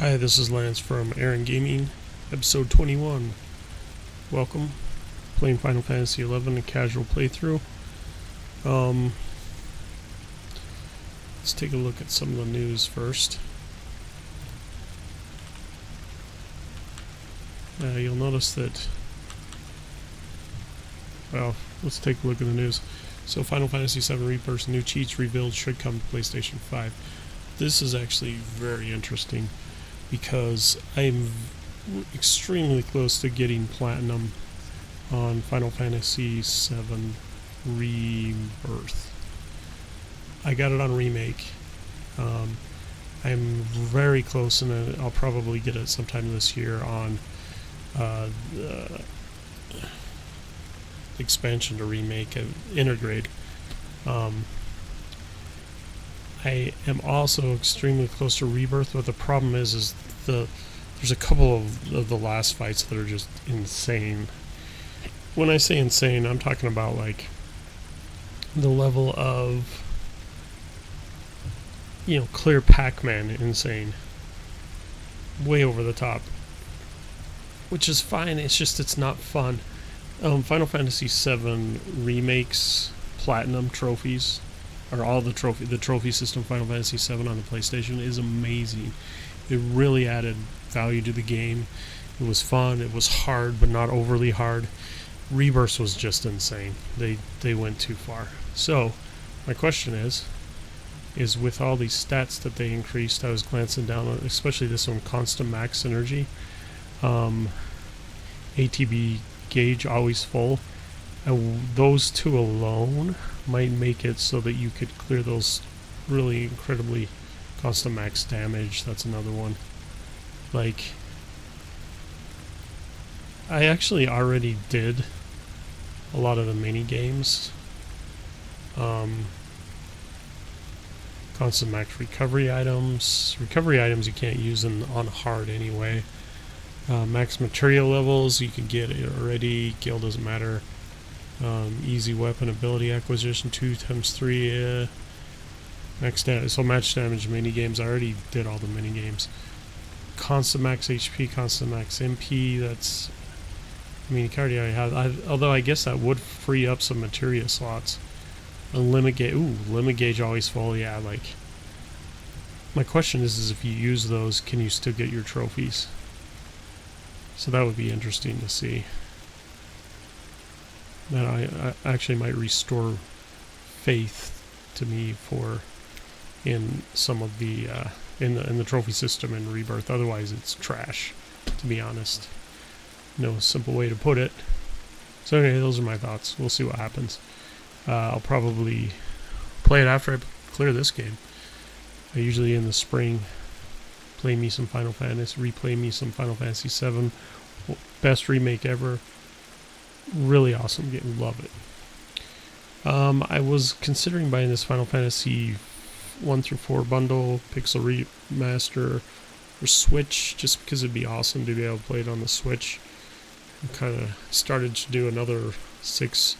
Hi, this is Lance from Aaron Gaming, episode 21. Welcome. Playing Final Fantasy XI, a casual playthrough. Let's take a look at some of the news first. You'll notice that, well, let's take a look at the news. So Final Fantasy VII Rebirth's new cheats revealed should come to PlayStation 5. This is actually very interesting because I'm extremely close to getting Platinum on Final Fantasy VII Rebirth. I got it on Remake. I'm very close, and I'll probably get it sometime this year on the expansion to Remake of Intergrade. I am also extremely close to Rebirth, but the problem is there's a couple of the last fights that are just insane. When I say insane, I'm talking about like the level of, clear Pac-Man insane. Way over the top. Which is fine, it's not fun. Final Fantasy VII Remake's Platinum trophies, or all the trophy system Final Fantasy VII on the PlayStation is amazing. It really added value to the game. It was fun, it was hard, but not overly hard. Rebirth was just insane. They went too far. So, my question is with all these stats that they increased, I was glancing down on, especially this one, Constant Max Energy, ATB gauge always full. Those two alone might make it so that you could clear those really incredibly constant max damage. That's another one. Like, I actually already did a lot of the mini games. Constant max recovery items. Recovery items you can't use on hard anyway. Max material levels you can get it already. Gil doesn't matter. Easy weapon ability acquisition 2x3. Max damage. So match damage mini games. I already did all the mini games. Constant max HP, constant max MP. That's. I mean, cardio I have. Although I guess that would free up some materia slots. A limit gauge. Ooh, limit gauge always full. Yeah, like. My question is if you use those, can you still get your trophies? So that would be interesting to see. That I actually might restore faith to me in some of the in the trophy system in Rebirth. Otherwise, it's trash, to be honest. No simple way to put it. So anyway, those are my thoughts. We'll see what happens. I'll probably play it after I clear this game. I usually in the spring replay me some Final Fantasy VII. Best remake ever. Really awesome game. Love it. I was considering buying this Final Fantasy 1 through 4 bundle, Pixel Remaster, or Switch, just because it'd be awesome to be able to play it on the Switch. I kind of started to do another 6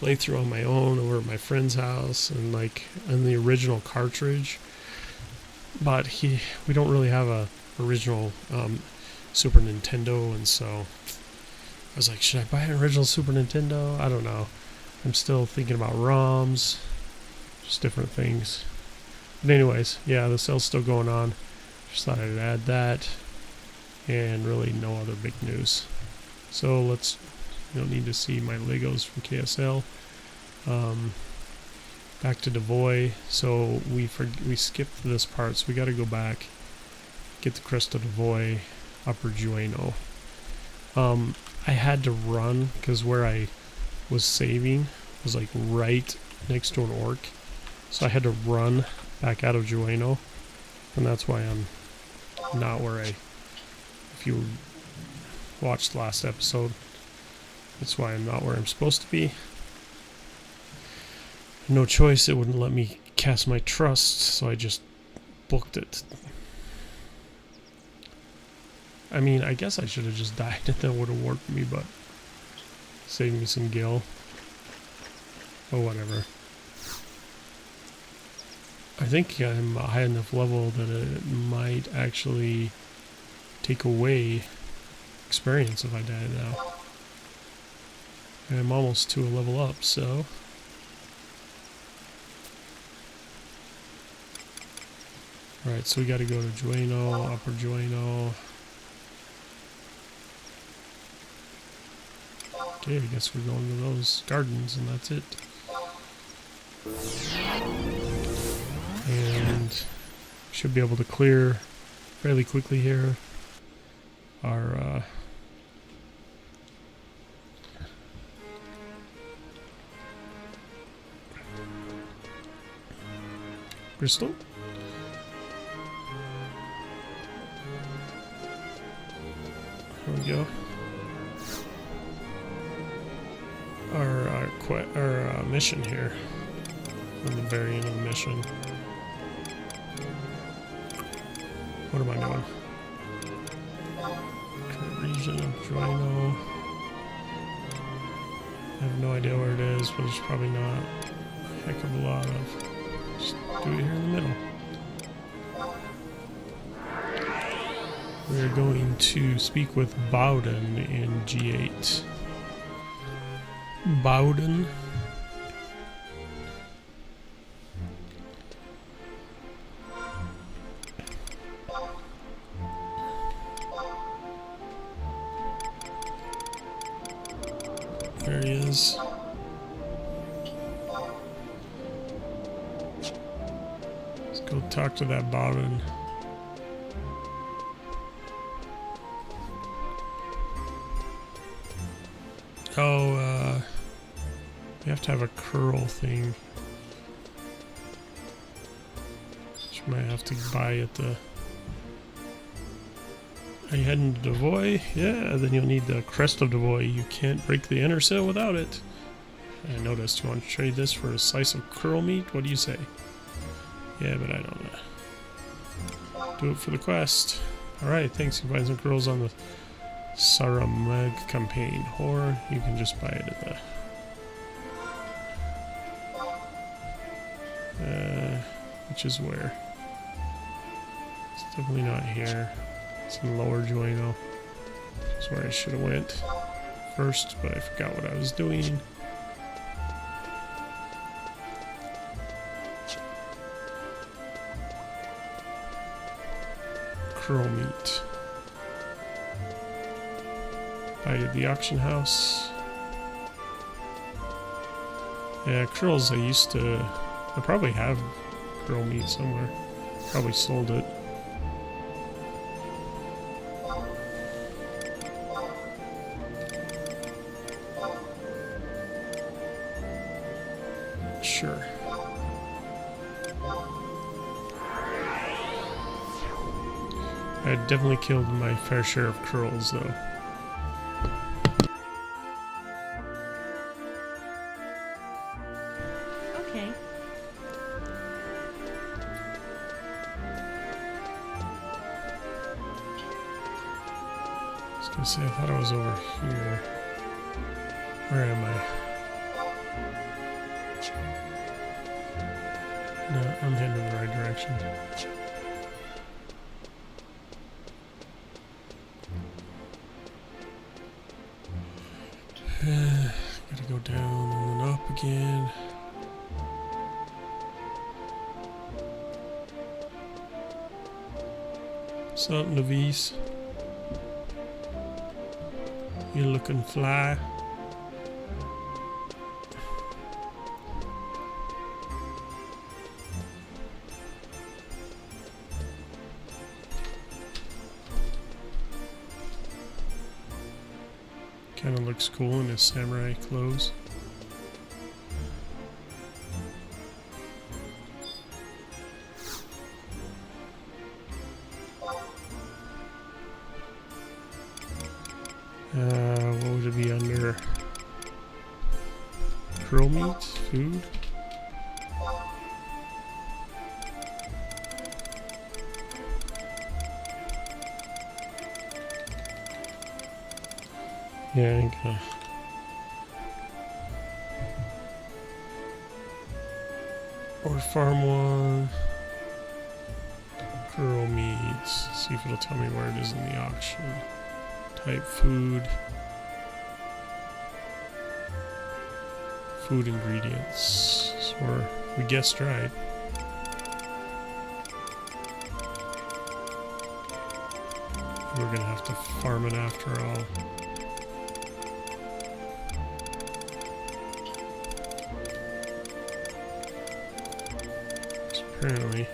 playthrough on my own over at my friend's house, and like on the original cartridge. But we don't really have a original Super Nintendo, and so I was like, should I buy an original Super Nintendo? I don't know. I'm still thinking about ROMs, just different things. But anyways, yeah, the sale's still going on. Just thought I'd add that, and really no other big news. So you don't need to see my Legos from KSL. Back to Devoy. So we skipped this part, so we got to go back, get the Crystal Devoy, Upper Jueno. I had to run because where I was saving was like right next to an orc, so I had to run back out of Jueno, and that's why I'm not where if you watched the last episode, that's why I'm not where I'm supposed to be. No choice, it wouldn't let me cast my trust, so I just booked it. I mean, I guess I should have just died and that would have worked me, but saved me some gil. Oh, whatever. I think I'm a high enough level that it might actually take away experience if I die now. And I'm almost to a level up, so... Alright, so we gotta go to Jueno, Upper Jueno. Okay, I guess we're going to those gardens and that's it. And should be able to clear fairly quickly here our crystal. There we go. Our mission here. On the very end of the mission. What am I doing? Current region of Jueno. I have no idea where it is, but there's probably not a heck of a lot of. Just do it here in the middle. We're going to speak with Bowden in G8. Bowden. There he is. Let's go talk to that Bowden. Oh, you have to have a curl thing. Which you might have to buy at the... Are you heading to Devoy? Yeah, then you'll need the Crest of Devoy. You can't break the inner sail without it. I noticed you want to trade this for a slice of curl meat? What do you say? Yeah, but I don't know. Do it for the quest. Alright, thanks. You can find some curls on the Saramag campaign. Or you can just buy it at the... which is where? It's definitely not here. It's in Lower Jueno. That's where I should have went first, but I forgot what I was doing. Curl meat. By the auction house. Yeah, curls I used to... I probably have curl meat somewhere. Probably sold it. Sure. I definitely killed my fair share of curls, though. Okay. I was gonna say, I thought I was over here. Where am I? No, I'm heading in the right direction. Gotta go down and then up again. What's up, Navis? You looking fly? Kind of looks cool in his samurai clothes. What would it be under? Curl meat? Food? Yeah, I think or farm one. Squirrel meat. See if it'll tell me where it is in the auction. Type food. Food ingredients. So we guessed right. We're gonna have to farm it after all. So apparently.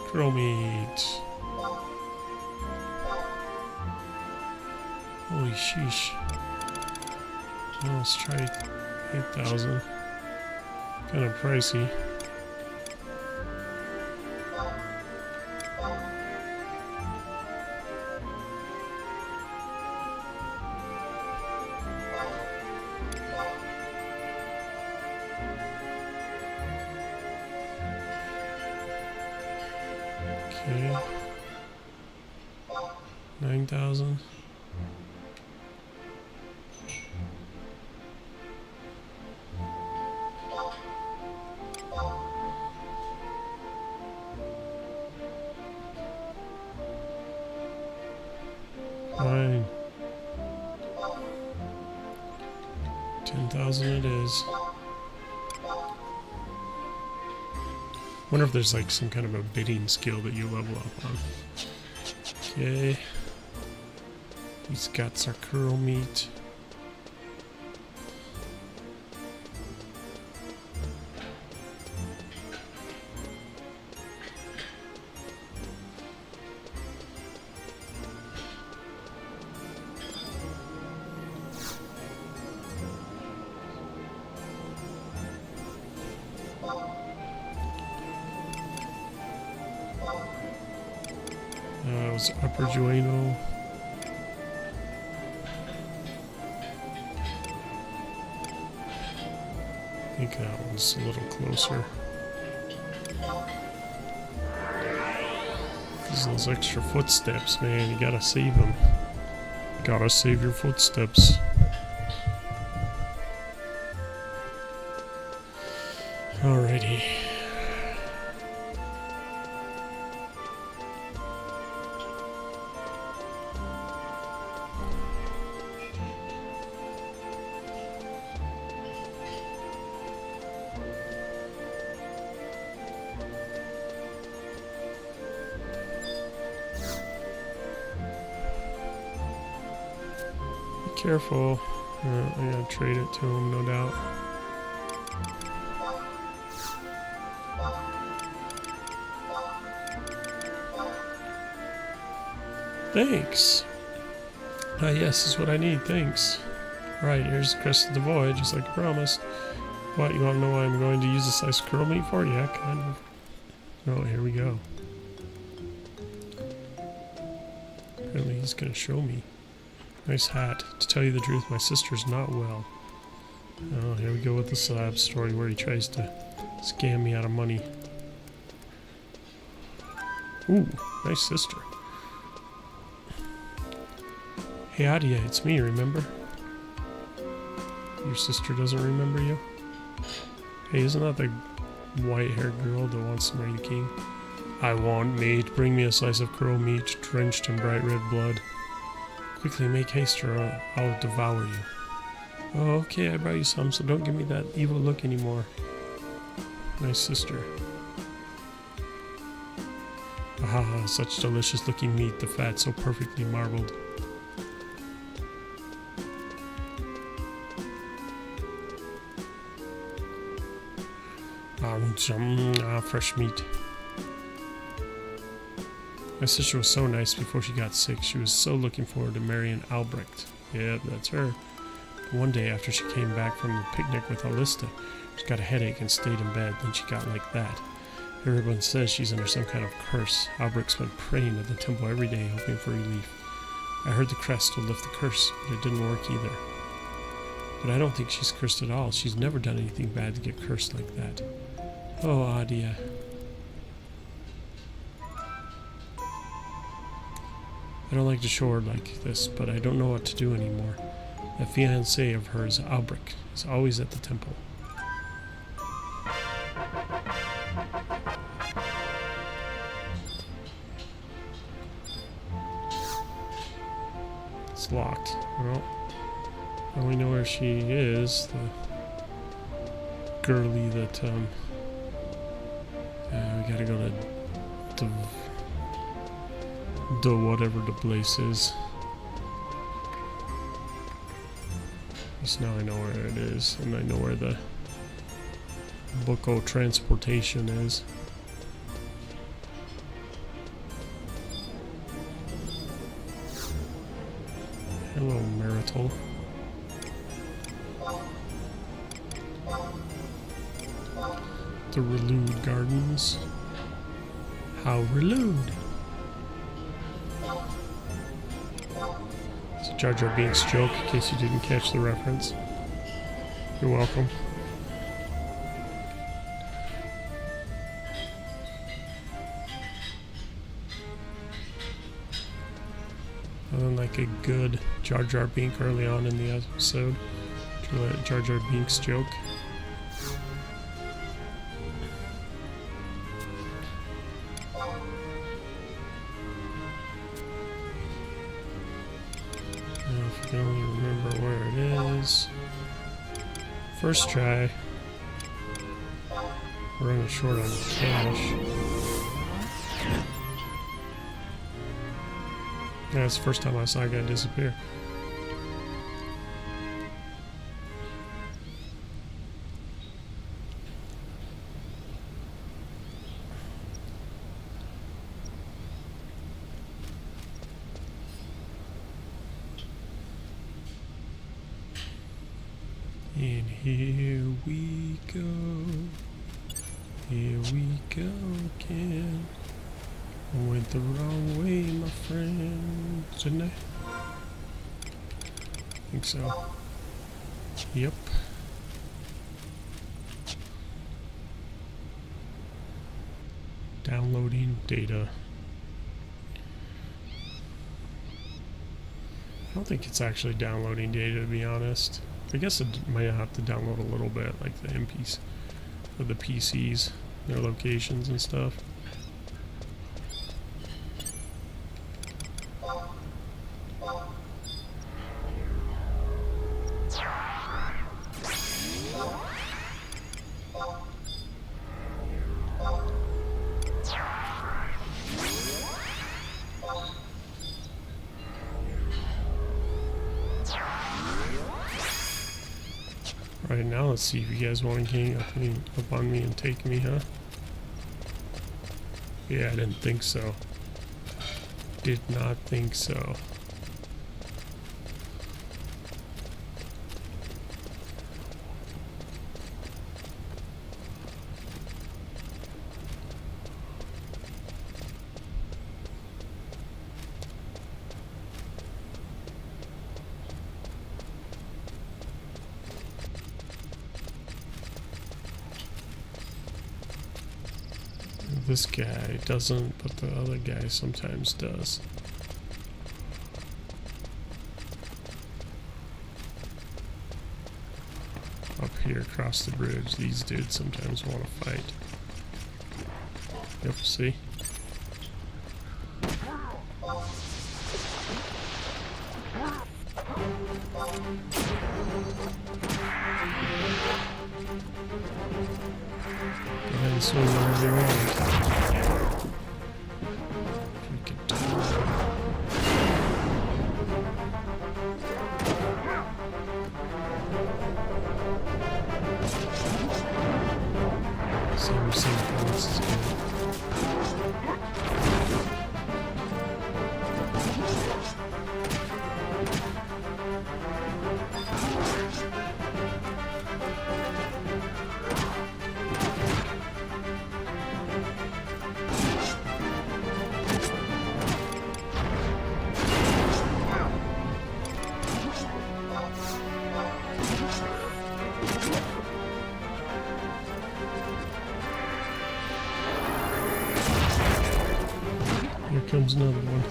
Squirrel meat. Holy sheesh. Well, let's try 8,000. Kind of pricey. Okay. 9,000. Fine. 10,000 it is. Wonder if there's like some kind of a bidding skill that you level up on. Okay. These guts are curl meat. That was Upper Juino. I think that one's a little closer. Those extra footsteps, man, you gotta save them. Gotta save your footsteps. Alrighty. Careful. I gotta trade it to him, no doubt. Thanks. Ah, yes, is what I need. Thanks. Right, here's the crest of the void, just like I promised. What, you want to know why I'm going to use a slice of curl meat for? Yeah, kind of. Oh, here we go. Apparently he's gonna show me. Nice hat. To tell you the truth, my sister's not well. Oh, here we go with the slab story where he tries to scam me out of money. Ooh, nice sister. Hey, Adia, it's me, remember? Your sister doesn't remember you? Hey, isn't that the white-haired girl that wants to marry the king? I want meat. Bring me a slice of curl meat drenched in bright red blood. Quickly make haste or I'll devour you. Oh, okay, I brought you some, so don't give me that evil look anymore. Nice sister. Ah, such delicious looking meat, the fat so perfectly marbled. Fresh meat. My sister was so nice before she got sick. She was so looking forward to marrying Albrecht. Yep, that's her. But one day after she came back from the picnic with Alista, she got a headache and stayed in bed. Then she got like that. Everyone says she's under some kind of curse. Albrecht's been praying at the temple every day, hoping for relief. I heard the crest would lift the curse, but it didn't work either. But I don't think she's cursed at all. She's never done anything bad to get cursed like that. Oh, Adia. I don't like to show her like this, but I don't know what to do anymore. That fiancé of hers, Albrecht, is always at the temple. It's locked. Well, now we know where she is. The girly that, we gotta go to whatever the place is. At least now I know where it is, and I know where the Bucco transportation is. Hello, Marital. The Relude Gardens. How Relude! It's a Jar Jar Binks joke, in case you didn't catch the reference. You're welcome. Like a good Jar Jar Bink early on in the episode. Jar Jar Binks joke. If you can only remember where it is. First try. We're running short on cash. Yeah, it's the first time I saw a guy disappear. And here we go. Here we go again. I went the wrong way, my friend. Didn't I? I think so. Yep. Downloading data. I don't think it's actually downloading data, to be honest. I guess it might have to download a little bit, like the MPs or the PCs, their locations and stuff. Right now, let's see if you guys want to gang up on me and take me, huh? Yeah, I didn't think so. Did not think so. This guy doesn't, but the other guy sometimes does. Up here across the bridge, these dudes sometimes want to fight. Yep, see? Go ahead and swing wherever you want. Same points is good. Here comes another one.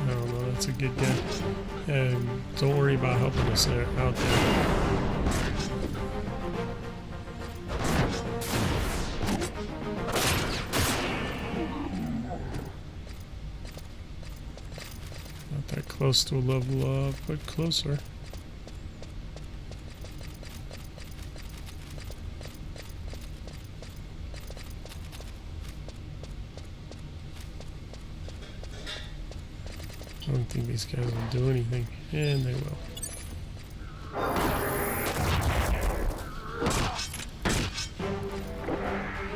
No, that's a good guy. And don't worry about helping us out there. Not that close to a level up, but closer. I don't think these guys will do anything, and they will. I'm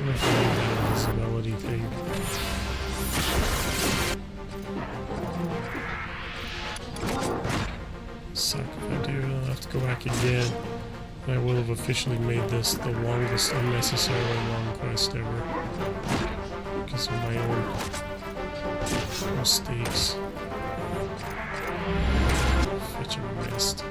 gonna find that invisibility thing. Suck if I do, I'll have to go back again. I will have officially made this the longest, unnecessarily long quest ever. Because of my own mistakes. Such a mist.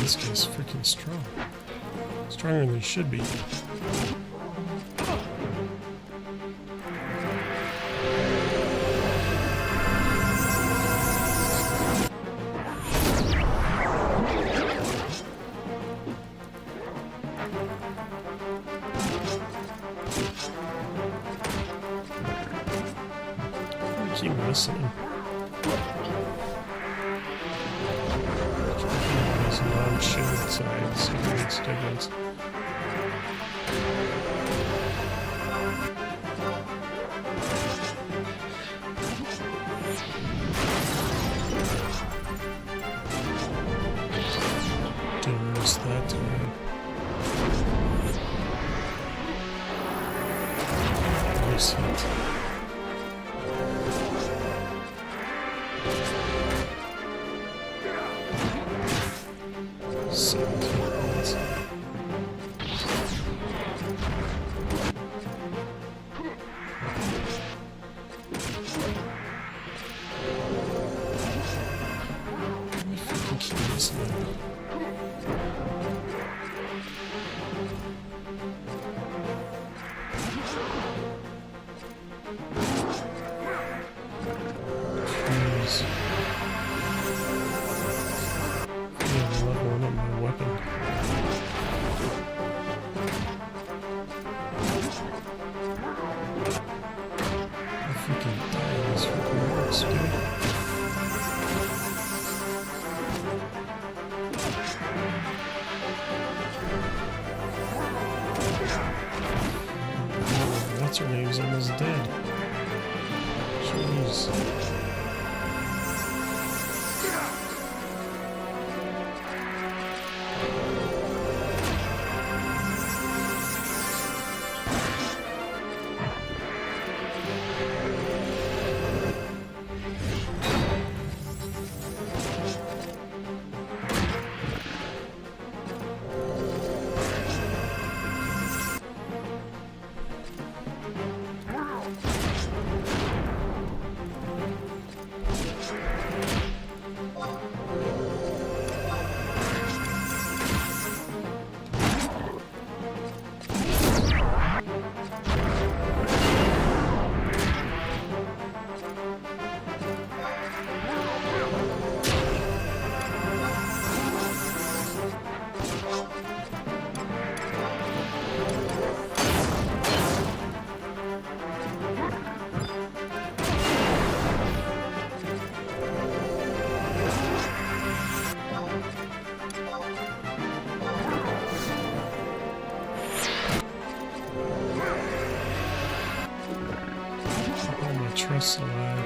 This guy's freaking strong. Stronger than he should be. I keep missing him. Non-shield side, see if it makes a difference. Didn't miss that time. Nice hit. What's her name's almost dead. Jeez. Trust alive.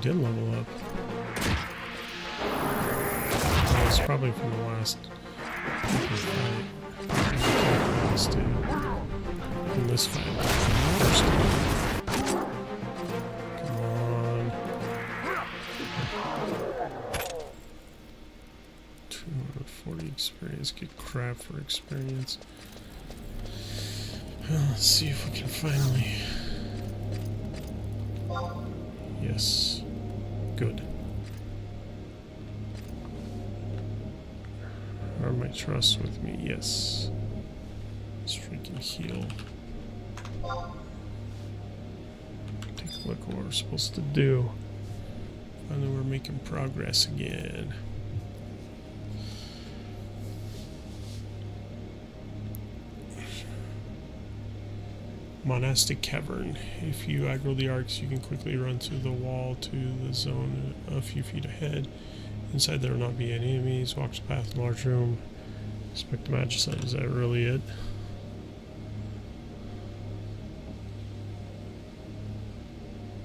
did level up. Oh, it's probably from the last fight. In this fight. First time. Come on. 240 experience. Get crap for experience. Well, let's see if we can finally... Yes. Good. Are my trust with me? Yes. Let's freaking heal. Take a look at what we're supposed to do. Finally, we're making progress again. Monastic Cavern. If you aggro the arcs, you can quickly run through the wall to the zone a few feet ahead. Inside there will not be any enemies. Walk the path in a large room. Inspect the magicite. Is that really it?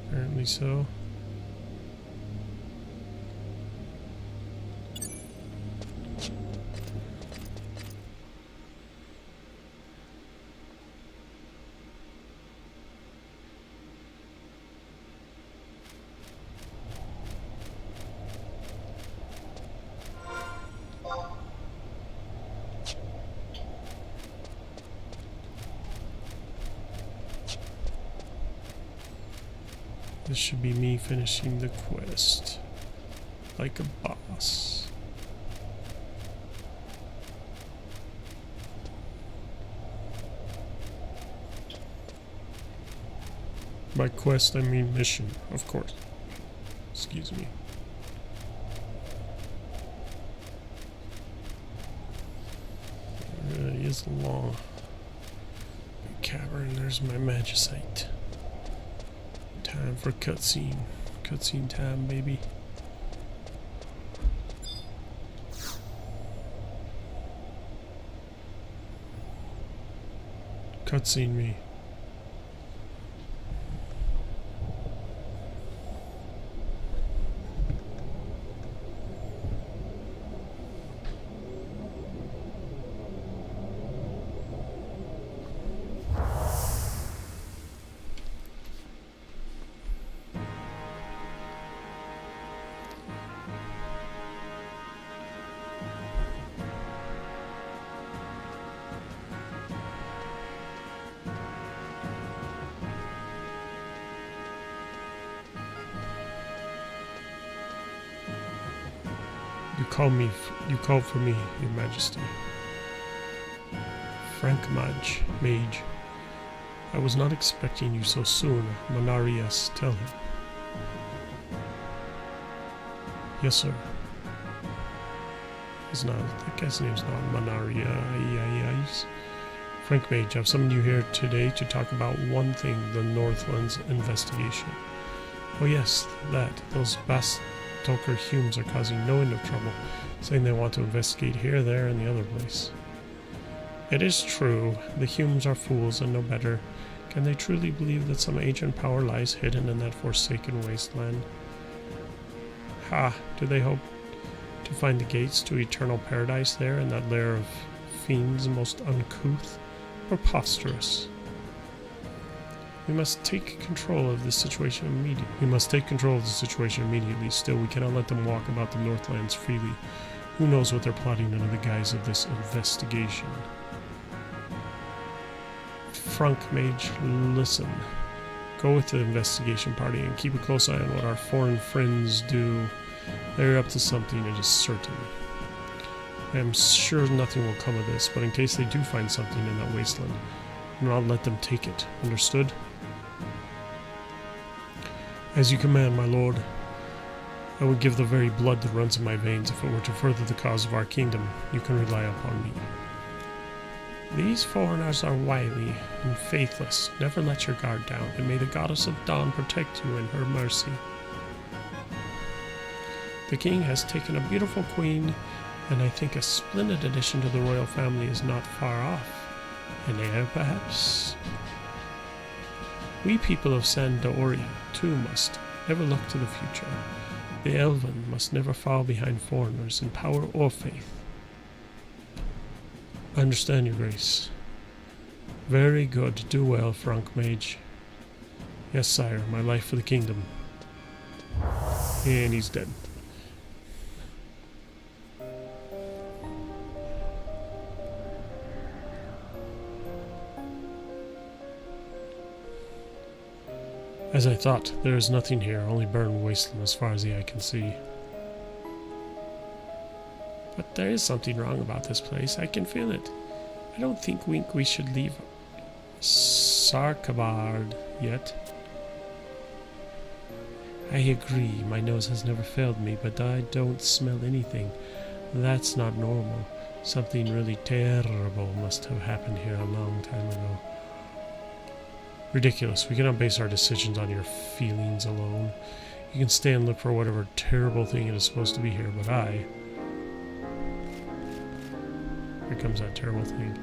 Apparently so. This should be me finishing the quest like a boss. By quest, I mean mission, of course. Excuse me. It really is long. Big cavern, there's my magicite. Time for cutscene. Cutscene time, baby. Cutscene me. You called for me, Your Majesty. Frank Mage. I was not expecting you so soon. Manarius, tell him. Yes, sir. That guy's name's not Manarius. Frank Mage, I've summoned you here today to talk about one thing, the Northlands investigation. Oh yes, that. Those Bastalker Humes are causing no end of trouble, saying they want to investigate here, there, and the other place. It is true. The Humes are fools and no better. Can they truly believe that some ancient power lies hidden in that forsaken wasteland? Ha! Do they hope to find the gates to eternal paradise there in that lair of fiends most uncouth? Preposterous. We must take control of this situation immediately. Still, we cannot let them walk about the Northlands freely. Who knows what they're plotting under the guise of this investigation? Frank Mage, listen. Go with the investigation party and keep a close eye on what our foreign friends do. They're up to something, it is certain. I am sure nothing will come of this, but in case they do find something in that wasteland, do not let them take it. Understood? As you command, my lord. I would give the very blood that runs in my veins if it were to further the cause of our kingdom. You can rely upon me. These foreigners are wily and faithless. Never let your guard down, and may the goddess of dawn protect you in her mercy. The king has taken a beautiful queen, and I think a splendid addition to the royal family is not far off. An heir, perhaps? We people of Sandoria, too, must Never look to the future. The Elven must never fall behind foreigners in power or faith. I understand, Your Grace. Very good. Do well, Frank Mage. Yes, sire. My life for the kingdom. And he's dead. As I thought, there is nothing here, only barren wasteland as far as the eye can see. But there is something wrong about this place. I can feel it. I don't think we should leave Sarkabard yet. I agree, my nose has never failed me, but I don't smell anything. That's not normal. Something really terrible must have happened here a long time ago. Ridiculous. We cannot base our decisions on your feelings alone. You can stay and look for whatever terrible thing it is supposed to be here, but I... Here comes that terrible thing.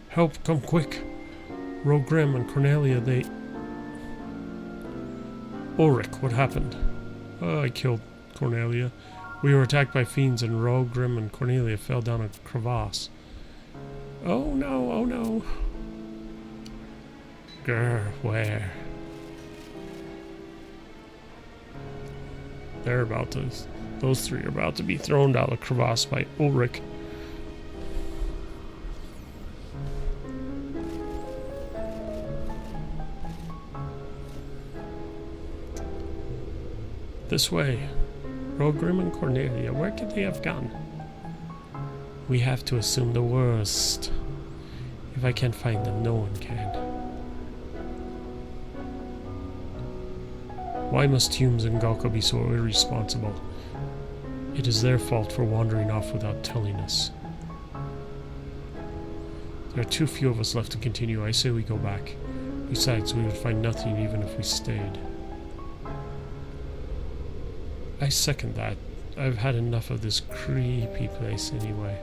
Help, come quick! Rogrim and Cornelia, they... Ulrich, what happened? I killed Cornelia. We were attacked by fiends and Rogrim and Cornelia fell down a crevasse. Oh no, oh no. Grr, where? They're about to... Those three are about to be thrown down a crevasse by Ulrich. This way. Rogrim and Cornelia, where could they have gone? We have to assume the worst. If I can't find them, no one can. Why must Humes and Galka be so irresponsible? It is their fault for wandering off without telling us. There are too few of us left to continue. I say we go back. Besides, we would find nothing even if we stayed. I second that. I've had enough of this creepy place anyway.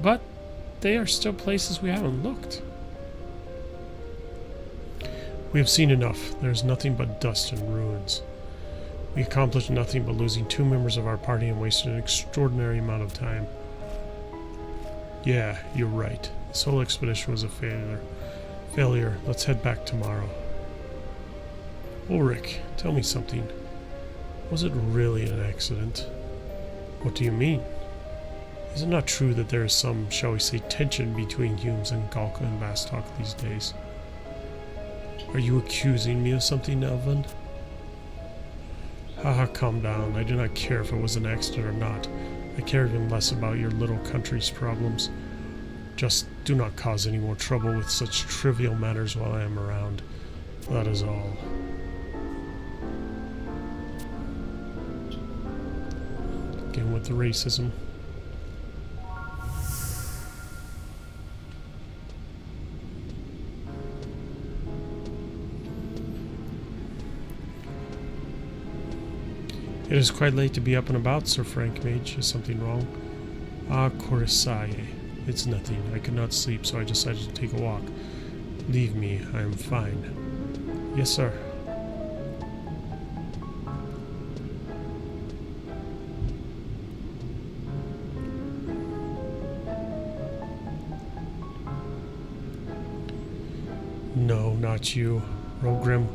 But they are still places we haven't looked. We have seen enough. There is nothing but dust and ruins. We accomplished nothing but losing 2 members of our party and wasted an extraordinary amount of time. Yeah, you're right. This whole expedition was a failure. Let's head back tomorrow. Ulrich, tell me something. Was it really an accident? What do you mean? Is it not true that there is some, shall we say, tension between Humes and Galka and Vastok these days? Are you accusing me of something, Elvin? Haha, calm down. I do not care if it was an accident or not. I care even less about your little country's problems. Just do not cause any more trouble with such trivial matters while I am around. That is all. Again with the racism. It is quite late to be up and about, Sir Frank Mage. Is something wrong? Ah, Corisaye. It's nothing. I could not sleep, so I decided to take a walk. Leave me. I am fine. Yes, sir. No, not you. Rogrim,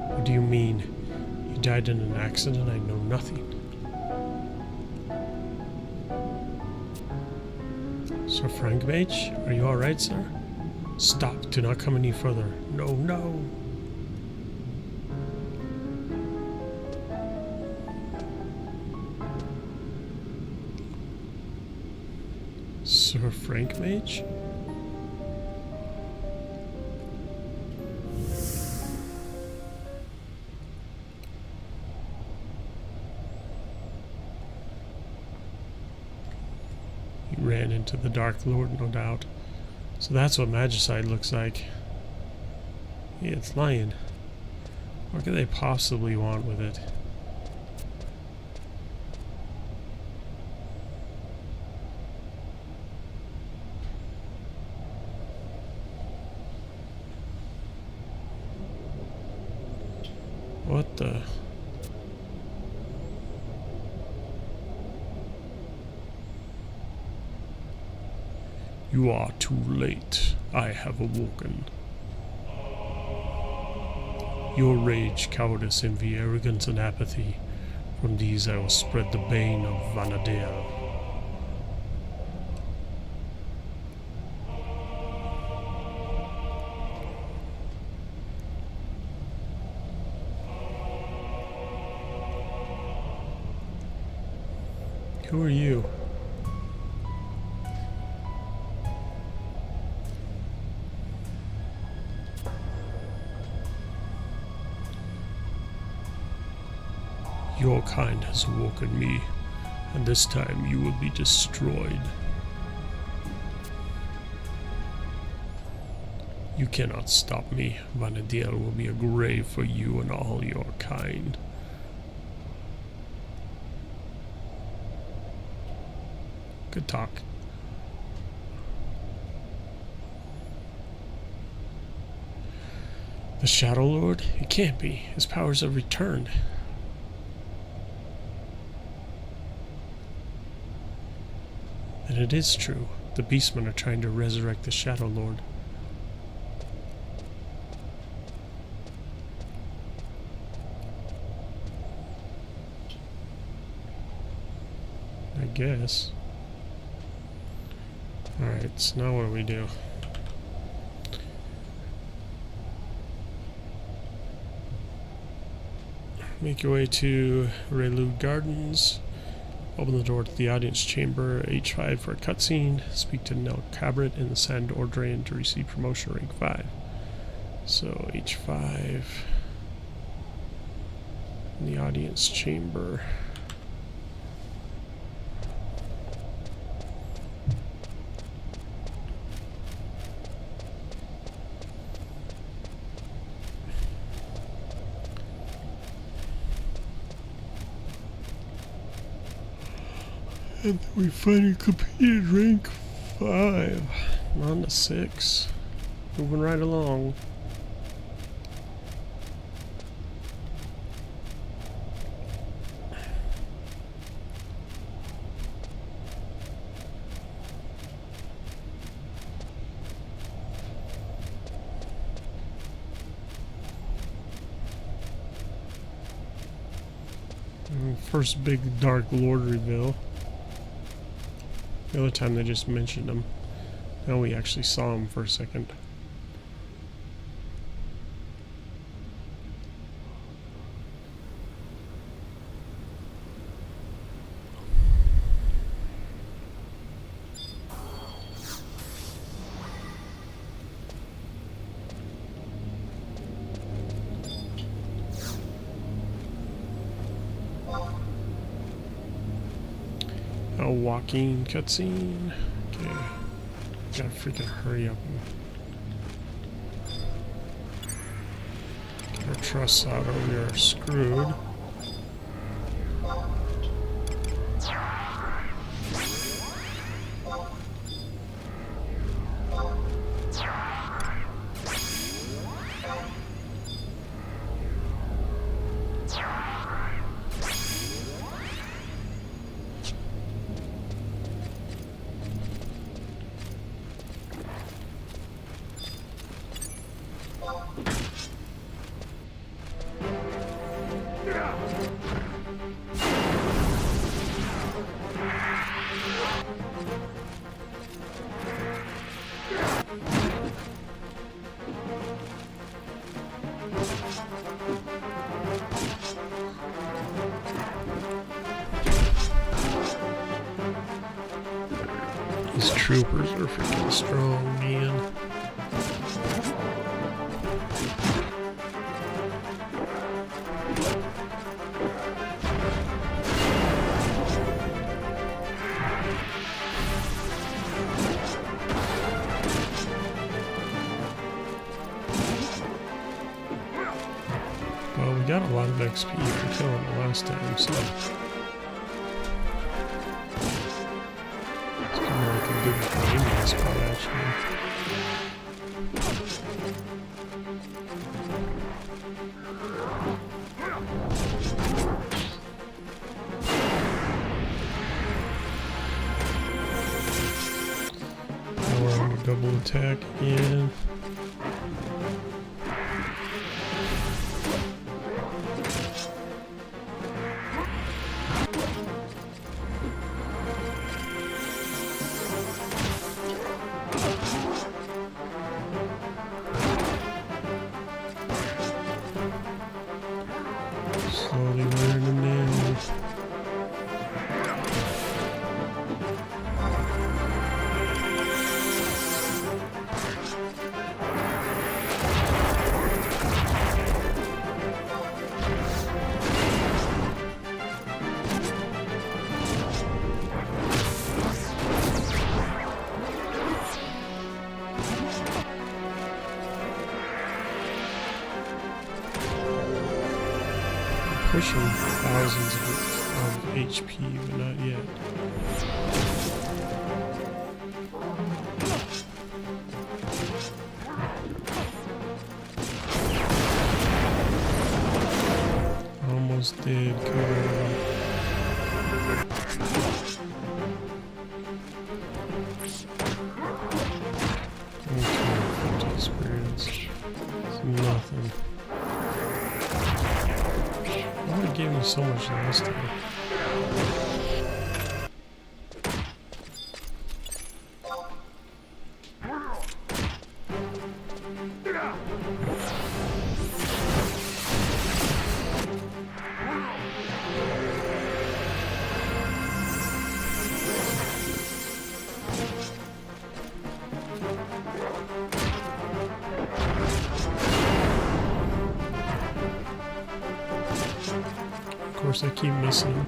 what do you mean? You died in an accident? I know nothing. Sir Frank Mage, are you alright, sir? Stop, do not come any further. No, no. Sir Frank Mage? Ran into the Dark Lord, no doubt. So that's what Magicide looks like. Yeah, it's lying. What could they possibly want with it? the... You are too late. I have awoken. Your rage, cowardice, envy, arrogance, and apathy. From these I will spread the bane of Vana'diel. Who are you? Your kind has awoken me, and this time you will be destroyed. You cannot stop me. Vana'diel will be a grave for you and all your kind. Good talk. The Shadow Lord? It can't be. His powers have returned. And it is true. The Beastmen are trying to resurrect the Shadow Lord. I guess. Alright, so now what do we do? Make your way to Rayleigh Gardens. Open the door to the audience chamber, H5 for a cutscene. Speak to Nell Cabret in the Sand Ordrain to receive promotion rank 5. So H5 in the audience chamber. And we finally completed rank 5. On to 6. Moving right along. First big Dark Lord reveal. The other time they just mentioned him. Now we actually saw him for a second. A walking cutscene. Okay. Gotta freaking hurry up and get our trusts out or we are screwed. These troopers are freaking strong, man. Well, we got a lot of XP for killing it last time, so it's kind of like a good aiming spot, actually. double attack again. Slowly wearing them down. Pushing thousands of HP, but not yet. Almost dead. Come on. Okay, 50 experience. It's nothing. Why gave me so much last time? Of course, I keep missing.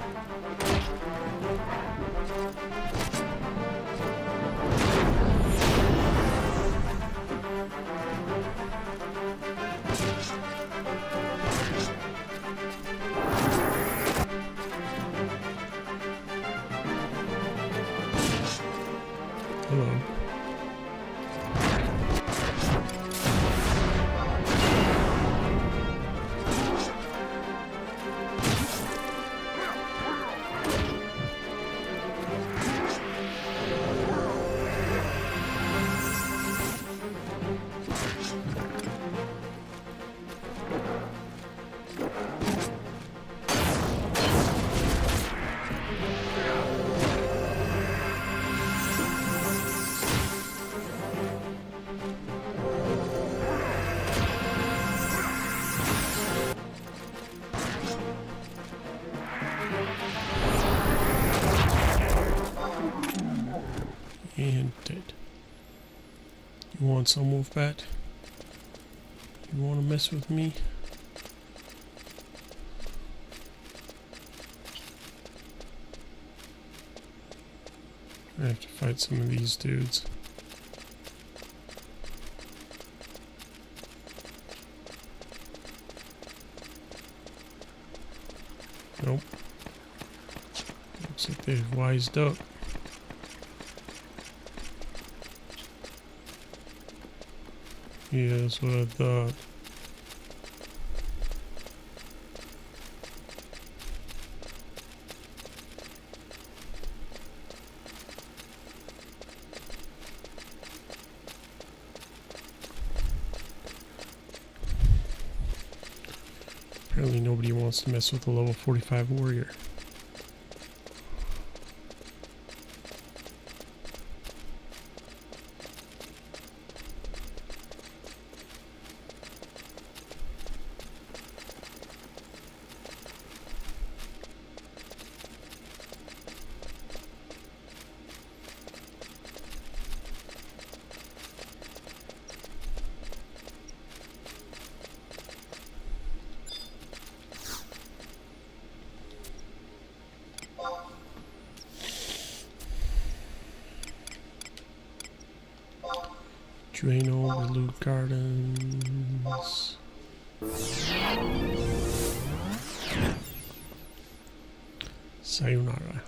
Hello. And dead. You want some, Wolfbat? You want to mess with me? I have to fight some of these dudes. Nope. Looks like they've wised up. Yeah, that's what I thought. Apparently nobody wants to mess with a level 45 warrior. Drano Overlook Gardens. Sayonara.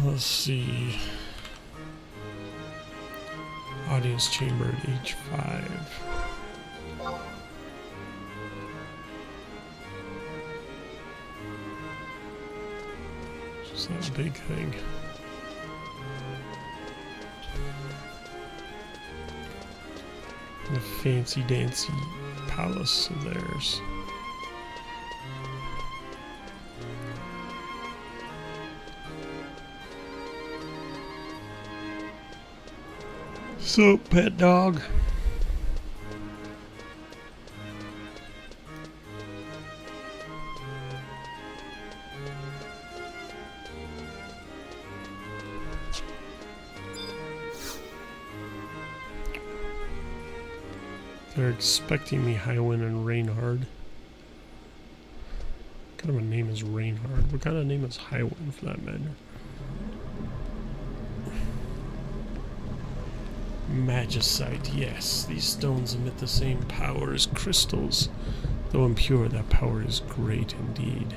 Let's see. Audience chamber at H5. that big thing? The fancy dancy palace of theirs. So, pet dog. They're expecting me, Highwind and Rainhard. What kind of a name is Rainhard? What kind of name is Highwind for that matter? Magicite, yes. These stones emit the same power as crystals. Though impure, that power is great indeed.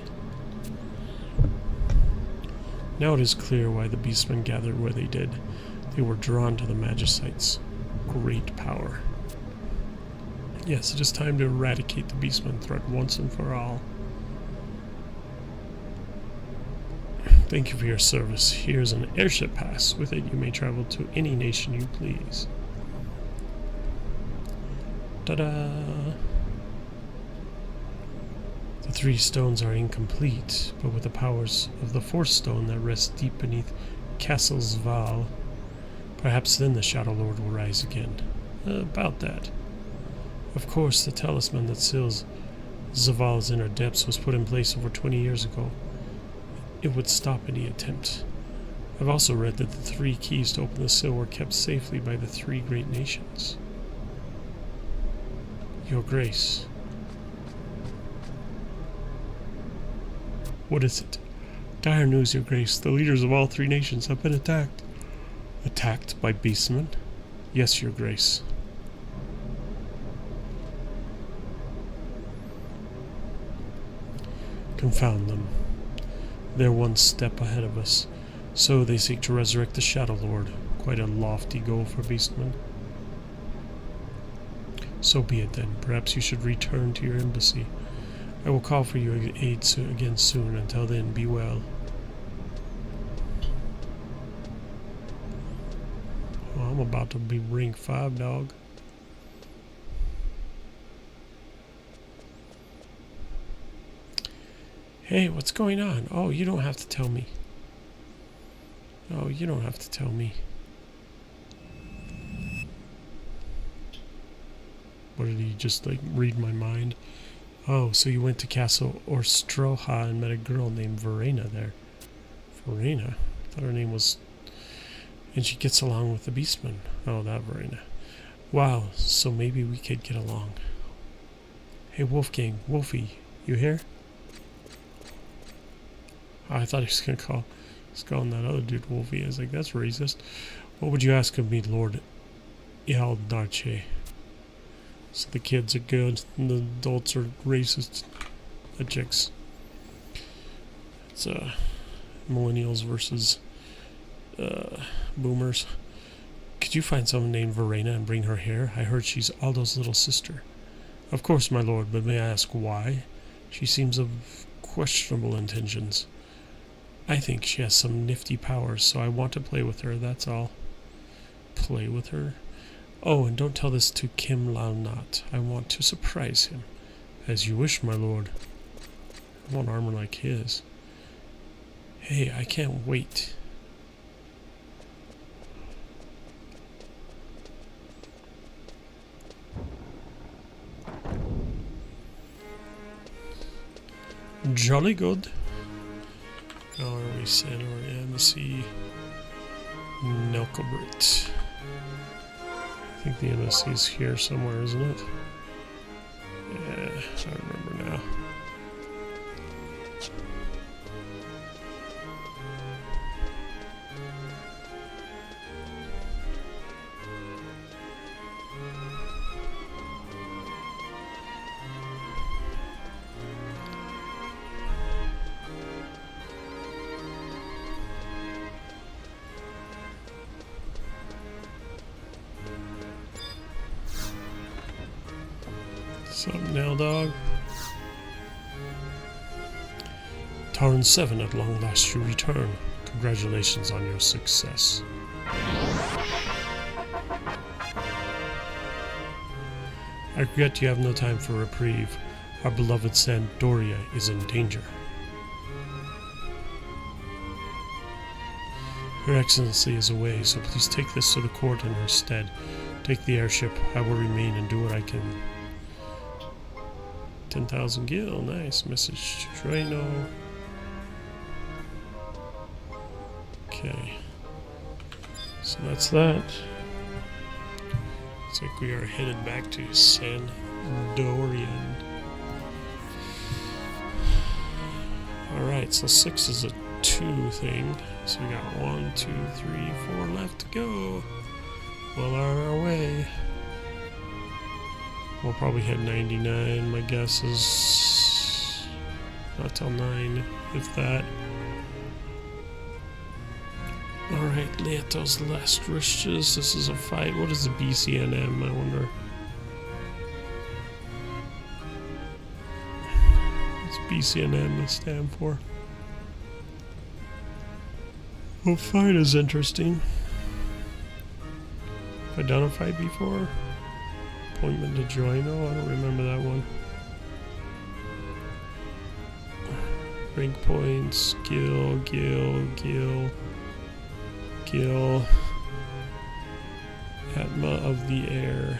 Now it is clear why the beastmen gathered where they did. They were drawn to the Magicite's great power. Yes, it is time to eradicate the beastman threat once and for all. Thank you for your service. Here's an airship pass. With it you may travel to any nation you please. Ta-da! The 3 stones are incomplete, but with the powers of the 4th stone that rests deep beneath Castle Zval, perhaps then the Shadow Lord will rise again. About that. Of course, the talisman that seals Zval's inner depths was put in place over 20 years ago. It would stop any attempt. I've also read that the 3 keys to open the seal were kept safely by the 3 great nations. Your Grace. What is it? Dire news, Your Grace. The leaders of all 3 nations have been attacked. Attacked by beastmen? Yes, Your Grace. Confound them. They're one step ahead of us. So they seek to resurrect the Shadow Lord. Quite a lofty goal for beastmen. So be it then. Perhaps you should return to your embassy. I will call for your aid again soon. Until then, be well. Oh, I'm about to be rank 5, dog. Hey, what's going on? Oh, you don't have to tell me. Oh, you don't have to tell me. What, did he just, like, read my mind? Oh, so you went to Castle Orstroha and met a girl named Verena there. Verena? I thought her name was... And she gets along with the beastman. Oh, that Verena. Wow, so maybe we could get along. Hey, Wolfgang, Wolfie, you here? Oh, I thought he was going to call... He's calling that other dude Wolfie. I was like, that's racist. What would you ask of me, Lord Ealdarche? So the kids are good and the adults are racist. The chicks. It's millennials versus boomers. Could you find someone named Verena and bring her here? I heard she's Aldo's little sister. Of course, my lord, but may I ask why? She seems of questionable intentions. I think she has some nifty powers, so I want to play with her, that's all. Play with her? Oh, and don't tell this to Kim Launat. I want to surprise him. As you wish, my lord. I want armor like his. Hey, I can't wait. Jolly good. Now are we sent our embassy? Nelkobrit. I think the embassy is here somewhere, isn't it? Yeah, I remember now. What's up now, dog? Fahren 7, at long last you return. Congratulations on your success. I regret you have no time for reprieve. Our beloved Sandoria is in danger. Her Excellency is away, so please take this to the court in her stead. Take the airship. I will remain and do what I can. 10,000 gil. Nice. Message to Drano. Okay. So that's that. Looks like we are headed back to Sandorian. Alright, so 6 is a 2 thing. So we got 1, 2, 3, 4 left to go. Well on our way. We'll probably hit 99. My guess is not till 9, if that. Alright, Leto's Last Wishes. This is a fight. What is the BCNM, I wonder? What's BCNM stand for? Well, fight is interesting. Have I done a fight before? Appointment to Joino? I don't remember that one. Rank points, Gil. Atma of the Air.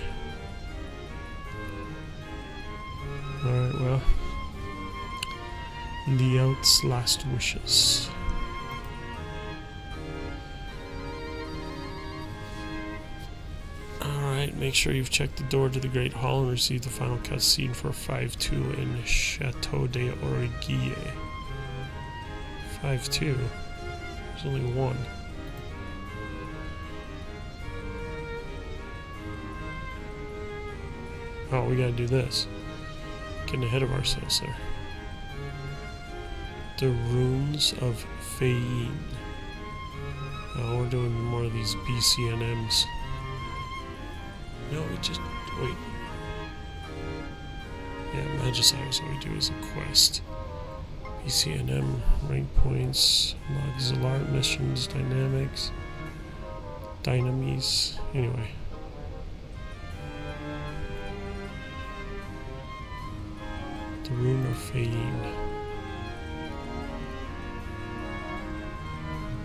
Alright, well. Leo's Last Wishes. Alright, make sure you've checked the door to the Great Hall and received the final cutscene for 5-2 in Chateau de Origuille. 5-2? There's only 1. Oh, we gotta do this. Getting ahead of ourselves there. The Runes of Fayin. Oh, we're doing more of these BCNMs. No, we just... wait. Yeah, Magicite, what we do is a quest. BCNM, rank points, Log missions, dynamics, dynamis, anyway. The Rune of Fayin.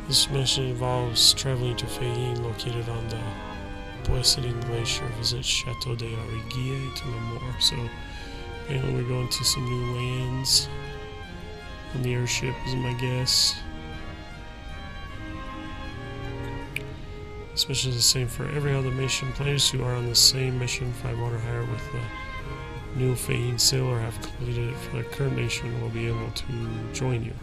This mission involves traveling to Fayin, located on the Boisidine Glacier. Visit Chateau de Origuille to know more. So, apparently we're going to some new lands. On the airship is my guess. This mission is the same for every other mission. Players who are on the same mission, 5 or higher, with the new Fayin sailor have completed it for their current nation will be able to join you.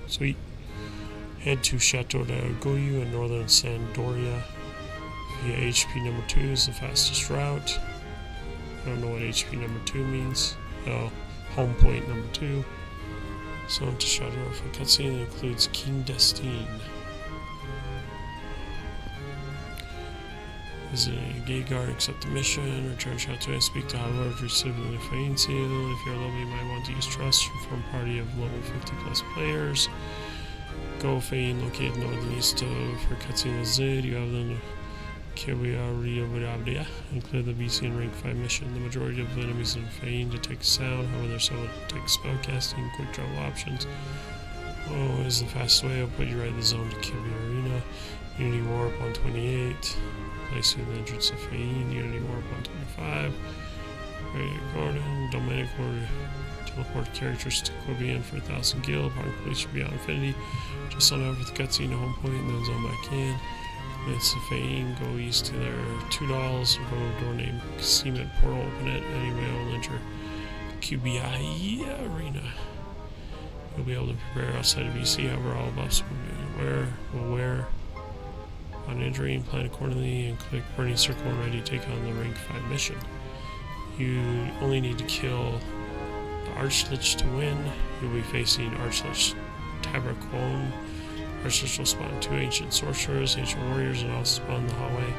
Sweet. Head to Chateau de Origuille in northern Sandoria via HP number 2 is the fastest route. I don't know what HP number 2 means. Oh, home point number 2. So to Chateau for cutscene that includes King Destine. Visit a gate guard, accept the mission, return Chateau and speak to High Lord, receive the Fayin seal. If you're low, you might want to use Trust to form a party of level 50 plus players. Go Fayin, located northeast of for cutscene Zid. You have the Kiwiya and clear the BC and rank 5 mission. The majority of the enemies in Fayin detect sound, however there's some that detect spellcasting, quick travel options. Oh, is the fastest way. I'll put you right in the zone to Kiwiya Arena. Unity Warp 128. Place you in the entrance of Fayin. Unity Warp 125. Radio Gordon. Dominic will teleport characters to Quobian for 1,000 gil. Upon completion beyond infinity. Just on over the cutscene to home point and then zone back in. It's the Fayin, go east to their $2, go to a door named Cement Portal, open it, anyway will enter QBI Arena. You'll be able to prepare outside of BC, however all buffs will wear on entering, plan accordingly, and click Burning Circle ready to take on the rank 5 mission. You only need to kill the Archlich to win. You'll be facing Archlich Tabraquon. Archlich will spawn 2 ancient sorcerers, ancient warriors, and also spawn in the hallway.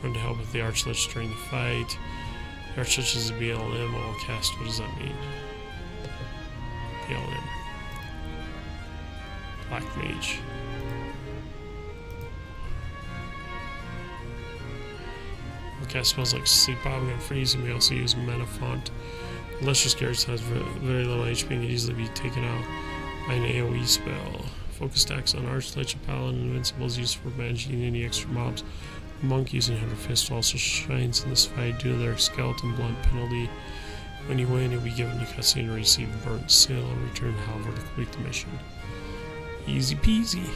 Run to help with the Archlich during the fight. Our church is a BLM all cast. What does that mean? BLM. Black Mage. Cast spells like Sleep Bobbing and Freeze, and we also use Mana Font. Lustrous Carrots has very low HP and can easily be taken out by an AoE spell. Focus attacks on Archlich and Paladin. Invincible is used for managing any extra mobs. Monk using Hunter Fist also shines in this fight due to their skeleton blunt penalty. When you win, you'll be given a cutscene and receive Burnt Seal and return Halvor to complete the mission. Easy peasy.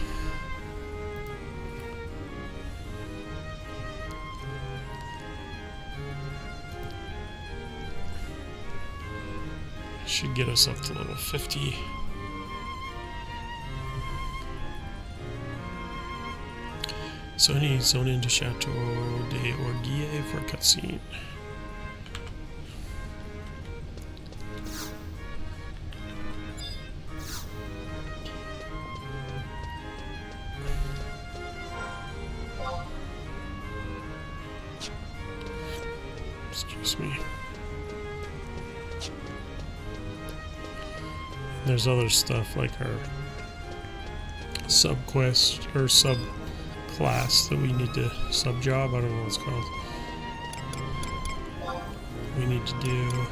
Should get us up to level 50. So I need zone into Chateau de Orguille for a cutscene. Excuse me. There's other stuff like our sub-quest or sub-class that we need to sub-job, I don't know what it's called. We need to do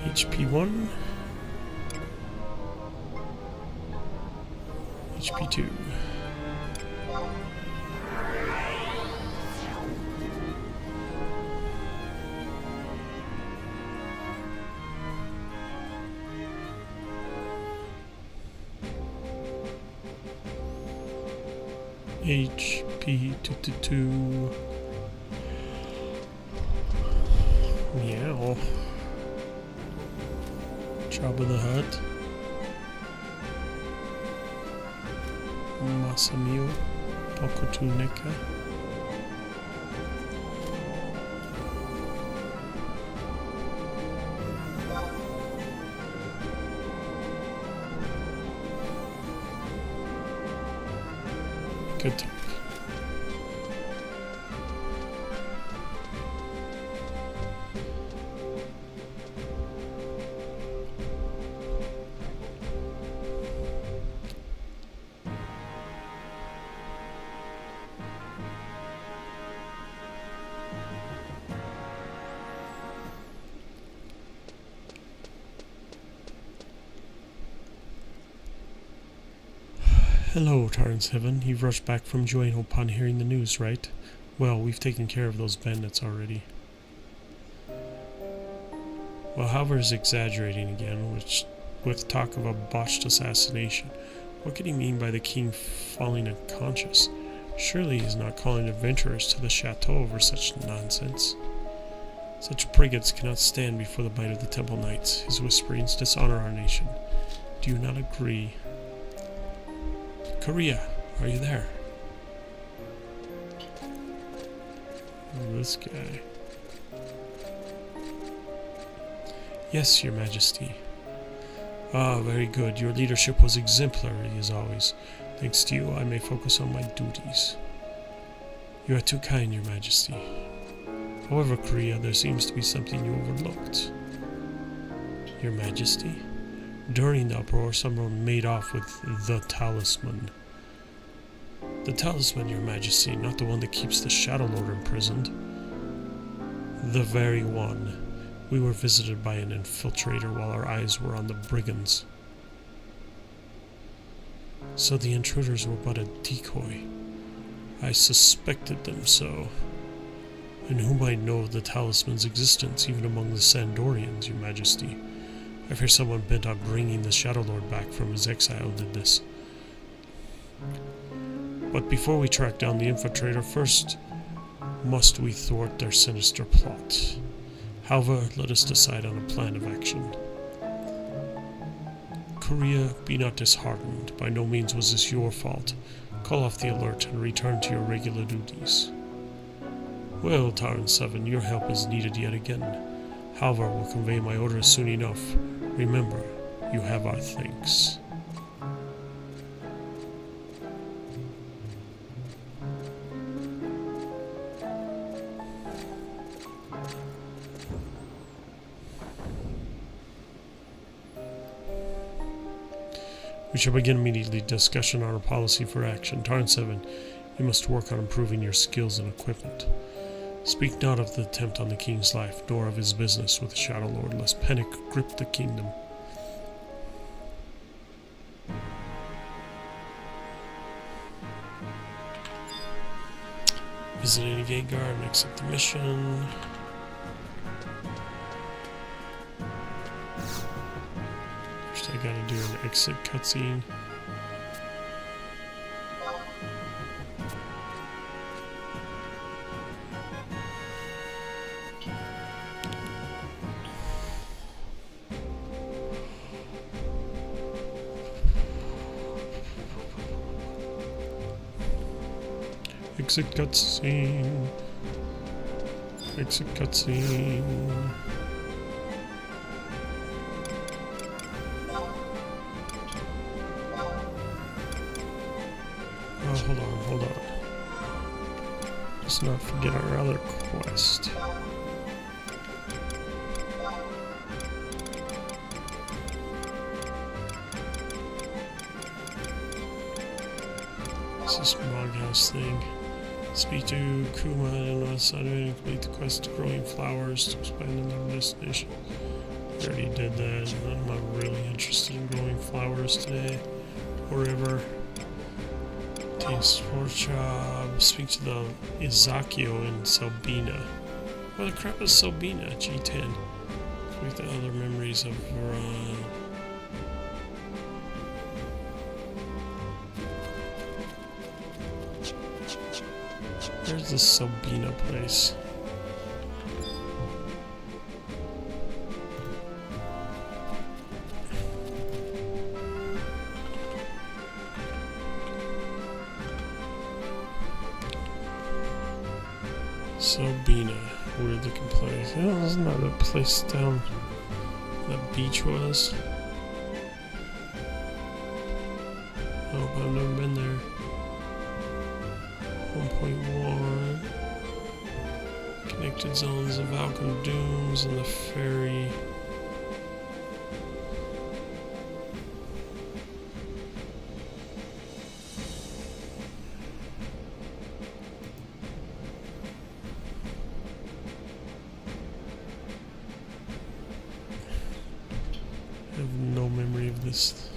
HP1, HP2. HP 222. Meow. Jabba the Hutt. Masamio. Pokotuneka. Good talk. Hello, Tarn 7. You've rushed back from Joano upon hearing the news, right? Well, we've taken care of those bandits already. Well, Halvor is exaggerating again, with talk of a botched assassination. What could he mean by the king falling unconscious? Surely he is not calling adventurers to the chateau over such nonsense. Such brigands cannot stand before the bite of the Temple Knights. His whisperings dishonor our nation. Do you not agree? Korea, are you there? Oh, this guy. Yes, Your Majesty. Ah, very good. Your leadership was exemplary as always. Thanks to you, I may focus on my duties. You are too kind, Your Majesty. However, Korea, there seems to be something you overlooked. Your Majesty? During the uproar, someone made off with the talisman. The talisman, Your Majesty, not the one that keeps the Shadow Lord imprisoned. The very one. We were visited by an infiltrator while our eyes were on the brigands. So the intruders were but a decoy. I suspected them so. And who might know of the talisman's existence even among the Sandorians, Your Majesty? I fear someone bent on bringing the Shadow Lord back from his exile did this. But before we track down the infiltrator, first must we thwart their sinister plot. However, let us decide on a plan of action. Korea, be not disheartened. By no means was this your fault. Call off the alert and return to your regular duties. Well, Tarn 7, your help is needed yet again. Halvor will convey my orders soon enough. Remember, you have our thanks. We shall begin immediately. Discussion on our policy for action. Tarn 7, you must work on improving your skills and equipment. Speak not of the attempt on the king's life, nor of his business with the Shadow Lord, lest panic grip the kingdom. Visit any gate guard and accept the mission. First I gotta do an exit cutscene. Exit cutscene. Exit cutscene. Oh, hold on. Let's not forget our other quest. It's this Moghouse thing. Speak to Kuma and Asadu and complete the quest to growing flowers to expand in their destination. I already did that. I'm not really interested in growing flowers today or ever. Obtain sports job. Speak to the Izakio in Selbina. What the crap is Selbina? G10. Speak to other memories of Varan. Where's this Selbina place? Selbina, weird looking place. Oh, isn't that the place down that beach was? Oh, but I've never been there. 1.1 Connected zones of Valcom Dooms and the ferry. I have no memory of this.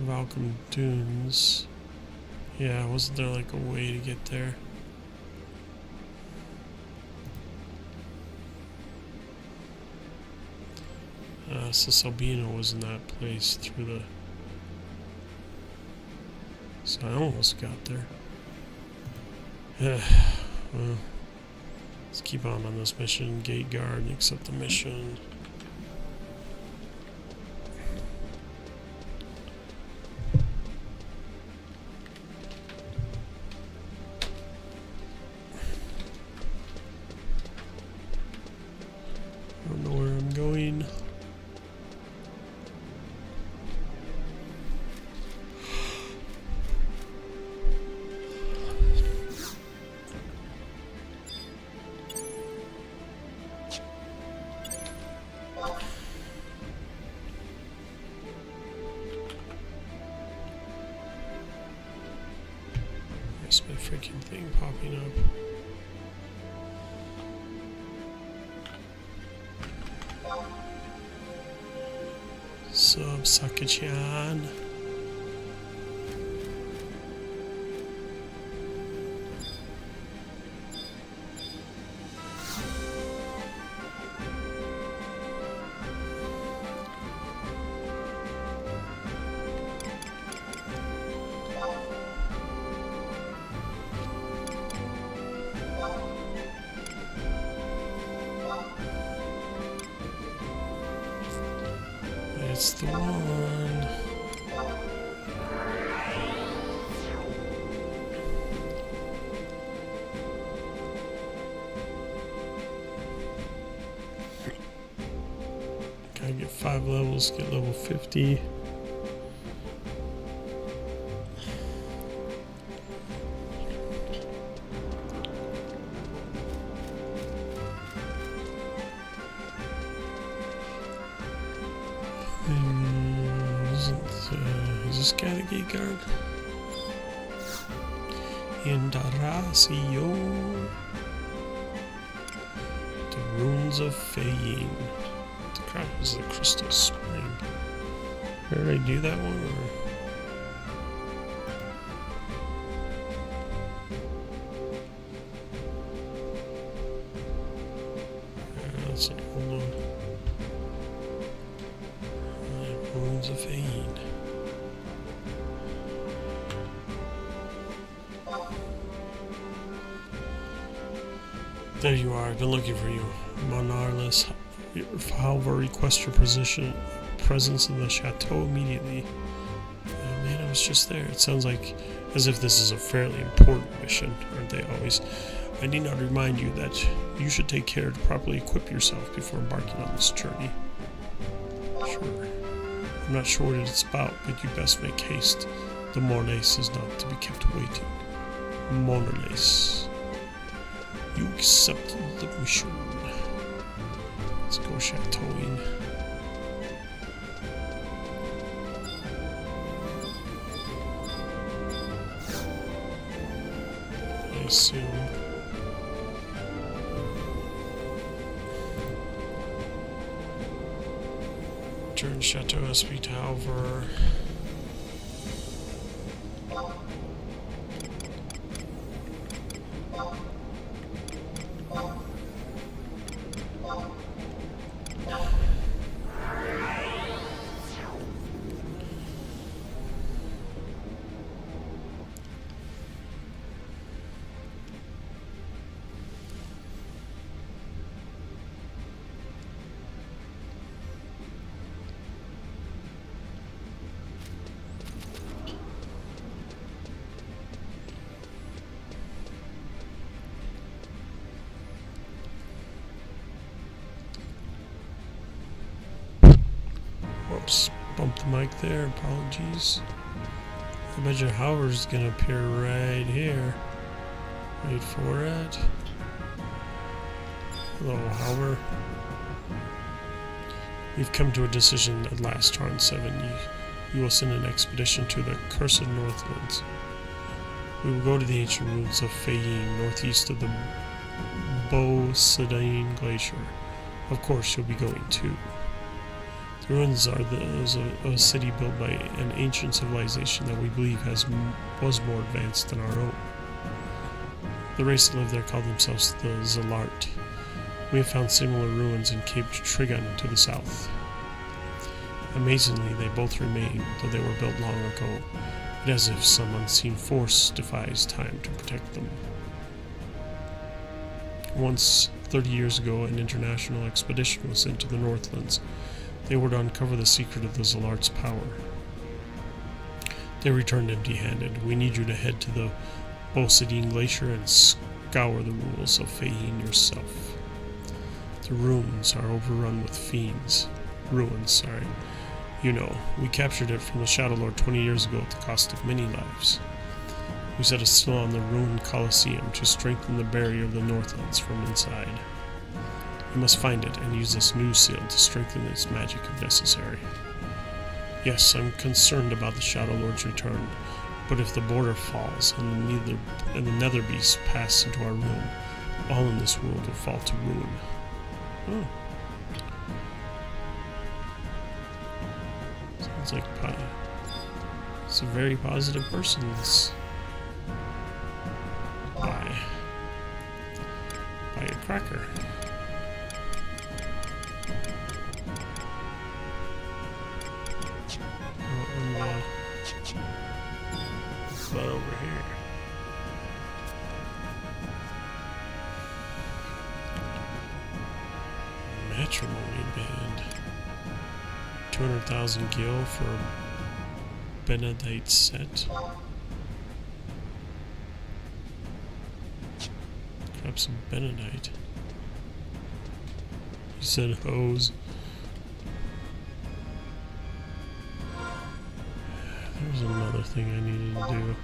Valcom Dunes. Yeah, wasn't there like a way to get there? So Selbina was in that place through the... So I almost got there. Well, let's keep on this mission. Gate guard and accept the mission. I don't know where I'm going. Where's my freaking thing popping up? Sub Saka-chan. It's the one. Gotta get 5 levels, get level 50. this guy the gate guard? Indarasio. The ruins of Fayin. What the crap is the Crystal Spring? Did I do that one? Or? That's an old one. Ruins of Fayin. There you are. I've been looking for you. Monarlis. However, request your presence in the chateau immediately. Man, I was just there. It sounds like as if this is a fairly important mission, aren't they always? I need not remind you that you should take care to properly equip yourself before embarking on this journey. Sure. I'm not sure what it's about, but you best make haste. The Morlace is not to be kept waiting. Morlace. You accepted the mission. Let's go chateauing. I assume. Turn Chateau SP Tower. Whoops, bumped the mic there, apologies. I bet your Howard's gonna appear right here. Wait for it. Hello, Howard. We've come to a decision at last, Tarn 7. You will send an expedition to the Cursed Northlands. We will go to the ancient ruins of Fayin, northeast of the Bosidane Glacier. Of course, you'll be going too. The ruins are those of a city built by an ancient civilization that we believe was more advanced than our own. The race that lived there called themselves the Zalart. We have found similar ruins in Cape Trigon to the south. Amazingly, they both remain, though they were built long ago, but as if some unseen force defies time to protect them. Once, 30 years ago, an international expedition was sent to the Northlands. They were to uncover the secret of the Zalart's power. They returned empty-handed. We need you to head to the Bosidane Glacier and scour the ruins of Fayin yourself. The ruins are overrun with fiends. You know, we captured it from the Shadow Lord 20 years ago at the cost of many lives. We set a seal on the ruined Colosseum to strengthen the barrier of the Northlands from inside. You must find it and use this new seal to strengthen its magic if necessary. Yes, I'm concerned about the Shadow Lord's return, but if the border falls and the Nether Beasts pass into our realm, all in this world will fall to ruin. Oh. Sounds like it's a very positive person. This buy a cracker. But over here. Matrimony band. 200,000 gil for a Benedite set. Grab some Benedite. You said hose. There's another thing I needed to do.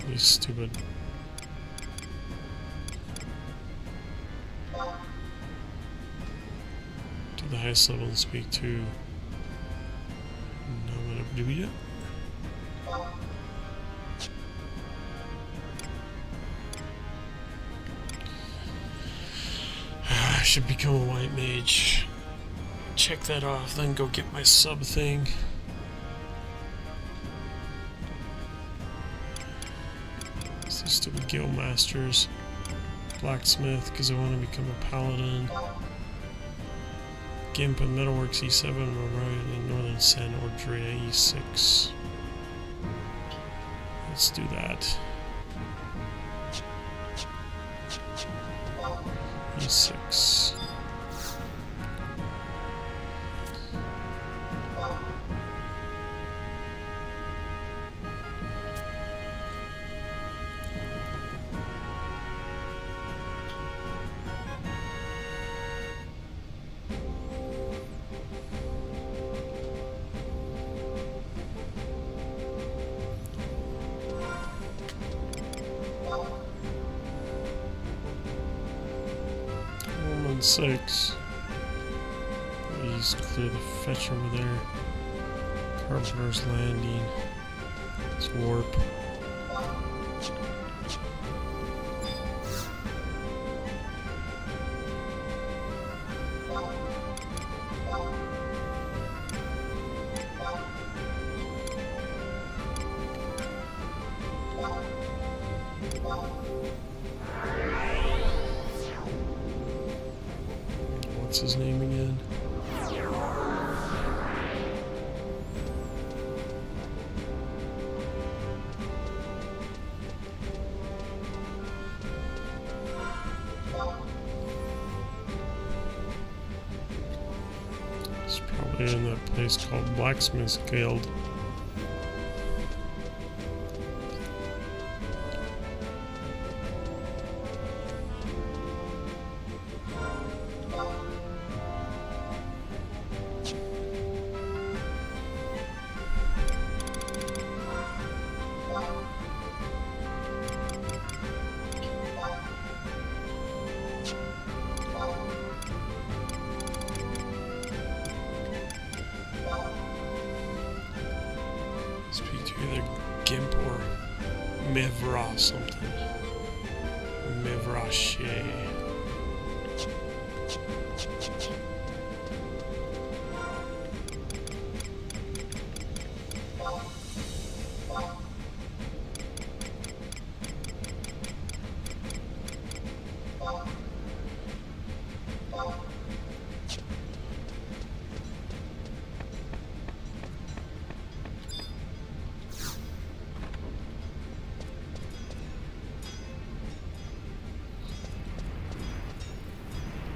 These stupid. the highest level and speak to. No, I'm gonna do it. I should become a white mage. Check that off, then go get my sub thing. These stupid guild masters. Blacksmith, because I want to become a paladin. Gimp and Metalworks E7, Morrowind and Northern Sen or Drea E6. Let's do that. E6. Woman 6. Please clear the fetch over there. Carpenter's Landing. Let's warp. What's his name again? It's probably in that place called Blacksmith's Guild. Speak to either Gimp or Mevra something. Mevrache.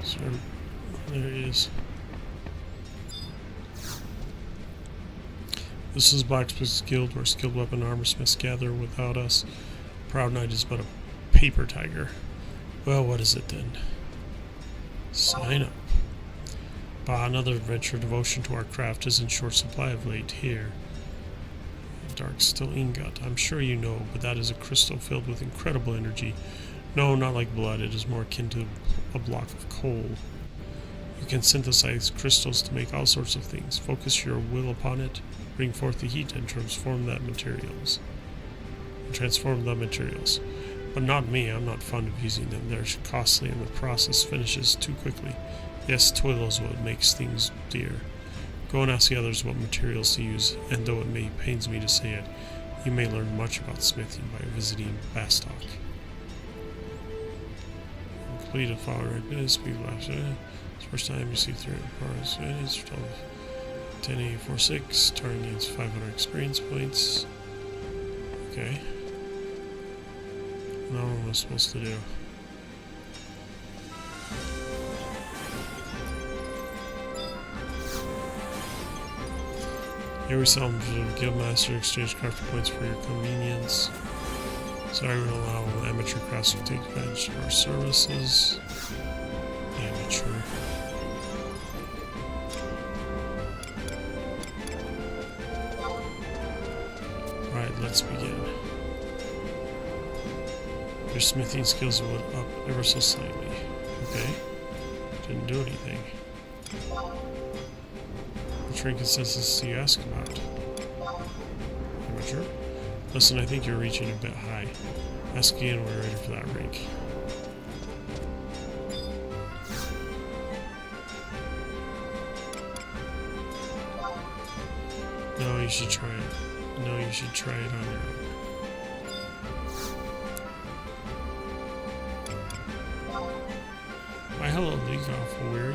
So, there he is. This is Blacksmith's Guild, where skilled weapon armorsmiths gather without us. Proud Knight is but a paper tiger. Well, what is it then? Sign up. Bah, another adventure. Devotion to our craft is in short supply of late here. Dark Still Ingot. I'm sure you know, but that is a crystal filled with incredible energy. No, not like blood. It is more akin to a block of coal. You can synthesize crystals to make all sorts of things. Focus your will upon it, bring forth the heat, and transform the materials. But not me. I'm not fond of using them. They're costly, and the process finishes too quickly. Yes, toil is what makes things dear. Go and ask the others what materials to use, and though it pains me to say it, you may learn much about smithing by visiting Bastok. Complete a follower like this. Speak last. It's first time you see through it. It's 10A46. Tarn gains 500 experience points. Okay. Now what am I supposed to do? Here we sell them to the Guildmaster. Exchange crafting points for your convenience. Sorry, we don't allow amateur craftsmen to take advantage of our services. Amateur. Right, let's begin. Your smithing skills went up ever so slightly. Okay. Didn't do anything. trinkets do you ask about? Amateur? Listen, I think you're reaching a bit high. Ask again when we're ready for that rank. No, you should try it. No, you should try it on your own. Why hello, leak off, weary?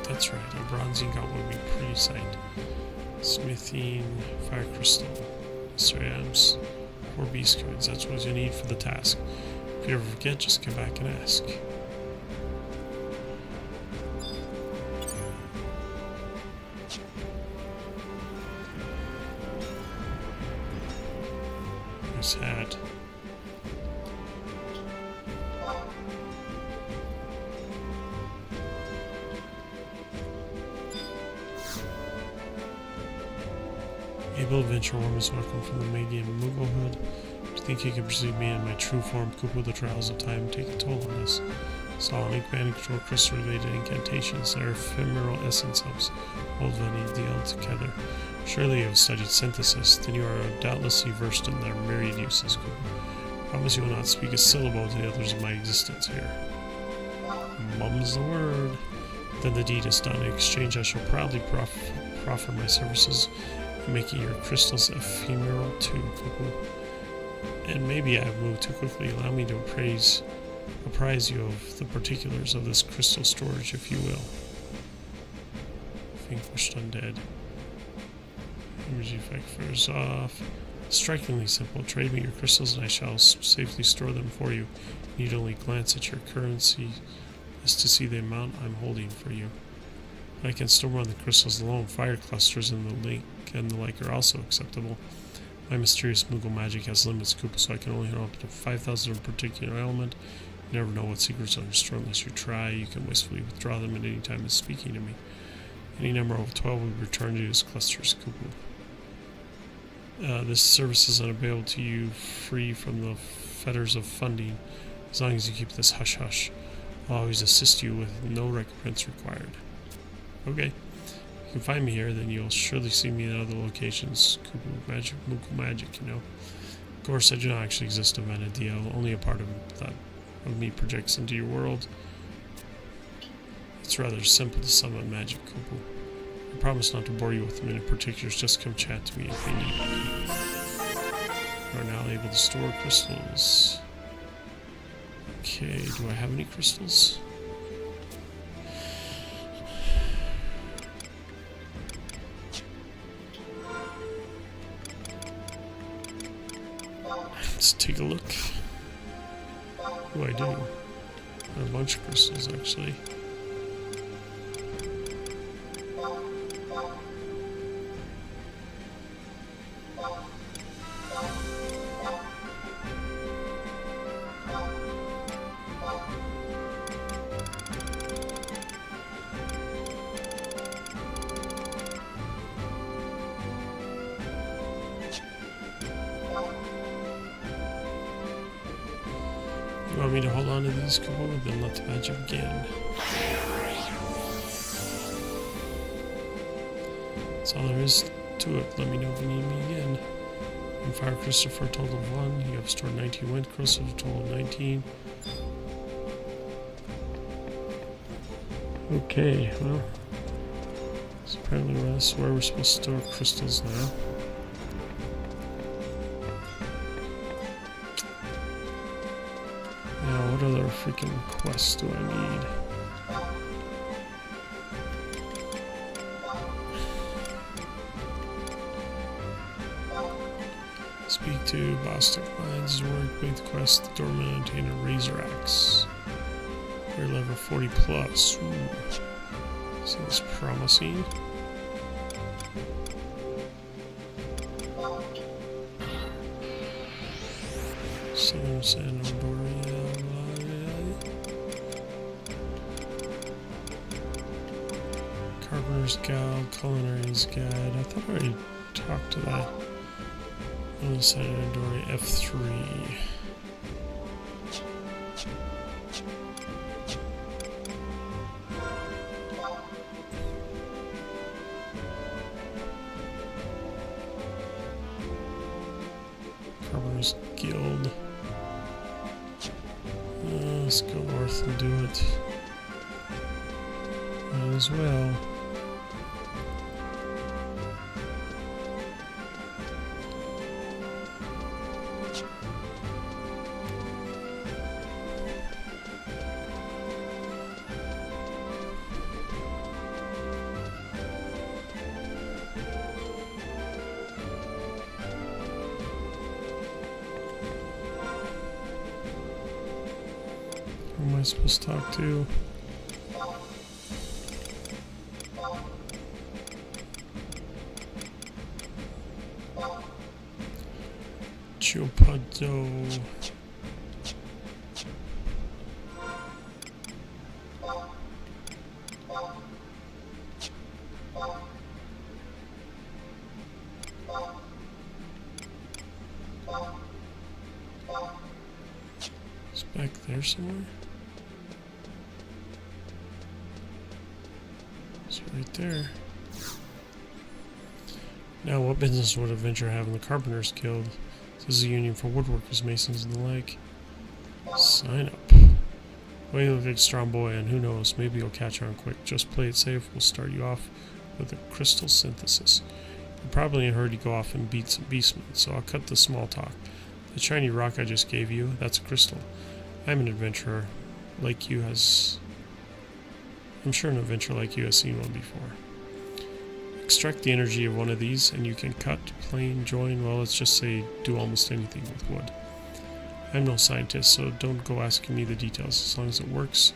That's right. A bronze ingot would be a pretty sight. Smithing, fire crystal, Mr. Adams, 4 beast codes. That's what you need for the task. If you ever forget, just come back and ask. Nice hat. Able adventure warmest welcome from the Magian Mugglehood. Do you think you can perceive me in my true form? Koopa, the trials of time take a toll on us. Solid band control crystal related incantations. Their ephemeral essence helps hold any deal together. Surely you have studied synthesis, then you are doubtlessly versed in their myriad uses, Koopa. Promise you will not speak a syllable to the others of my existence here. Mum's the word. Then the deed is done. In exchange, I shall proudly proffer my services, making your crystals ephemeral too, Koopa. And maybe I have moved too quickly. Allow me to apprise you of the particulars of this crystal storage, if you will. Vanquished undead. Energy effect fires off. Strikingly simple. Trade me your crystals and I shall safely store them for you. You need only glance at your currency as to see the amount I'm holding for you. But I can store on the crystals alone. Fire clusters and the link and the like are also acceptable. My mysterious Moogle magic has limits, Koopa, so I can only hold up to 5,000 of a particular element. You never know what secrets are stored unless you try. You can wastefully withdraw them at any time of speaking to me. Any number over 12 will be returned to you as clusters, Koopa. This service is unavailable to you, free from the fetters of funding. As long as you keep this hush-hush, I'll always assist you with no recompense required. Okay. If you can find me here, then you'll surely see me in other locations. Koopa magic, Moogle magic, you know. Of course, I do not actually exist in Vana'diel. Only a part of that of me projects into your world. It's rather simple to summon magic, Koopa. I promise not to bore you with many particulars. Just come chat to me if you need. You are now able to store crystals. Okay, do I have any crystals? Let's take a look. Oh, I do. A bunch of crystals, actually. You want me to hold on to these, Koopa? Then let's magic again. That's all there is to it. Let me know if you need me again. And fire crystal for a total of 1. You have stored 19 wind crystals, a total of 19. Okay, well. So apparently that's where we're supposed to store crystals now. Now, what other freaking quests do I need? Speak to Bostic Mines, work with quest, the Dormant and obtain a Razor Axe. You're level 40 plus. Ooh. Seems promising. Southern San Doria. Carpenter's Guide, Culinary's Guide. I thought I already talked to that. On the side of Doria F3. Carpenter's Guild. Let's go north and do it. Might as well. Who am I supposed to talk to? Chopado. It's back there somewhere. It's right there. Now, what business would Adventure have in the Carpenters Guild? This is a union for woodworkers, masons, and the like. Sign up. Well, you look like a strong boy, and who knows, maybe you'll catch on quick. Just play it safe. We'll start you off with a crystal synthesis. You're probably in a hurry to go off and beat some beastmen, so I'll cut the small talk. The shiny rock I just gave you, that's a crystal. I'm an adventurer like you has... I'm sure an adventurer like you has seen one before. Extract the energy of one of these, and you can cut, plane, join, well, let's just say do almost anything with wood. I'm no scientist, so don't go asking me the details. As long as it works,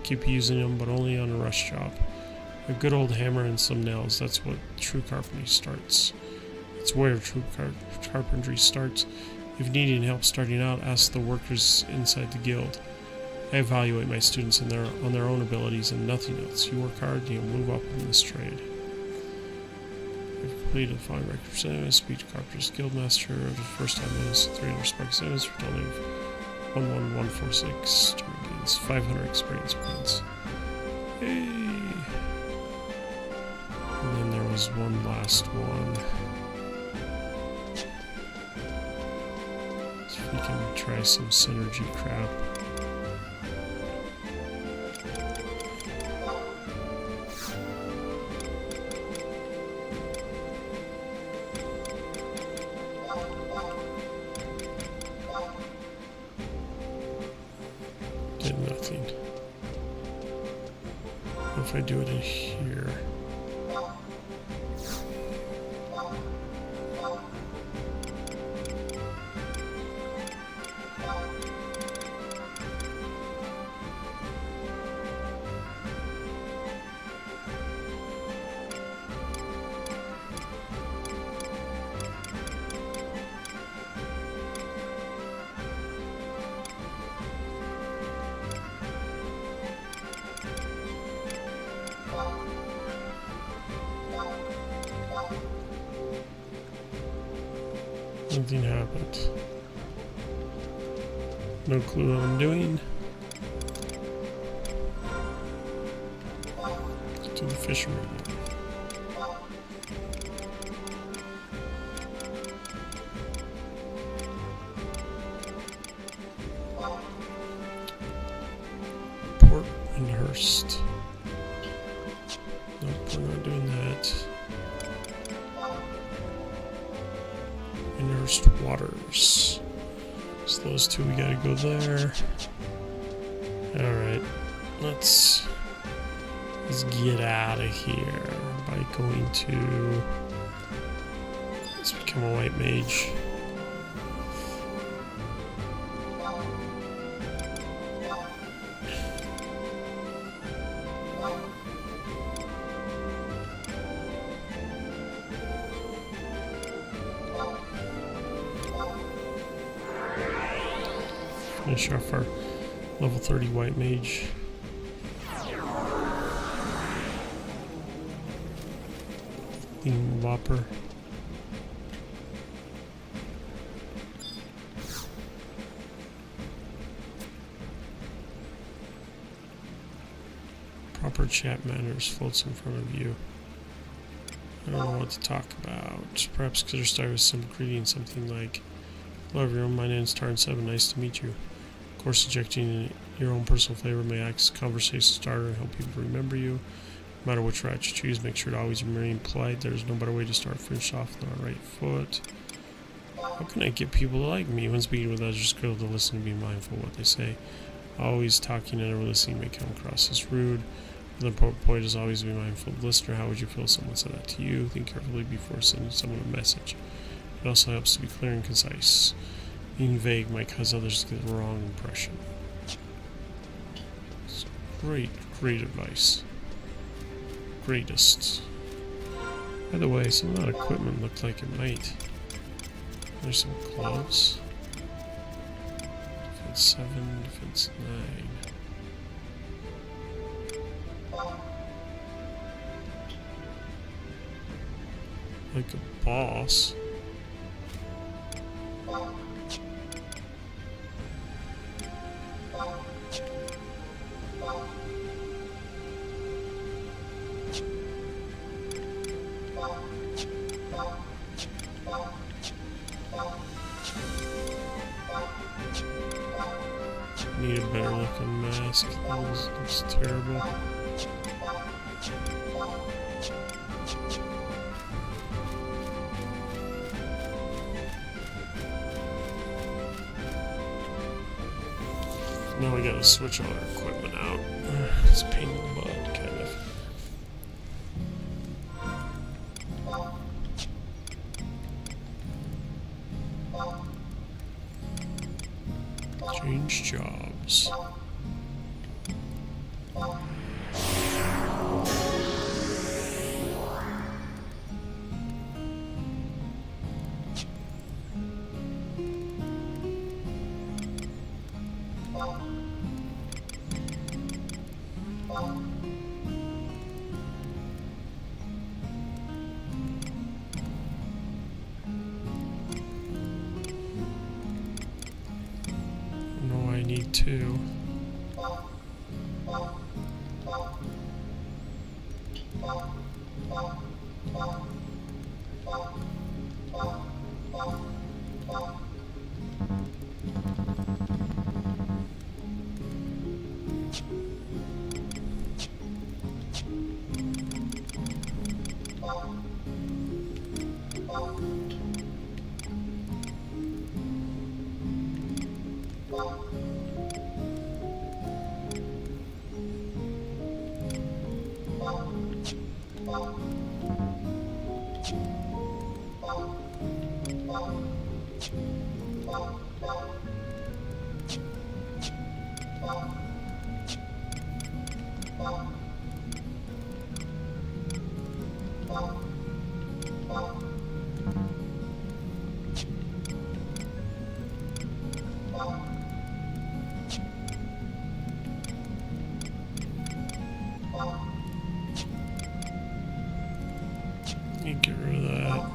keep using them, but only on a rush job. A good old hammer and some nails, that's what true carpentry starts. It's where true carpentry starts. If you need any help starting out, ask the workers inside the guild. I evaluate my students on their own abilities and nothing else. You work hard and you'll move up in this trade. I've completed the following record speech Carpenter's Guildmaster of the first time is 300 spark incentives for total of 11146. Turn gains 500 experience points. Hey! And then there was one last one. So if we can try some synergy crap. Did nothing. What if I do it in here? Nothing happened. No clue what I'm doing. To the fisherman. Port Windhurst. Nope, we're not doing that. Windhurst Waters. So those two, we gotta go there. Alright, let's get out of here by going to... Let's become a white mage. Finish off our level 30 white mage. Whopper. Proper chat manners floats in front of you. I don't know what to talk about. Perhaps consider starting with some greeting, something like, Hello everyone, my name is Tarn7. Nice to meet you. Of course, injecting your own personal flavor may act as a conversation starter and help people remember you. No matter which route you choose, make sure to always remain polite. There's no better way to start finish off than on the right foot. How can I get people to like me? When speaking with others, it's critical to listen and be mindful of what they say. Always talking and never listening may come across as rude. The important point is always be mindful of the listener. How would you feel if someone said that to you? Think carefully before sending someone a message. It also helps to be clear and concise. Being vague might cause others to get the wrong impression. It's great advice. Greatest. By the way, some of that equipment looked like it might. There's some gloves. Defense 7, defense 9. Like a boss. Need a better looking mask. That looks terrible. Now we gotta switch all our equipment out. It's a pain in the butt, kind of. Change jobs. No, I need to. Get rid of that.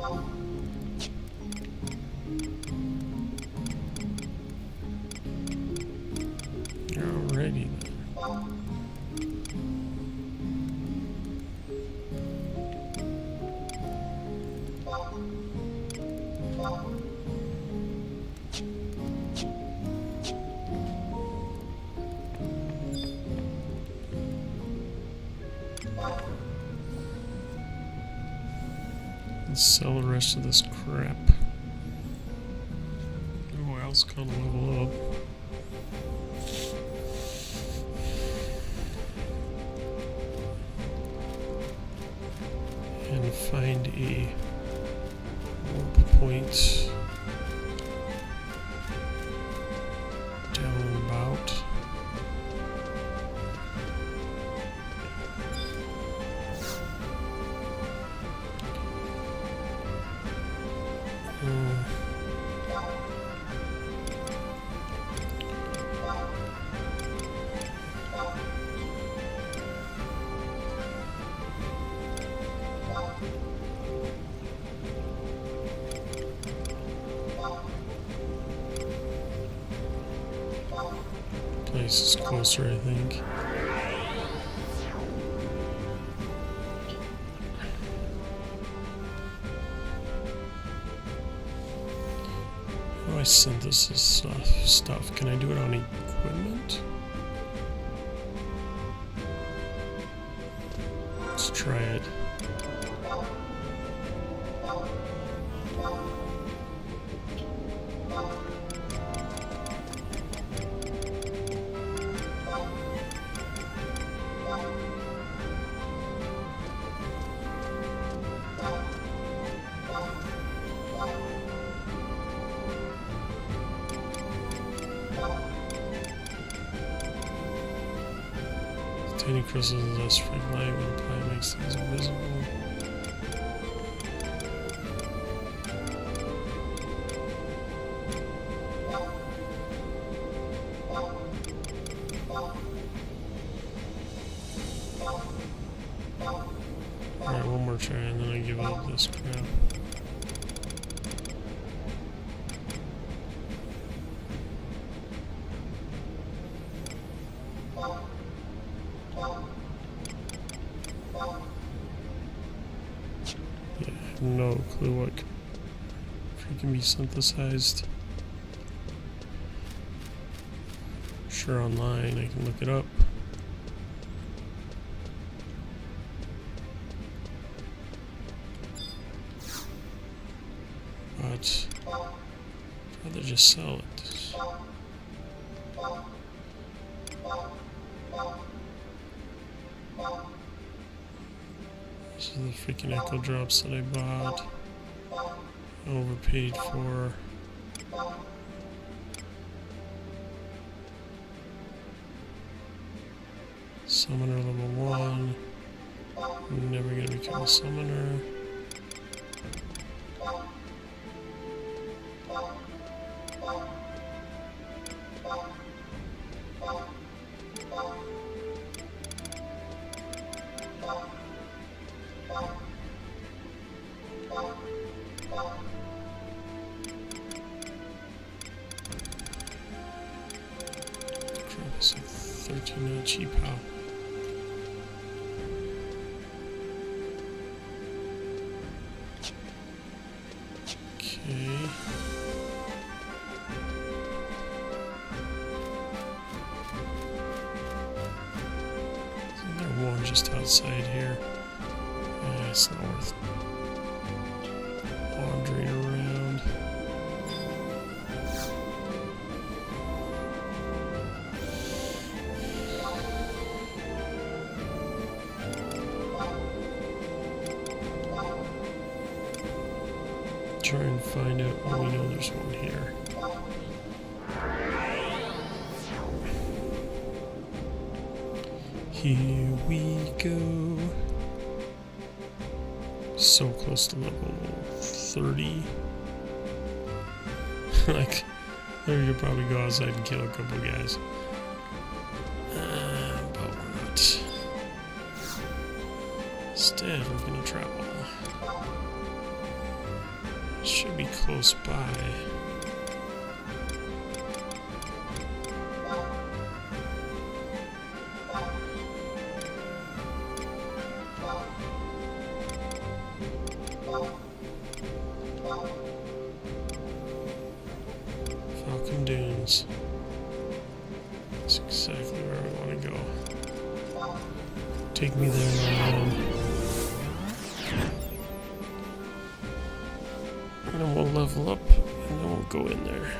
Alrighty then. Let's sell the rest of this crap. Who else can level up? And find a warp point down about. Place is closer, I think. How do I synthesis stuff? Can I do it on equipment? Let's try it. Tiny crystals and dust from light when the plant makes things invisible. Alright, one more try and then I give up this crap. No clue what can be synthesized. Sure, online I can look it up. But I'd rather just sell it. This is the freaking Echo Drops that I bought. Overpaid for. Summoner level 1. I'm never gonna become a summoner. Crap, it's 13 not cheap, how? Okay. Isn't there one just outside here? It's not worth wandering around. Try and find out. Oh, we know there's one here. Here we go. So close to level 30. Like, there you could probably go outside and kill a couple guys. But we're not. Instead, we're gonna travel. Should be close by. Falcon Dunes. That's exactly where I want to go. Take me there, my man. And then we'll level up, and then we'll go in there.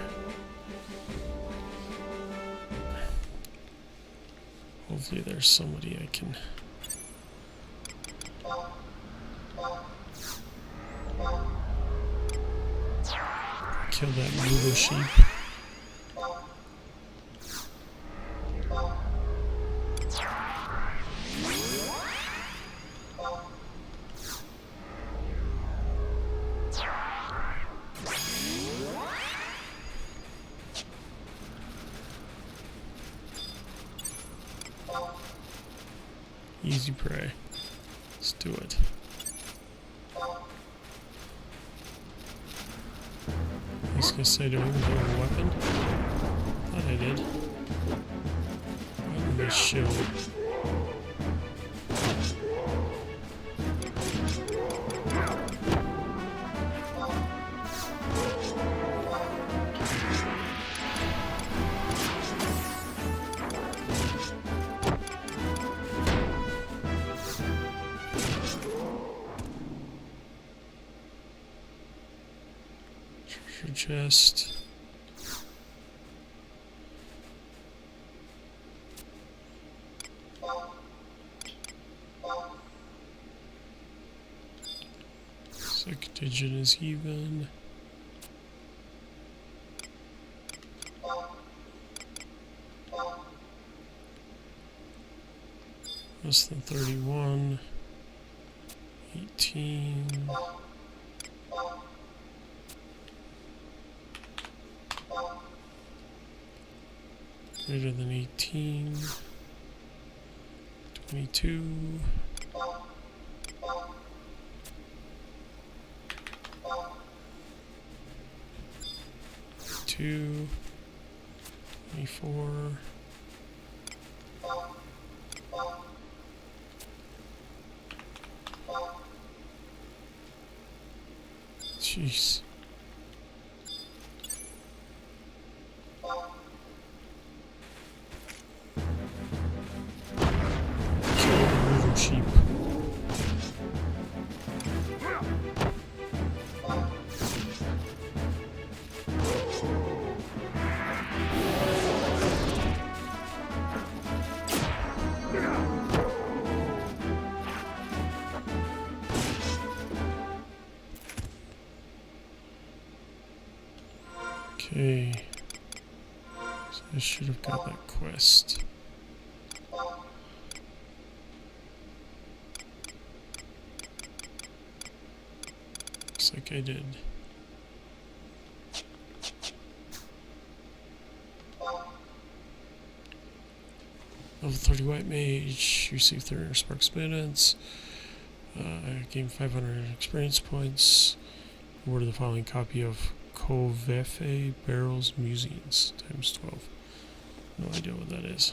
Hopefully there's somebody I can... kill that Mugo sheep. Easy prey. Let's do it. I was gonna say, do I even have a weapon? Thought I did. Weapon based shield. Chest. Second digit is even. Less than 31. 18. Greater than 18, 22, 2, 24, jeez. Sheep. Okay, so I should have got that quest. Looks like I did. Level 30 White Mage, receive 300 Sparks minutes, gain 500 experience points, awarded the following copy of Kovefe Barrels Musings, times 12. No idea what that is.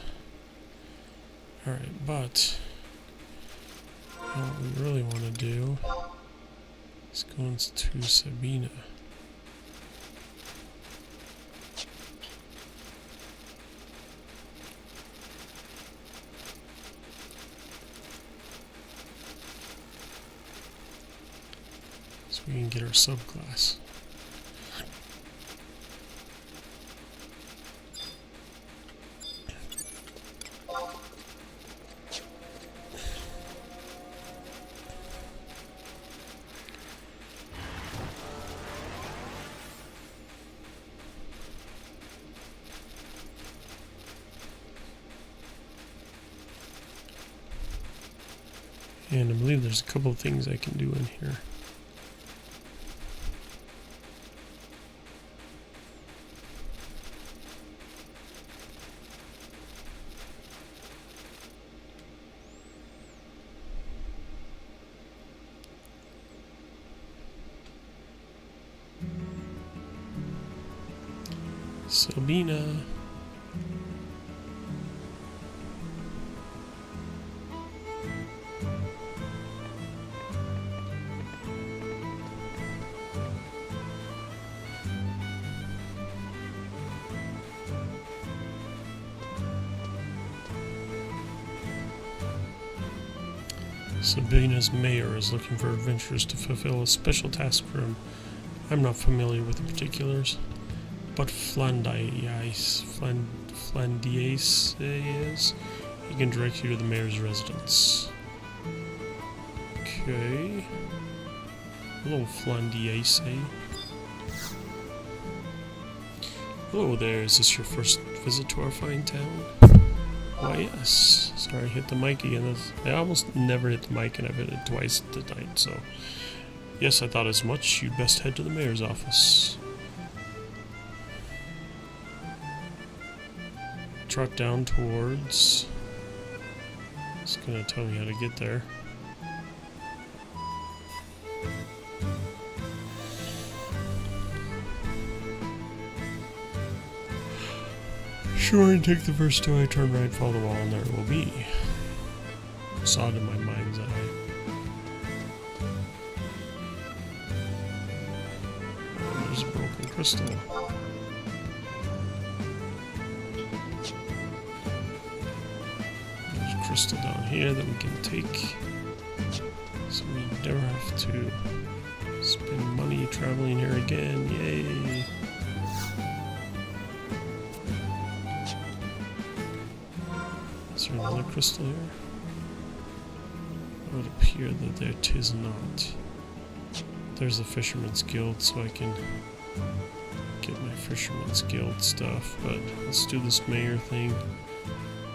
Alright, but what we really want to do is go into Sabina. So we can get our subclass. And I believe there's a couple of things I can do in here. Sabina. Sabina's mayor is looking for adventurers to fulfill a special task for him. I'm not familiar with the particulars, but Flandiais is. He can direct you to the mayor's residence. Okay. Hello, Flandiais. Hello there, is this your first visit to our fine town? Why, yes. Sorry, I hit the mic again. I almost never hit the mic, and I've hit it twice tonight, so... Yes, I thought as much. You'd best head to the mayor's office. Trot down towards... It's gonna tell me how to get there. Sure, and take the first two. I turn right, follow the wall, and there it will be. Saw it in my mind's eye. Oh, there's a broken crystal. There's a crystal down here that we can take. So we never have to spend money traveling here again. Yay! Is there another crystal here? It would appear that there 'tis not. There's the Fisherman's Guild, so I can get my Fisherman's Guild stuff, but let's do this mayor thing.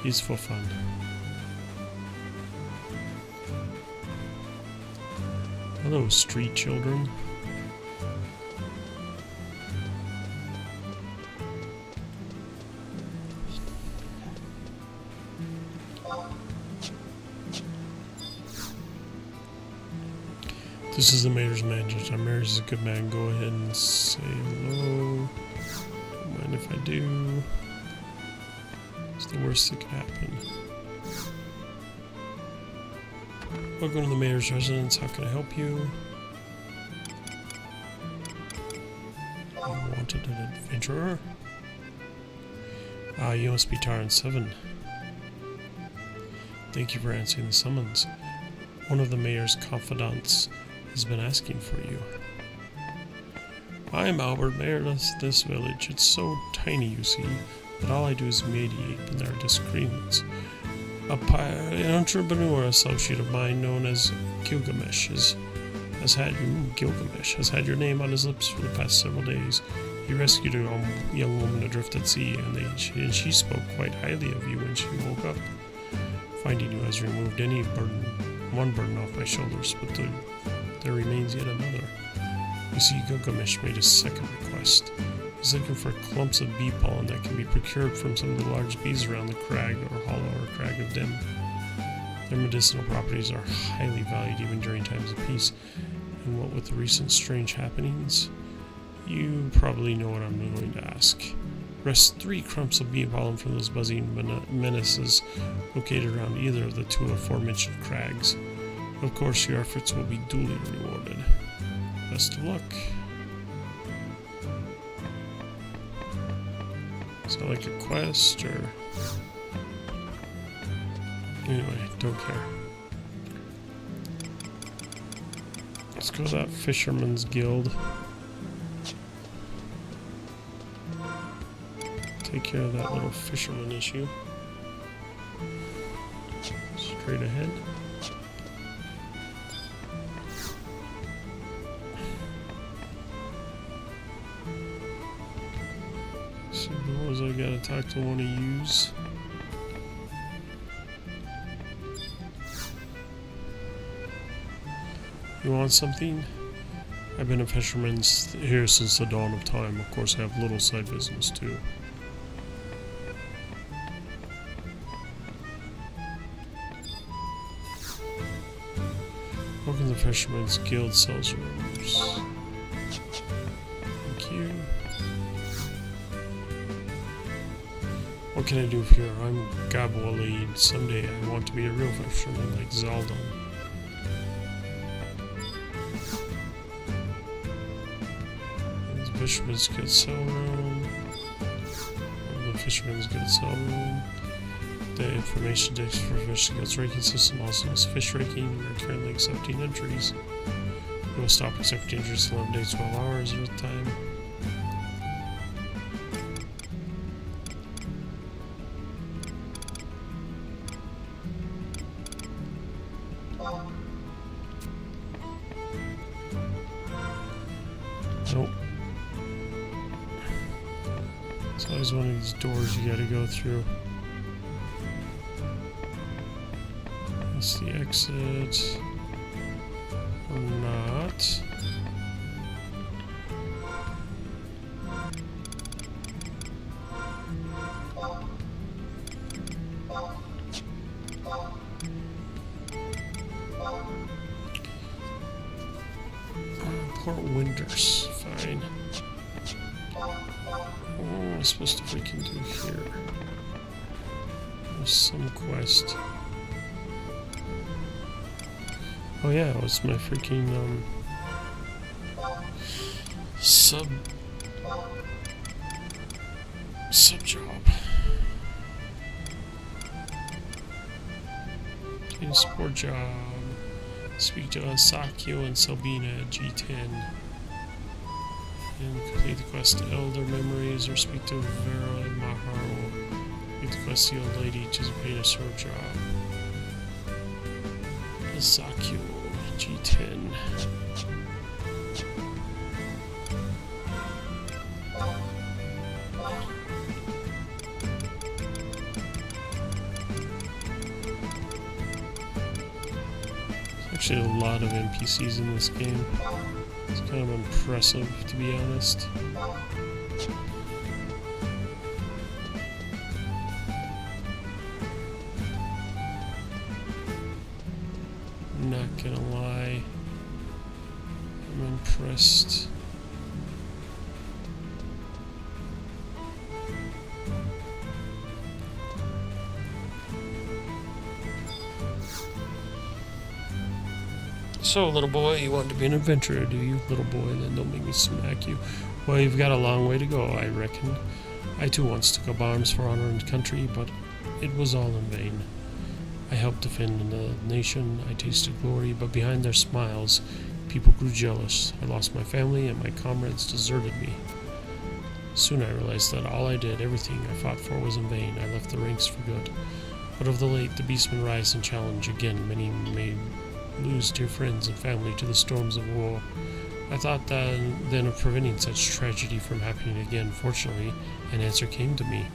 He's for fun. Hello, street children. This is the mayor's manager. Our mayor is a good man. Go ahead and say hello. Don't mind if I do. It's the worst that could happen. Welcome to the mayor's residence. How can I help you? You wanted an adventurer? Ah, you must be Taran 7. Thank you for answering the summons. One of the mayor's confidants has been asking for you. I am Albert, mayor of this village. It's so tiny, you see, that all I do is mediate when there are disagreements. An entrepreneur associate of mine known as Gilgamesh has had your name on his lips for the past several days. He rescued a young woman adrift at sea, and she spoke quite highly of you when she woke up. Finding you has removed one burden off my shoulders, but there remains yet another. You see, Gilgamesh made a second request. He's looking for clumps of bee pollen that can be procured from some of the large bees around the crag or hollow or crag of Dim. Their medicinal properties are highly valued even during times of peace, and what with the recent strange happenings, you probably know what I'm going to ask. Wrest 3 clumps of bee pollen from those buzzing menaces located around either of the two aforementioned crags. Of course, your efforts will be duly rewarded. Best of luck. Is that like a quest, or... Anyway, don't care. Let's go to that Fisherman's Guild. Take care of that little fisherman issue. Straight ahead. Suppose I gotta talk to one of yous. You want something? I've been a fisherman here since the dawn of time. Of course, I have little side business too. Welcome to the Fisherman's Guild sells rooms. Thank you. What can I do here? I'm Gabolade. Someday I want to be a real fisherman like Zaldon. The Fisherman's Guild Cell Room. The Fisherman's Guild Cell Room. The information desk for Fish Guild's ranking system also has fish ranking. We are currently accepting entries. We will stop accepting entries in 11 days, 12 hours at a time. Nope. It's always one of these doors you gotta go through. That's the exit. Or not. Port Winders. Fine. What am I supposed to freaking do here? There's some quest. Oh yeah, it was my freaking sub job. Getting a sport job. Speak to Sakyo and Sabina at G10. And complete the quest to Elder Memories, or speak to Vera and Maharo. Complete the quest to the old lady to paint a sword job. Sakyo G10. There's actually a lot of NPCs in this game. It's kind of impressive, to be honest. Not gonna lie, I'm impressed. So, little boy, you want to be an adventurer, do you? Little boy, then don't make me smack you. Well, you've got a long way to go, I reckon. I too once took up arms for honor and country, but it was all in vain. I helped defend the nation, I tasted glory, but behind their smiles, people grew jealous. I lost my family, and my comrades deserted me. Soon I realized that all I did, everything I fought for, was in vain. I left the ranks for good. But of the late, the beastmen rise and challenge again. Many may lose dear friends and family to the storms of war. I thought then of preventing such tragedy from happening again. Fortunately, an answer came to me.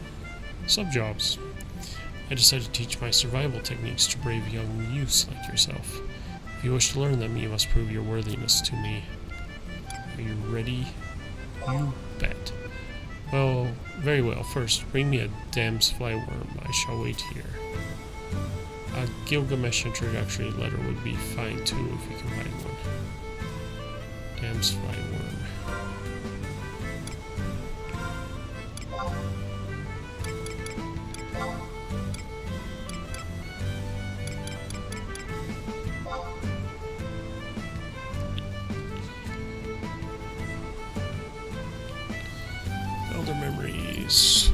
Sub-jobs. I decided to teach my survival techniques to brave young youths like yourself. If you wish to learn them, you must prove your worthiness to me. Are you ready? You bet. Well, very well. First, bring me a damsfly worm. I shall wait here. A Gilgamesh introductory letter would be fine too if you can find one. Damsfly worm. Elder Memories.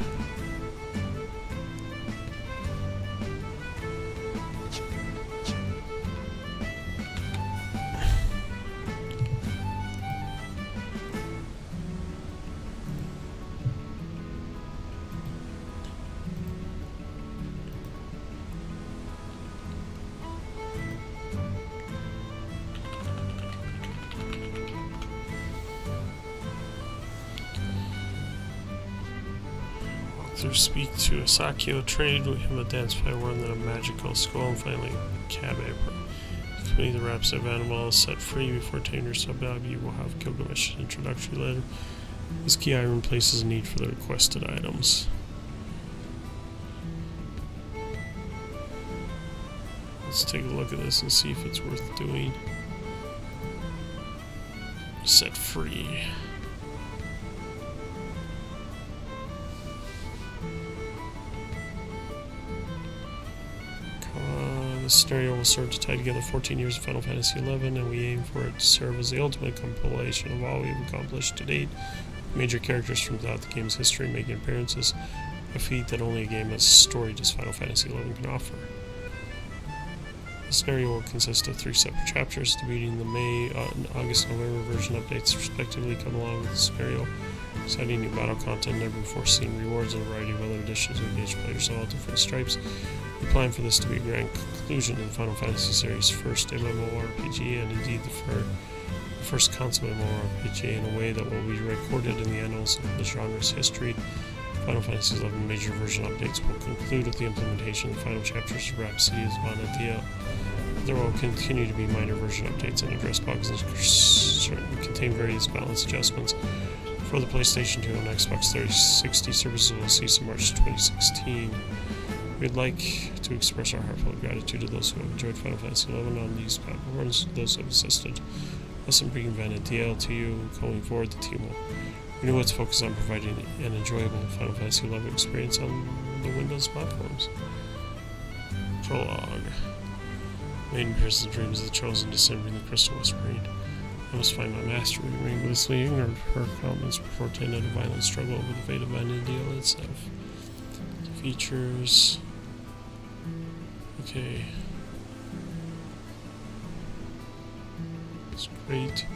To speak to Asakio, trade with him a damsfly worm, then a magical skull, and finally Kabe. Complete the wraps of animals set free before taking your sub-job. You will have Gilgamesh's introductory letter. This key item places a need for the requested items. Let's take a look at this and see if it's worth doing. Set free. This scenario will serve to tie together 14 years of Final Fantasy XI, and we aim for it to serve as the ultimate compilation of all we've accomplished to date. Major characters from throughout the game's history making appearances, a feat that only a game as storied as Final Fantasy XI can offer. The scenario will consist of 3 separate chapters, debuting the May, August, and November version updates respectively come along with the scenario, exciting new battle content, never before seen rewards, and a variety of other additions to engage players of all different stripes. We plan for this to be a grand conclusion in the Final Fantasy series' first MMORPG, and indeed the first console MMORPG in a way that will be recorded in the annals of the genre's history. Final Fantasy XI major version updates will conclude with the implementation of the final chapters of Rhapsody of Vana'diel. There will continue to be minor version updates and address bugs and contain various balance adjustments. For the PlayStation 2 and Xbox 360 services will cease in March 2016. We'd like to express our heartfelt gratitude to those who have enjoyed Final Fantasy XI on these platforms, those who have assisted us in bringing Vana'diel to you. Going forward, the team will renew its focus on providing an enjoyable Final Fantasy XI experience on the Windows platforms. Prologue. Maiden pierces the dreams of the chosen, discovering the crystal whispering. I must find my master. We remain blissfully ignorant of her comments before to end a violent struggle over the fate of Vana'diel itself. Features. Okay. It's great.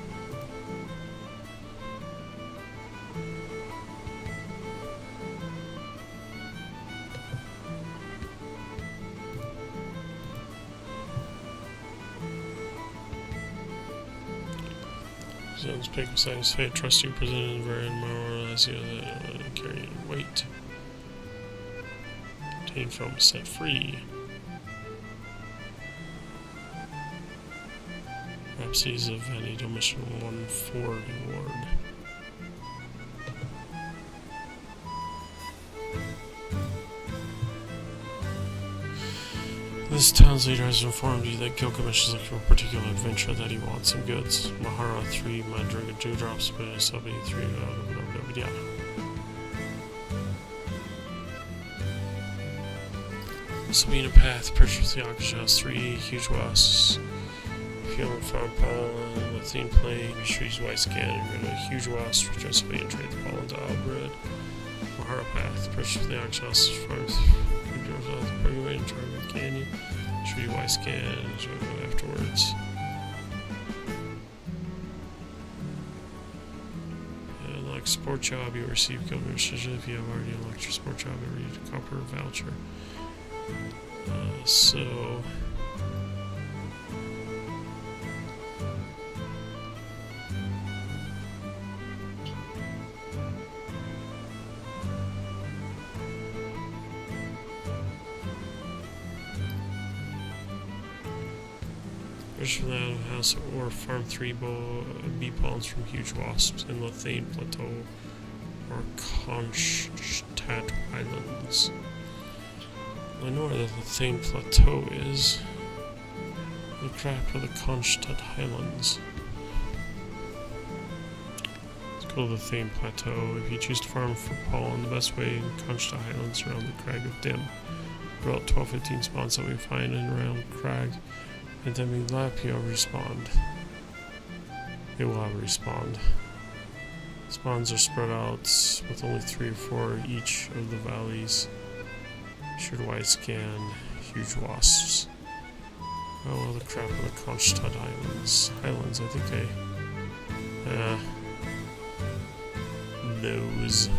Zone's pick besides fate, trust you presented in very moral as you carrying weight. Obtained from set free. Rhapsodies of Vana'diel Mission 1-4 reward. This town's leader has informed you that Gilgamesh is looking for a particular adventure that he wants some goods. Mahara 3, Madriga 2 drops, but SLB 3 yeah. Sabina Path, purchase the Akashas 3, huge wasps. If you haven't found pollen, Lithine Plague, be sure to use white scan and rid of huge wasps for just and trade the pollen to Albred. Mahara Path, purchase the Akashas from Pergamate and Target Canyon. Show you white scan and afterwards. Unlock support job, you receive Gilgamesh if you have already unlocked your support job, you read a copper voucher. So from the house or farm 3 bee pollens from huge wasps in Lithane Plateau or Kronstadt Islands. I know where the Lithane Plateau is. The crap of the Kronstadt Highlands. Let's go to the Lithane Plateau. If you choose to farm for pollen, the best way in Kronstadt Highlands around the Crag of Dim. About 12-15 spawns that we find in around Crag. And then we lap, you'll respawn. It will have respawned. Spawns are spread out with only 3 or 4 each of the valleys. Should white scan, huge wasps. Oh well, the crap of the Kronstadt Islands. I think those.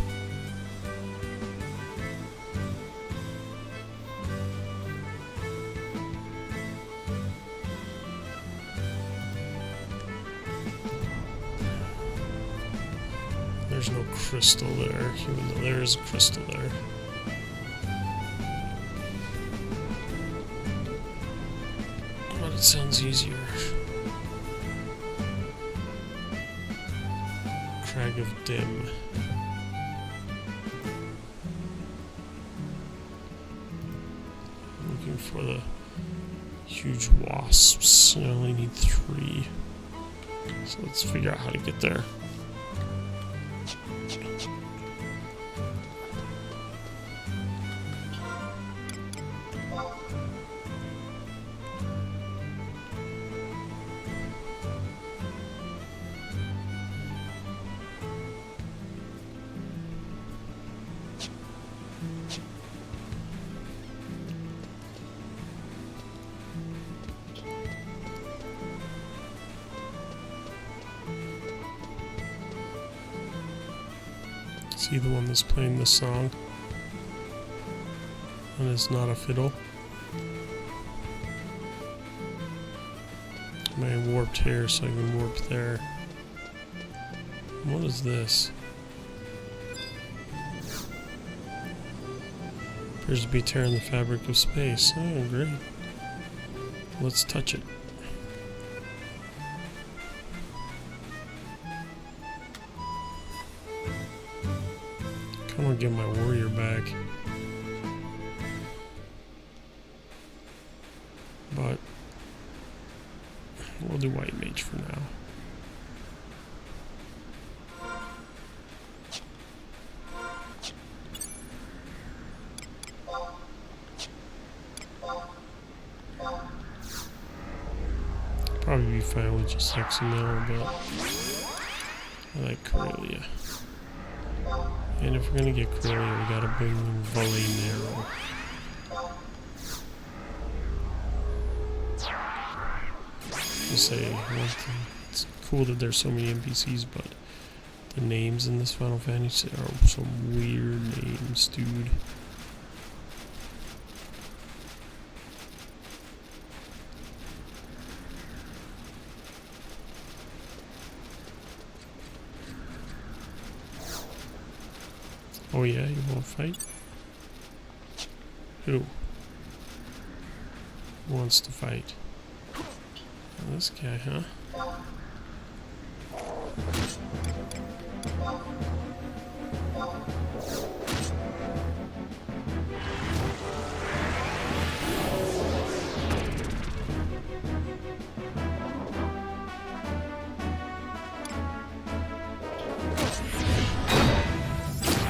There's no crystal there, even though there is a crystal there. But it sounds easier. Crag of Dim. I'm looking for the huge wasps. I only need 3. So let's figure out how to get there. Is he the one that's playing this song? And it's not a fiddle. I warped here so I can warp there. What is this? Appears to be tearing the fabric of space. Oh, great. Let's touch it. Come on, get my warrior back. But we'll do white mage for now. Probably be fine with just Hexamil, but I like Corellia. And if we're gonna get Corellia, we gotta bring Valinero. I'll say one thing. It's cool that there's so many NPCs, but the names in this Final Fantasy are some weird names, dude. Oh yeah, you won't fight? Who? Who wants to fight? Oh, this guy, huh?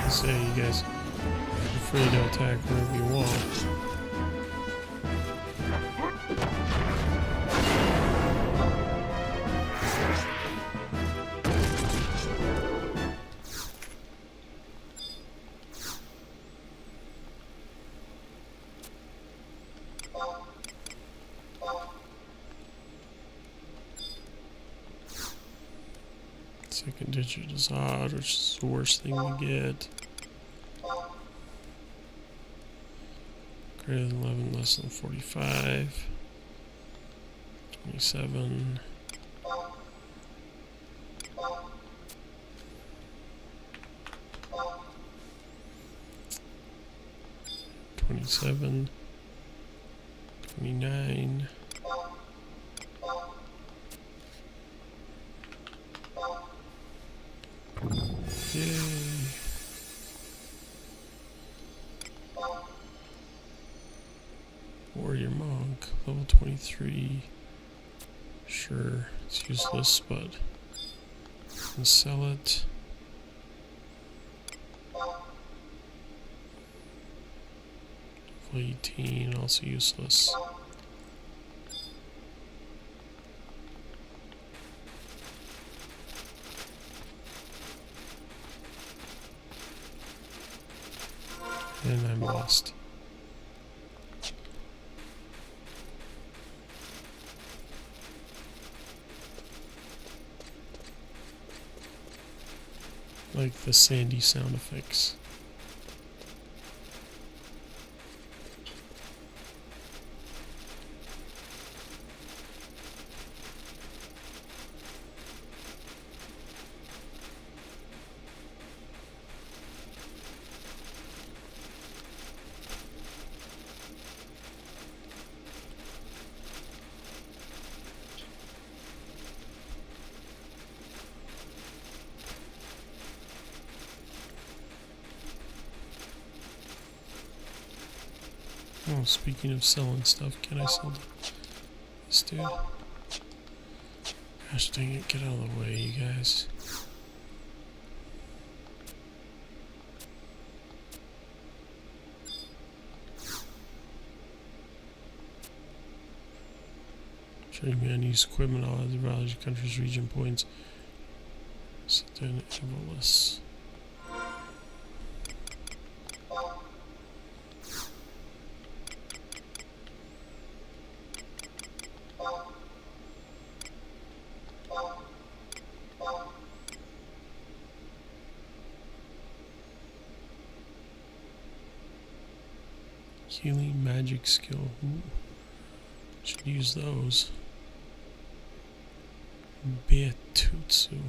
Say you guys are free to attack wherever you want. Second digit is odd, which is the worst thing to get. Greater than 11, less than 45. 27. 27. 29. Yay. Warrior Monk, level 23. Sure, it's useless, but I can sell it. Level 18, also useless. And I'm lost. Like the sandy sound effects. Oh, speaking of selling stuff, can I sell this dude? Gosh dang it, get out of the way, you guys. Trading me unused equipment, all other values, countries, region points. Sit down at Evolus. Healing magic skill. Ooh. Should use those. Beatutsu.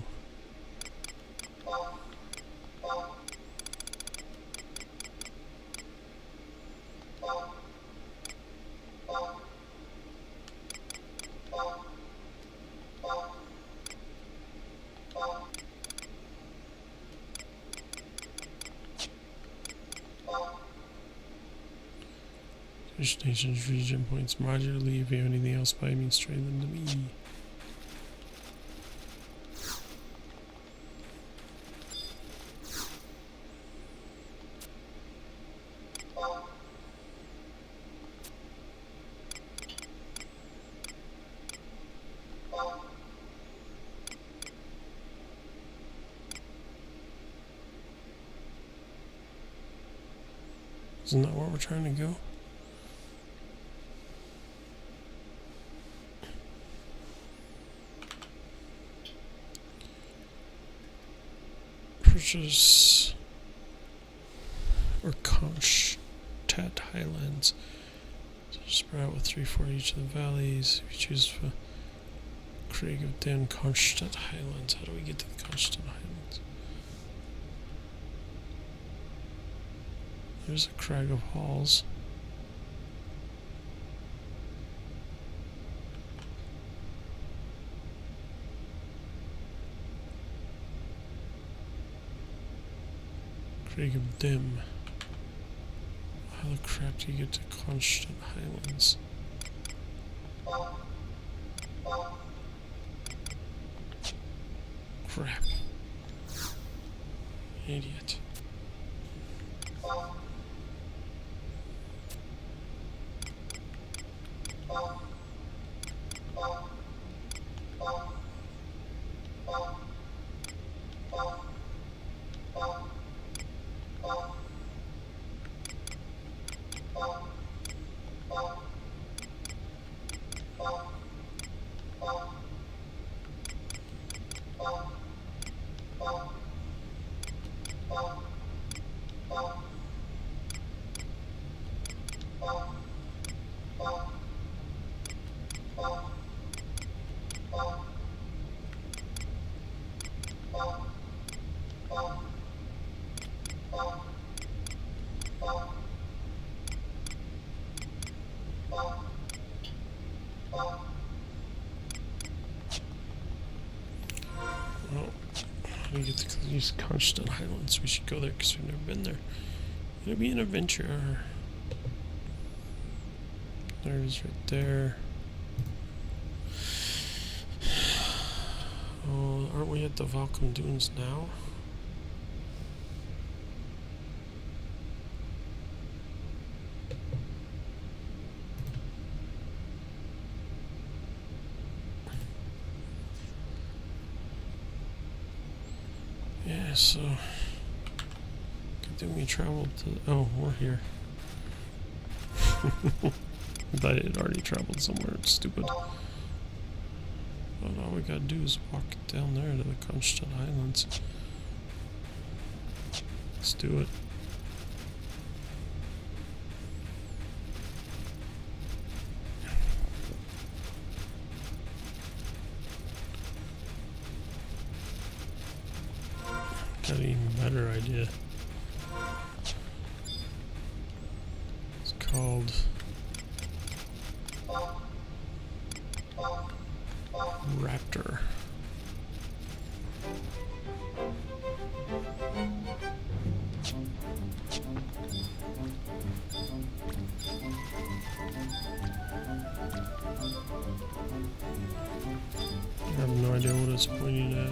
Fish Nations region points modularly. If you have anything else by means, trade them to me. Isn't that where we're trying to go? Purchase or Kronstadt Highlands. So spread out with 3/4 each of the valleys. If you choose for Craig of Dan Kronstadt Highlands. How do we get to the Kronstadt Highlands? There's a Crag of Halls. Craig of Dim. How the crap do you get to Kronstadt Highlands? Crap. Idiot. We get to these Kronstadt Highlands. We should go there because we've never been there. It'll be an adventure. There it is right there. Oh, aren't we at the Valcom Dunes now? Yeah, so good thing we traveled to. Oh, we're here. I thought it had already traveled somewhere. It's stupid. But all we gotta do is walk down there to the Kronstadt Highlands. Let's do it. Got an even better idea. It's called Raptor. I have no idea what it's pointing at.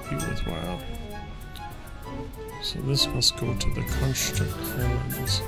be worthwhile. So this must go to the Construct Islands.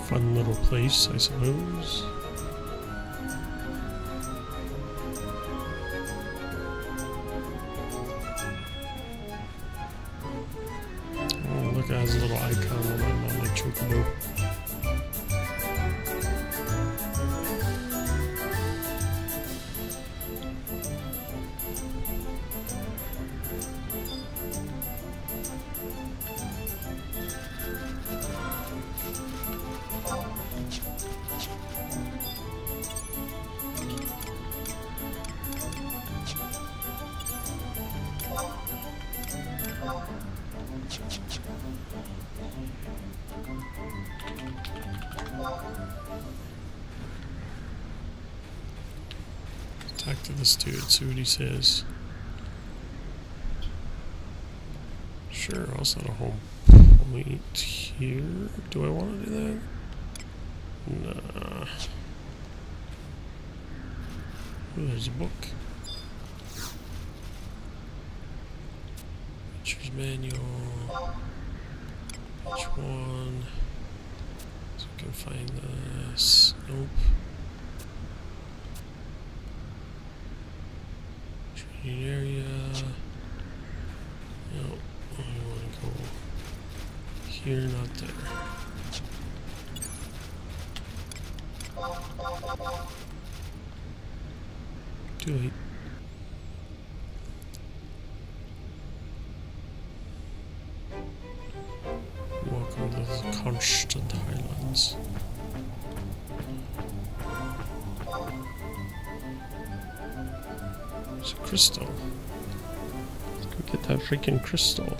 Fun little place, I suppose. Oh, look, it has a little icon on my chocobo. Talk to this dude, see what he says. Sure, I'll set a home point here. Do I want to do that? Nah. Oh, there's a book. Pictures manual. Which one? So I can find this. Nope. Training area. No, I want to go here, not there. Too late. Welcome to the Constant Highlands. There's a crystal. Let's go get that freaking crystal.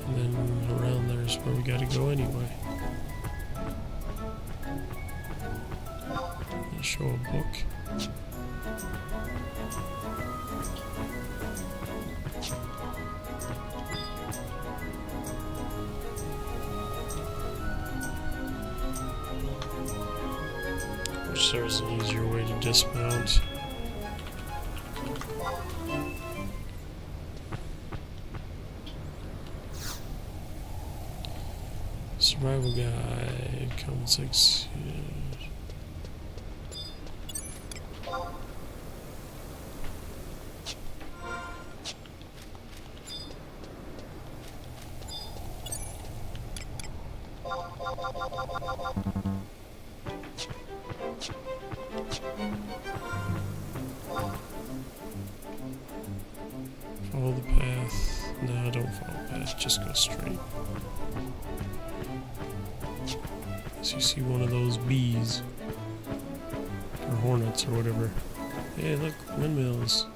And then around there is where we gotta go anyway. I'll show a book. Which there's an easier way to dismount. Survival guide, common 6. Follow the path. No, don't follow the path, just go straight. So you see one of those bees, or hornets, or whatever. Hey, look, windmills.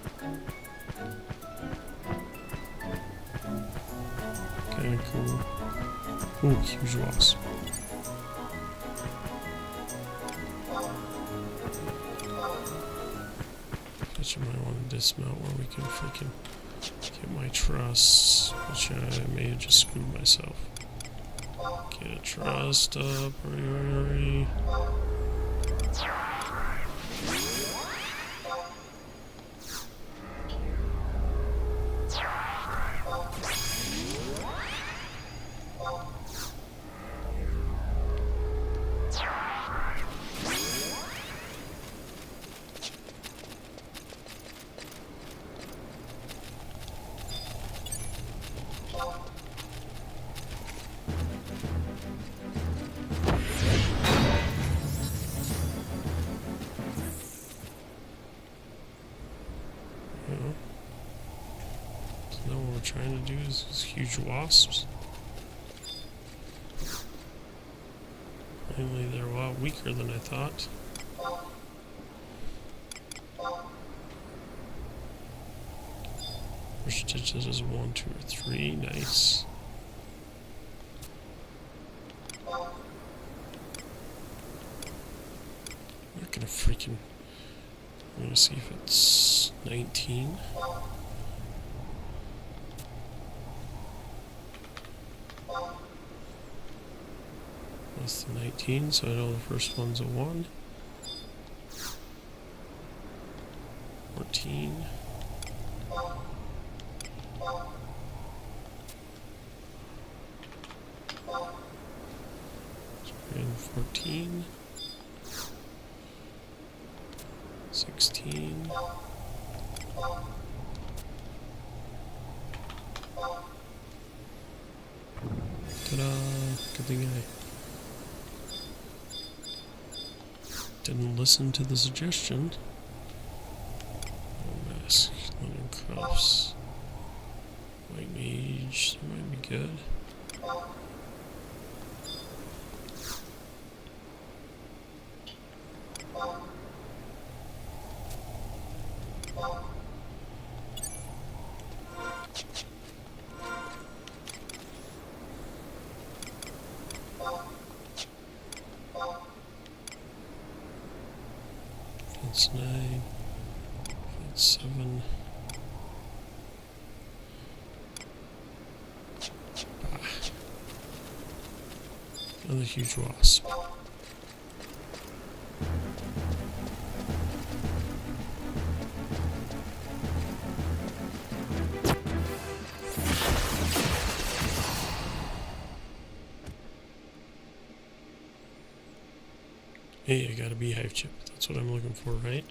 Kinda cool. Ooh, huge wasp. But you might want to dismount where we can freaking get my truss, which I may have just screwed myself. Get a trust up, hurry. trying to do is huge wasps. Finally, they're a lot weaker than I thought. First stitches is 1, 2, or 3. Nice. I'm not gonna freaking. I'm gonna see if it's 19. That's the 19, so I know the first one's a 1. 14. And 14. 16. Ta-da! Good thing I didn't listen to the suggestion. Mask, linen cuffs, white mage, that might be good. That's 9. That's 7. Ah. Another huge wasp. Hey, I got a beehive chip. That's what I'm looking for, right?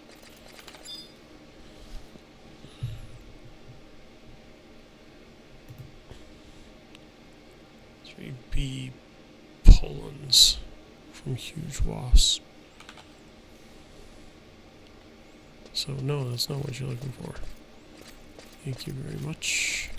Three bee pollens from huge wasps. So no, that's not what you're looking for. Thank you very much.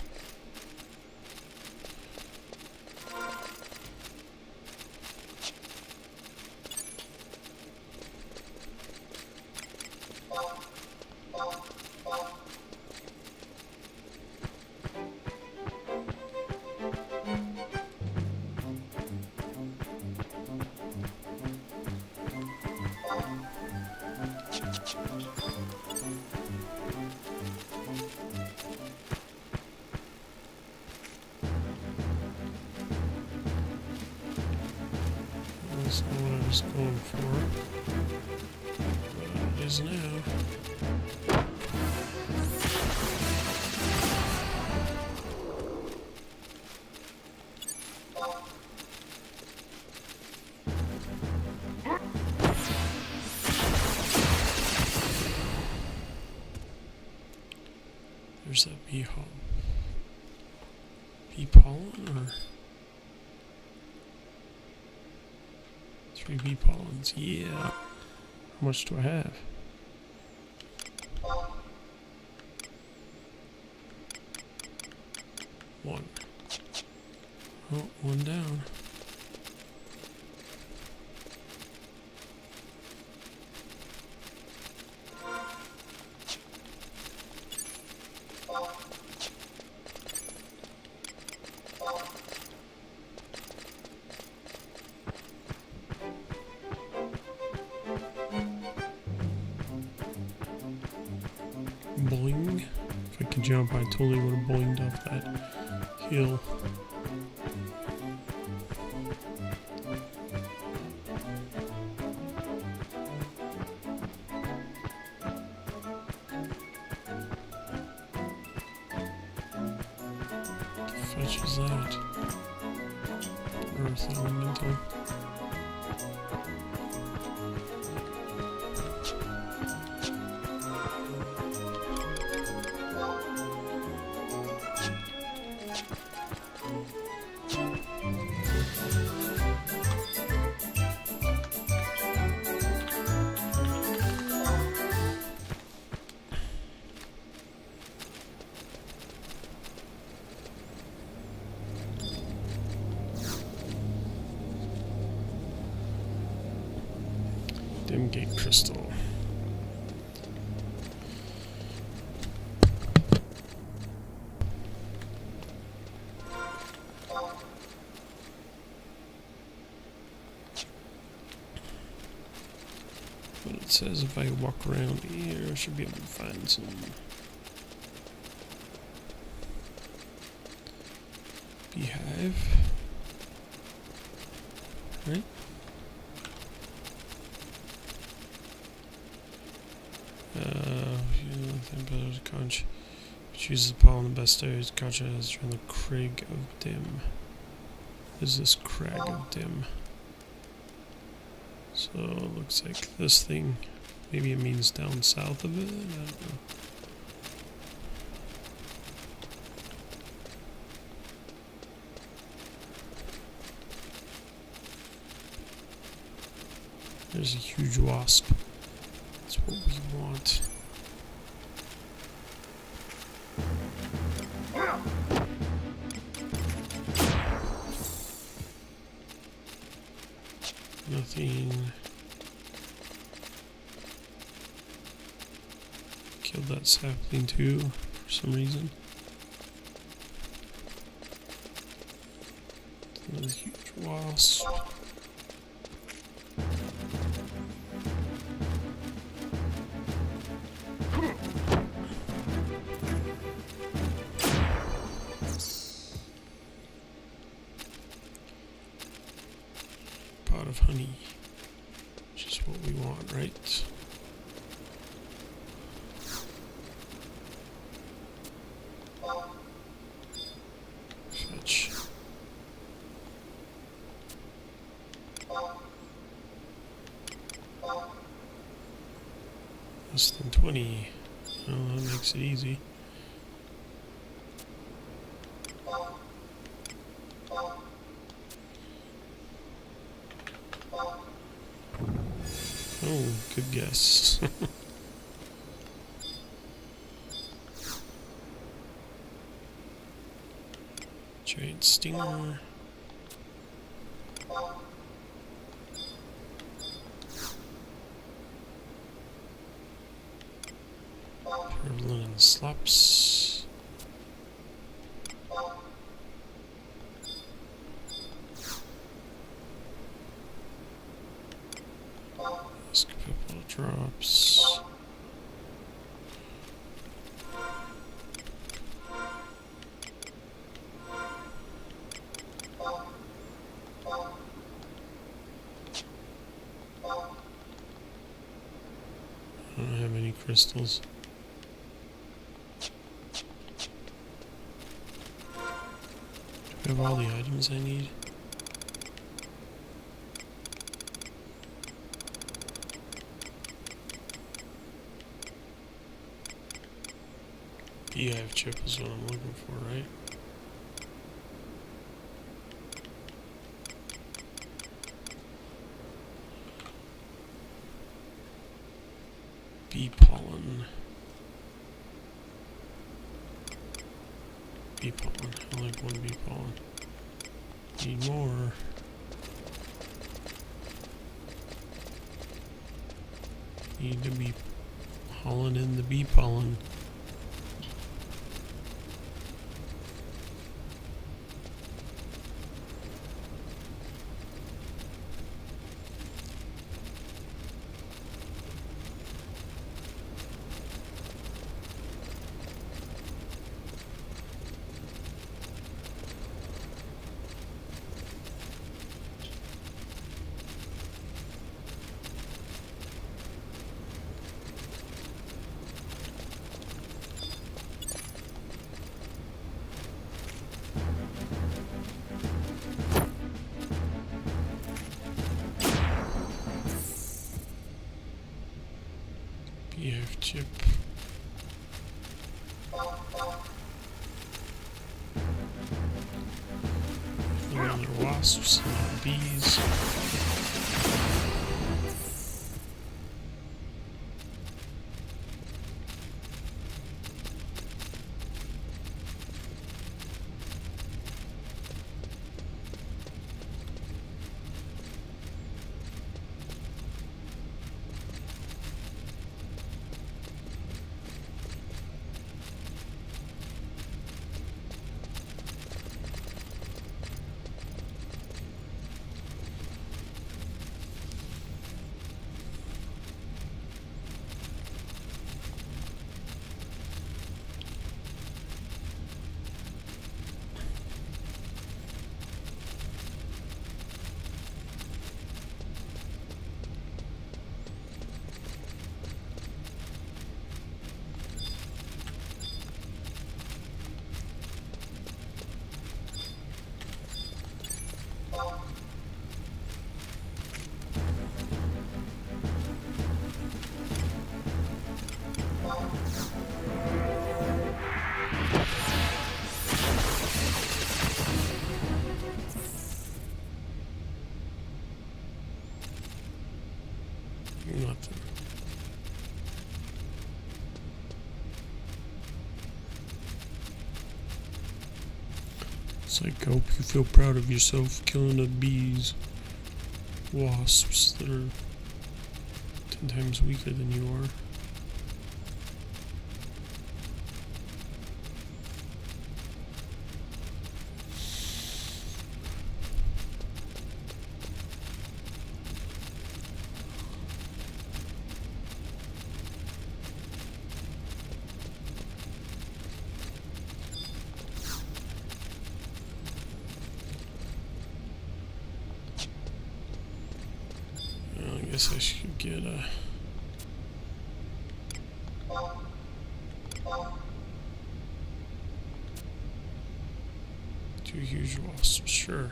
That's not what I was going for. But it is now. There's that bee home. Bee pollen or 3 bee pollens. Yeah. How much do I have? 1. Oh, 1 down. Boing. If I could jump, I totally would have boinged off that hill. What the fetch is that? Earth elemental. crystal. But it says if I walk around here, I should be able to find some beehive. Right? Conch chooses the pollen the best areas. Conch has from the Crag of Dim. Is this Crag of Dim? So it looks like this thing. Maybe it means down south of it. I don't know. There's a huge wasp. That's what we want. Nothing. Killed that sapling too, for some reason. There's a huge wasp. Pot of honey. Just what we want, right? Fetch. Less than 20. Well, that makes it easy. Oh, good guess. Giant stinger. Purblin and slops. Couple drops. I don't have any crystals. Do I have all the items I need? Beehive chip is what I'm looking for, right? Bee pollen. Bee pollen. I like one bee pollen. Need more. Need to be hauling in the bee pollen. Beehive chip. Another wasps, not bees. It's like, I hope you feel proud of yourself killing the bees, wasps that are 10 times weaker than you are. I guess I should get a... two huge wasps, sure.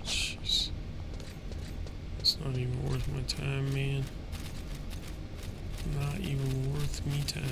Jeez. It's not even worth my time, man. Not even worth me time.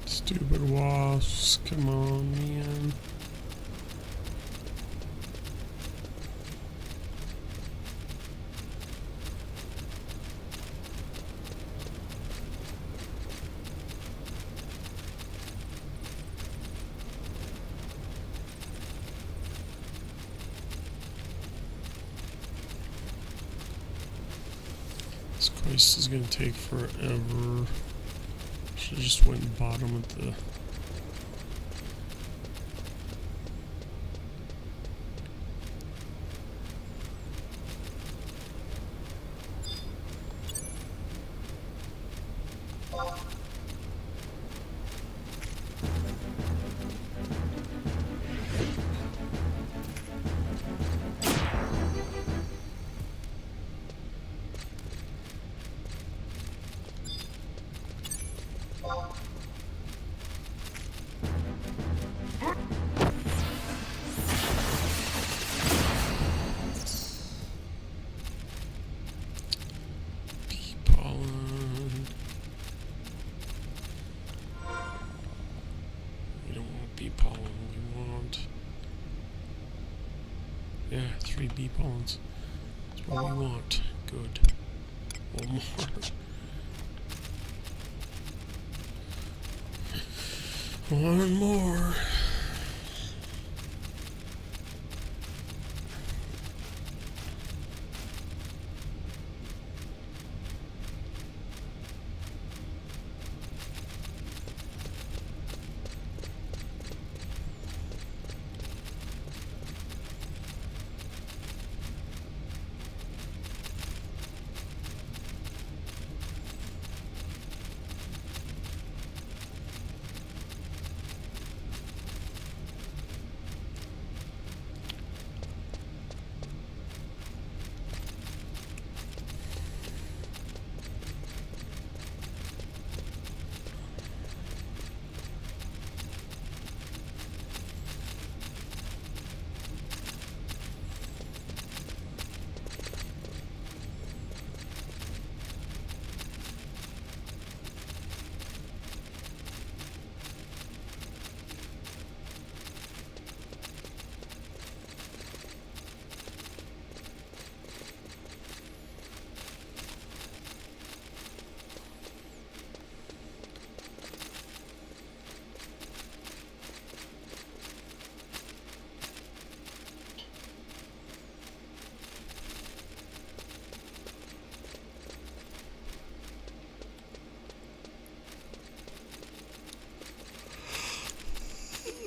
Stupid wasps, come on, man. This quest is gonna take forever. Should've just went and bottom at the... Yeah, 3 bee pollens. That's what we want. Good. One more. One more.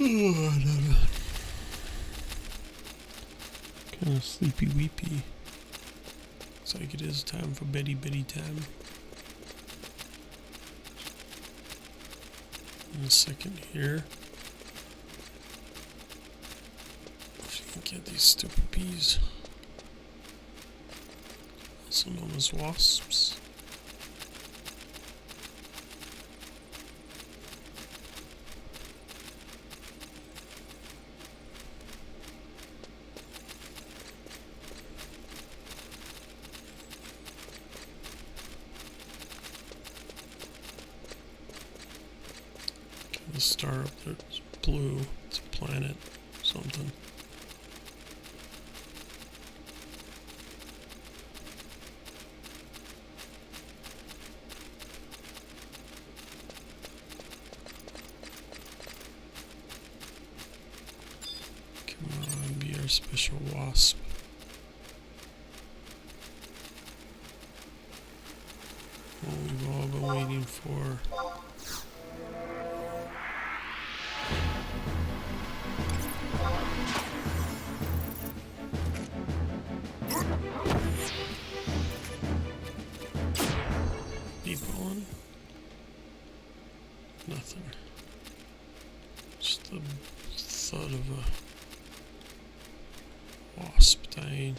Kind of sleepy weepy. Looks like it is time for beddy time. In a second here. If you can get these stupid bees. Also known as wasps. The star up there is blue. It's a planet, something. Come on, be our special wasp. What we've all been waiting for. People? Nothing. Just the thud of a wasp dying.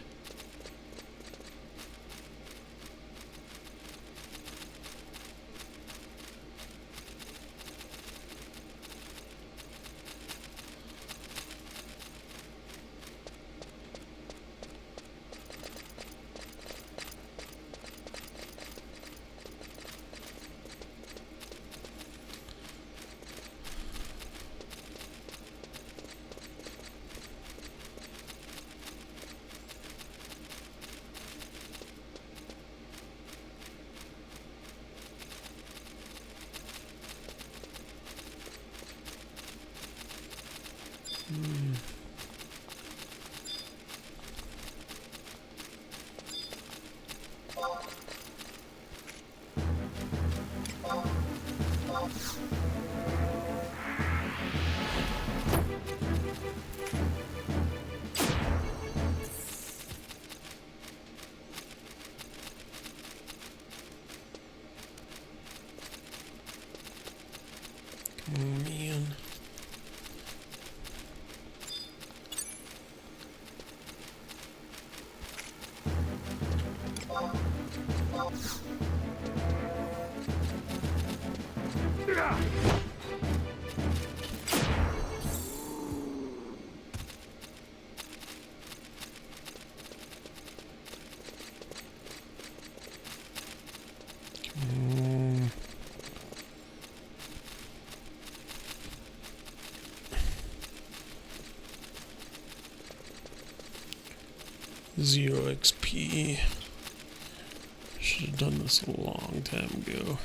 Man. Zero XP. Should have done this a long time ago.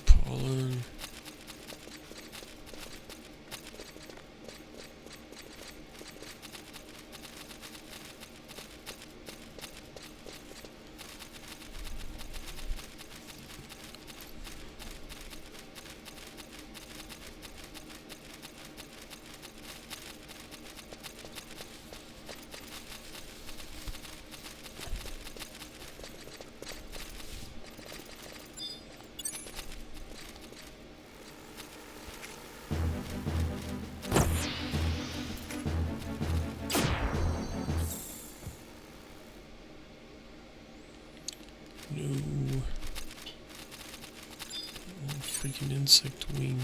Pollen. No. Oh, freaking insect wing.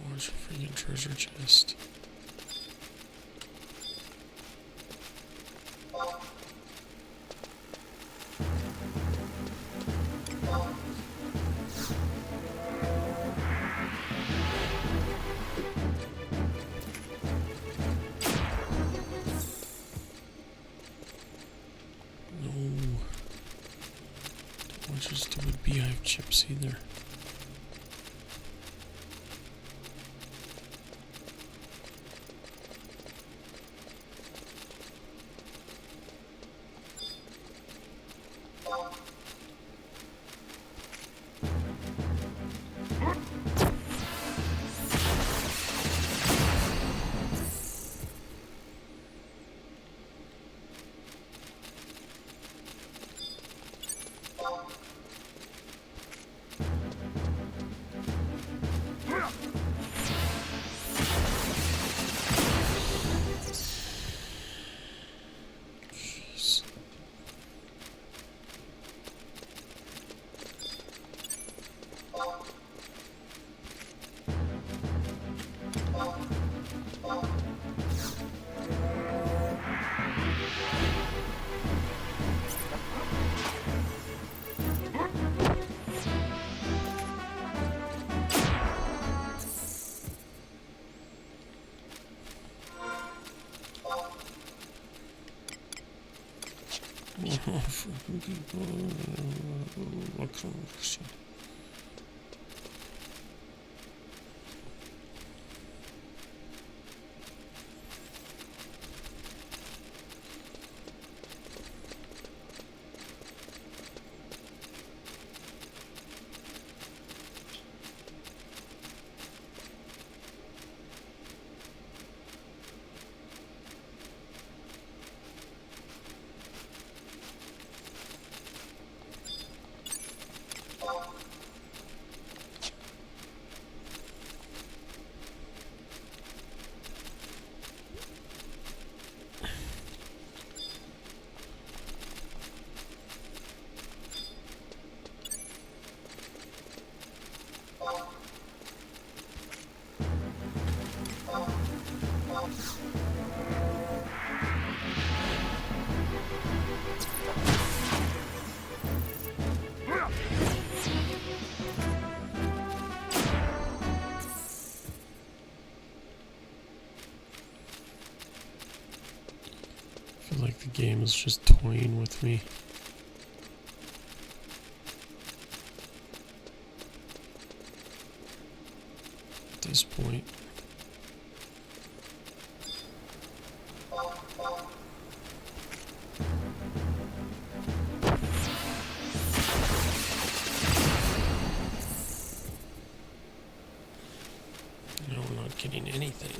Where's your freaking treasure chest? No. Don't want just to with beehive chips either. Jeez. I feel like the game is just toying with me. At this point. No, we're not getting anything.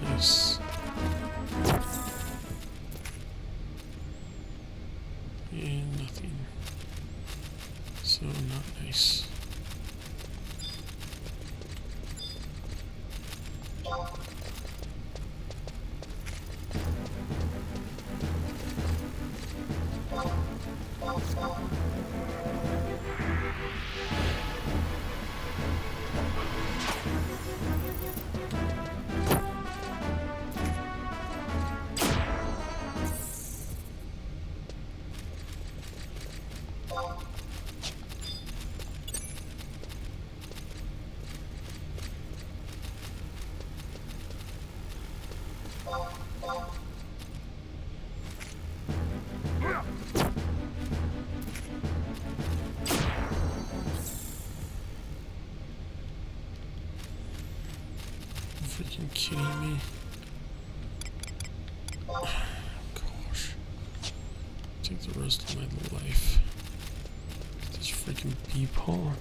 Nice. And nothing. So not nice. Freaking kidding me? Gosh. Take the rest of my life. Get this freaking peephole.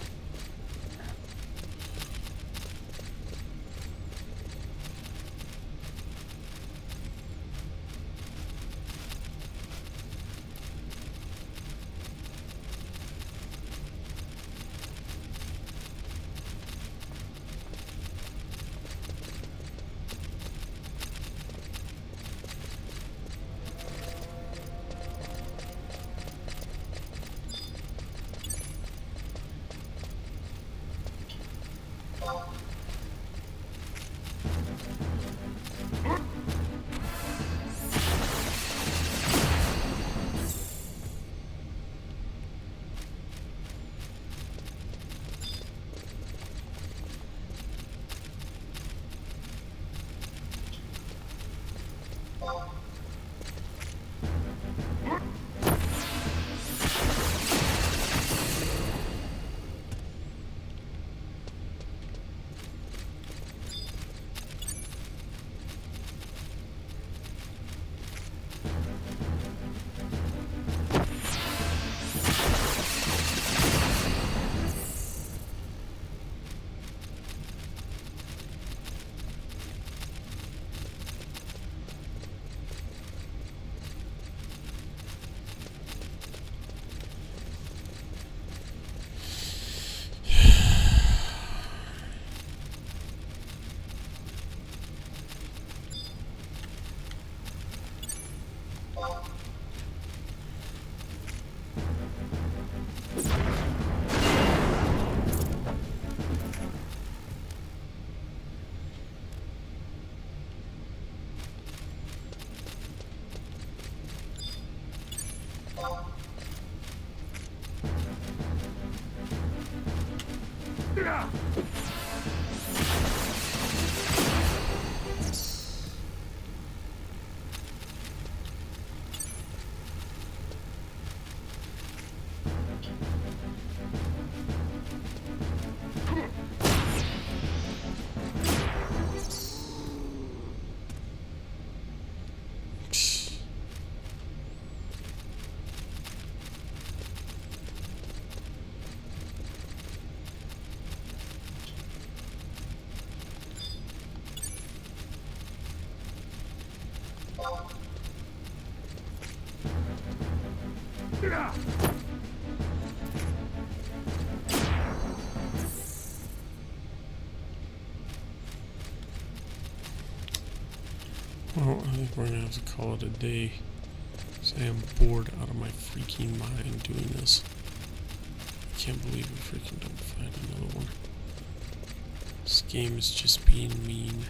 Well, I think we're gonna have to call it a day. Say I'm bored out of my freaking mind doing this. I can't believe we freaking don't find another one. This game is just being mean.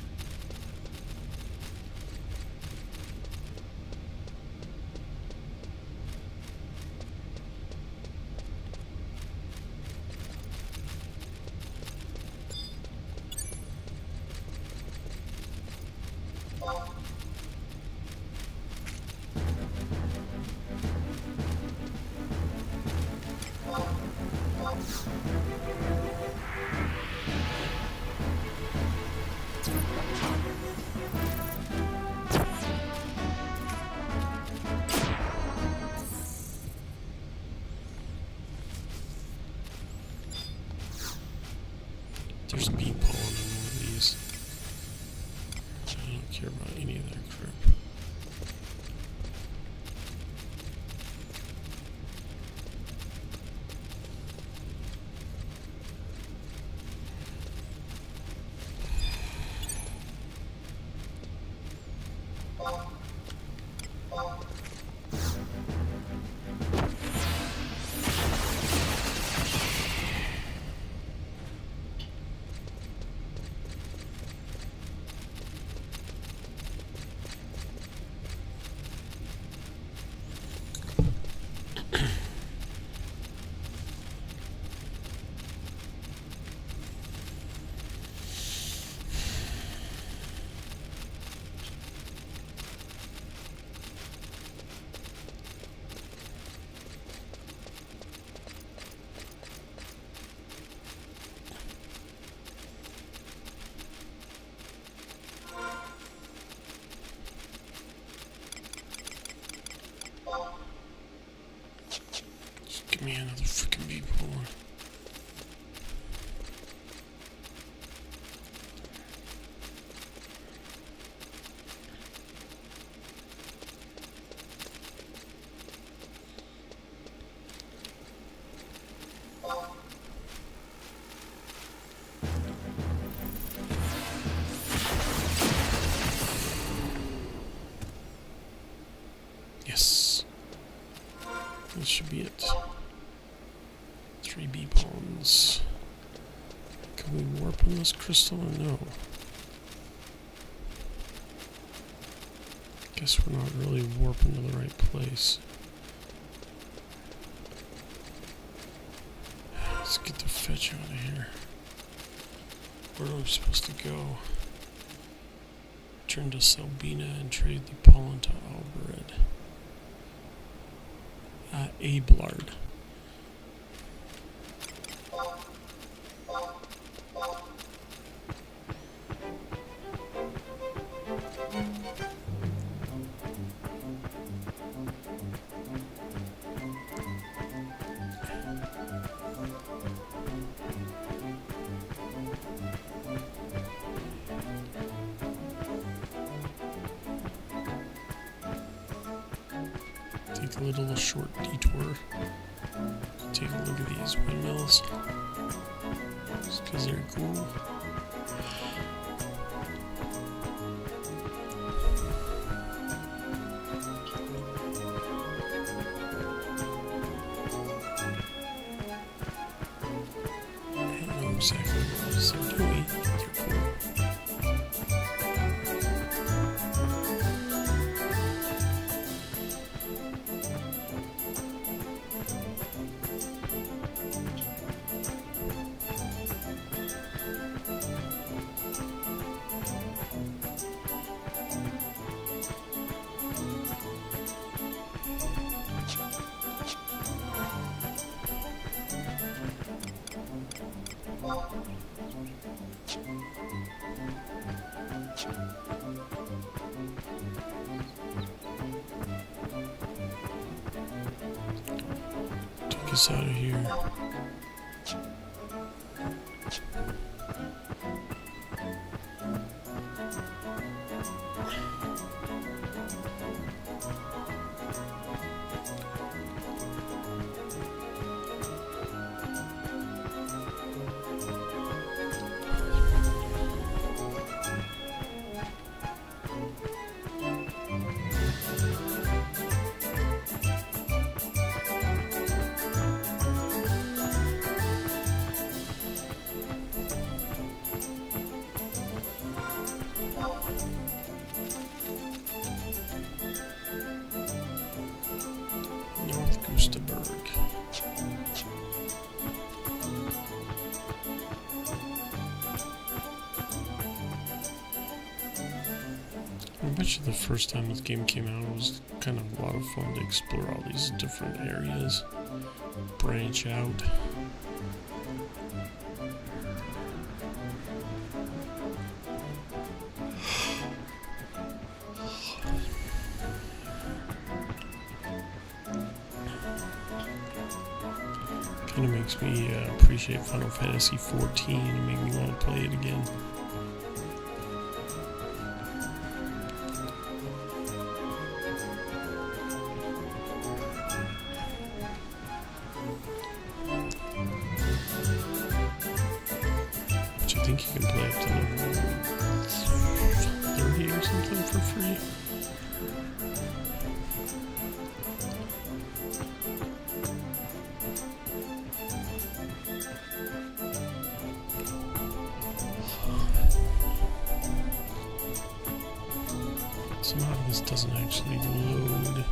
There's bee pollen on one of these. I don't care about any of that crap. Give me another freaking bee pollen. Yes. That should be it. 3 bee pollens. Can we warp on this crystal or no? Guess we're not really warping to the right place. Let's get the fetch out of here. Where am I supposed to go? Turn to Selbina and trade the pollen to Albered. Ablard. Take a little short detour. Take a look at these windmills. Just because they're cool. I don't know exactly what else they're doing, but they're cool. Take us out of here. the first time this game came out, it was kind of a lot of fun to explore all these different areas, branch out. Kind of makes me appreciate Final Fantasy XIV and make me want to play it again. Which I think you can play up to level 30 or something for free. Somehow this doesn't actually load.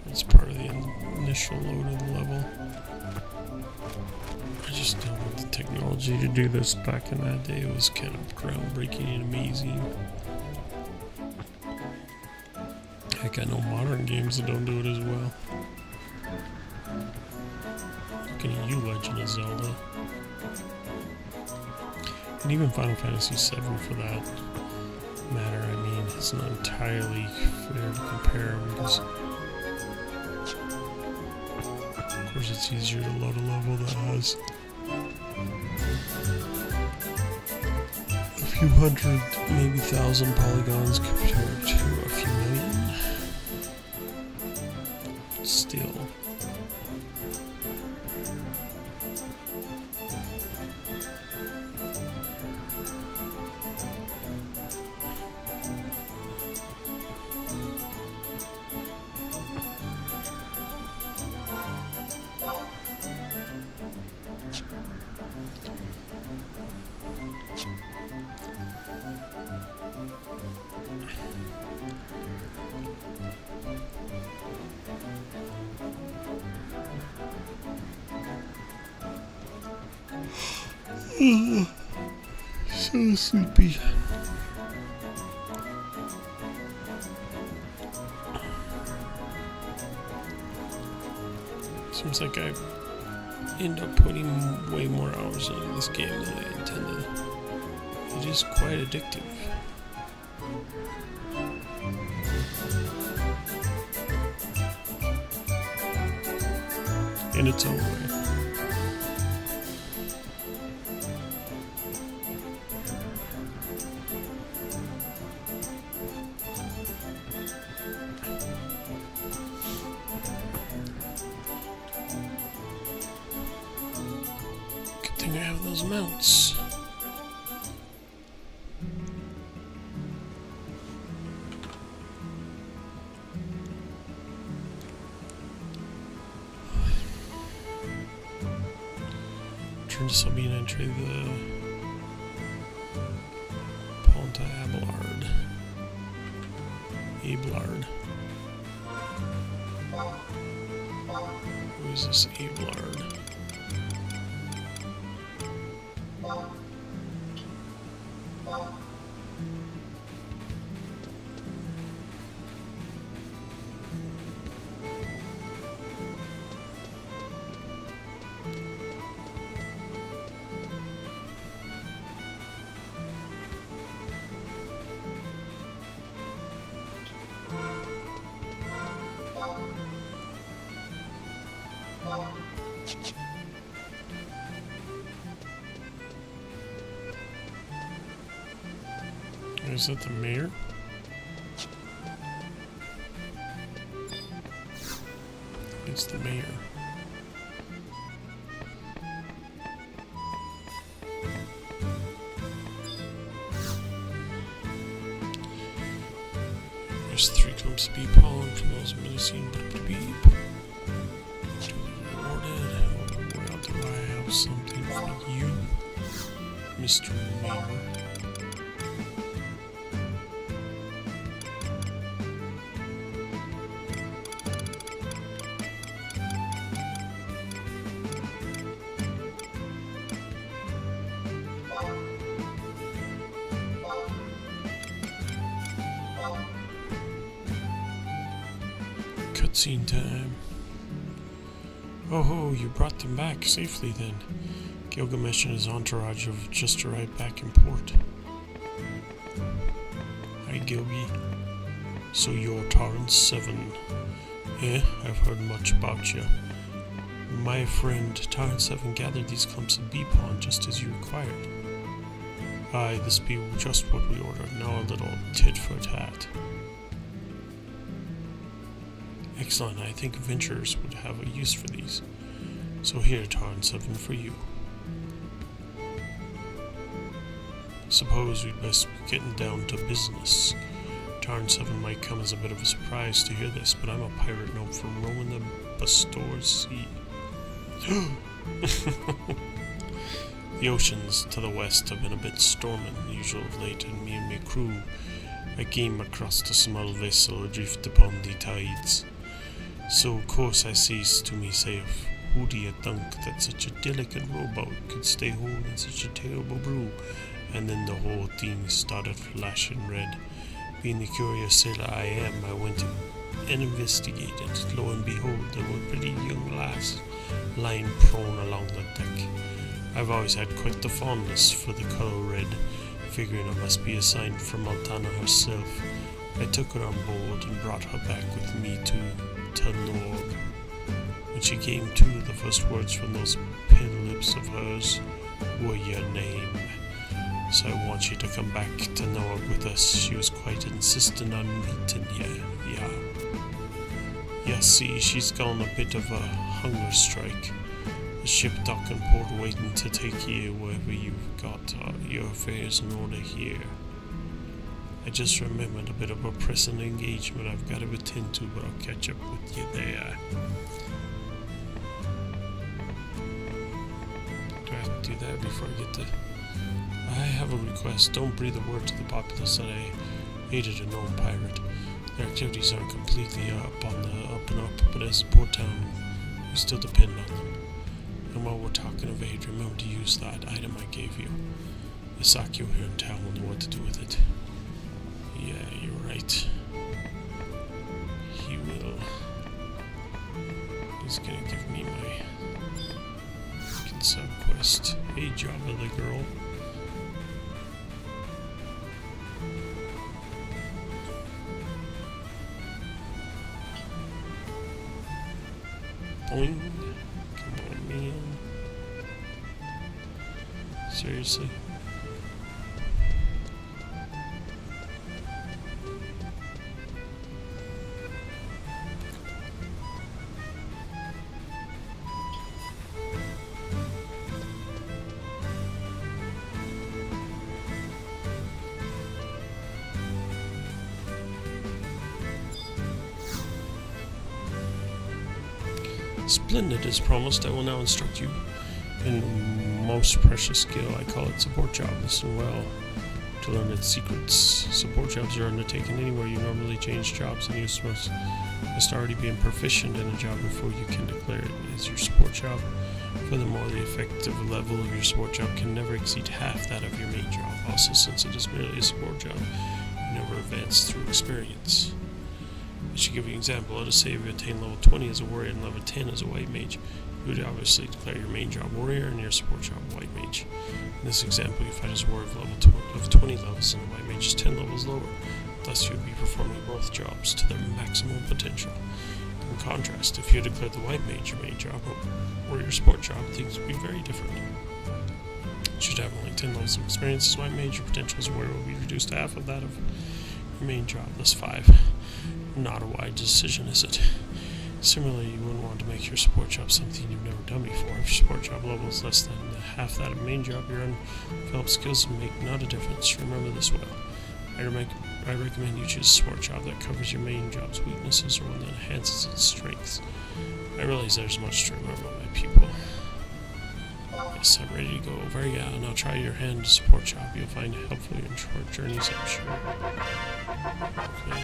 It's part of the initial load of the level. I just don't have the technology to do this. Back in that day, it was kind of groundbreaking and amazing. Heck, I know modern games that don't do it as well. Looking at you, Legend of Zelda. And even Final Fantasy VII for that matter. I mean, it's not entirely fair to compare because, of course, it's easier to load a level that has a few hundred, maybe thousand polygons compared to a few million. Still. So sleepy. Seems like I end up putting way more hours into this game than I intended. It is quite addictive. In its own way. Good thing I have those mounts. Turn to Sabine and trade the Ponta Abelard. Who is this Abelard? Is that the mayor? It's the mayor. There's 3 clumps of bee pollen from those menacing beep. To be rewarded. Well, do I have something for you, Mr. Mayor? Cutscene time. Oh ho, you brought them back safely then. Gilgamesh and his entourage have just arrived back in port. Hi Gilgy. So you're Torrance 7. I've heard much about you. My friend Torrance 7 gathered these clumps of beepon just as you required. Aye, this be just what we ordered. Now a little tit for tat. Excellent, I think adventurers would have a use for these. So here, Torrance 7, for you. Suppose we'd best be getting down to business. Torrance 7 might come as a bit of a surprise to hear this, but I'm a pirate known for roaming the Bastor Sea. The oceans to the west have been a bit stormy than usual of late, and me and my crew, I came across a small vessel adrift upon the tides. So of course I says to myself, who do you think that such a delicate rowboat could stay holding such a terrible brew? And then the whole thing started flashing red. Being the curious sailor I am, I went and investigated. Lo and behold, there were a pretty young lass lying prone along the deck. I've always had quite the fondness for the colour red, figuring it must be a sign from Montana herself. I took her on board and brought her back with me to Norg. When she came to, the first words from those pale lips of hers were your name. So I want you to come back to Norg with us. She was quite insistent on meeting you, yeah. You see, she's gone a bit of a hunger strike. The ship dock in port waiting to take you wherever you've got your affairs in order here. I just remembered a bit of a pressing engagement I've got to attend to, but I'll catch up with you there. Do I have to do that before I get to... I have a request. Don't breathe a word to the populace that I aided a known pirate. Their activities aren't completely up and up, but as a port town, we still depend on them. And while we're talking of aid, remember to use that item I gave you. Isakio here in town will know what to do with it. Yeah, you're right. He will. He's gonna give me my sub quest. Hey, Java the girl. Boing. Come on, man. Seriously? Splendid, as promised. I will now instruct you in the most precious skill. I call it support job. Listen well to learn its secrets. Support jobs are undertaken anywhere you normally change jobs, and you must already be proficient in a job before you can declare it as your support job. Furthermore, the effective level of your support job can never exceed half that of your main job. Also, since it is merely a support job, you never advance through experience. I should give you an example. Let us say if you attain level 20 as a warrior and level 10 as a white mage, you would obviously declare your main job warrior and your support job white mage. In this example, you fight as a warrior of 20 levels and the white mage is 10 levels lower. Thus, you would be performing both jobs to their maximum potential. In contrast, if you declared the white mage your main job or your support job, things would be very different. You should have only 10 levels of experience as white mage. Your potential as a warrior will be reduced to half of that of your main job, thus 5. Not a wise decision, is it? Similarly, you wouldn't want to make your support job something you've never done before. If your support job level is less than half that of main job, your undeveloped skills will make not a difference. Remember this well. I recommend you choose a support job that covers your main job's weaknesses or one that enhances its strengths. I realize there's much to remember, my people. Yes, I'm ready to go. Very good. Now try your hand to support job. You'll find it helpful in short journeys, I'm sure. Okay,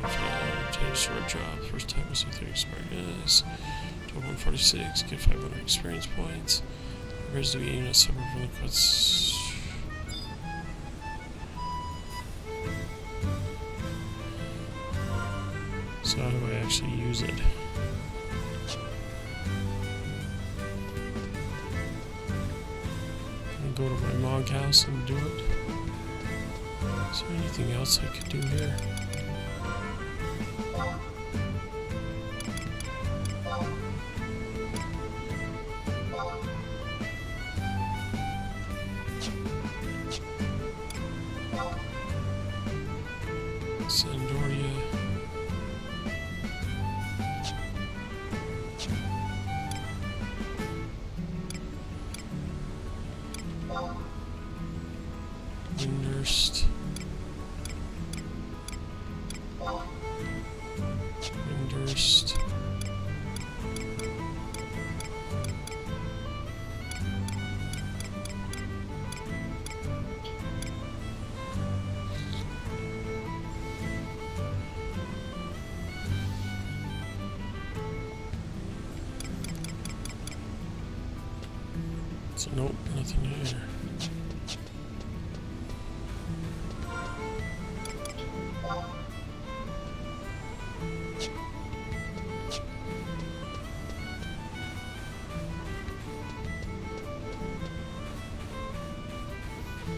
obtain a short job. First time receive 30 experience. To 146, get 500 experience points. Where's the unit separate from the quests? So how do I actually use it? go to my Mog house and do it. Is there anything else I could do here? Sandoria. Windurst. Windurst. So nope, nothing here.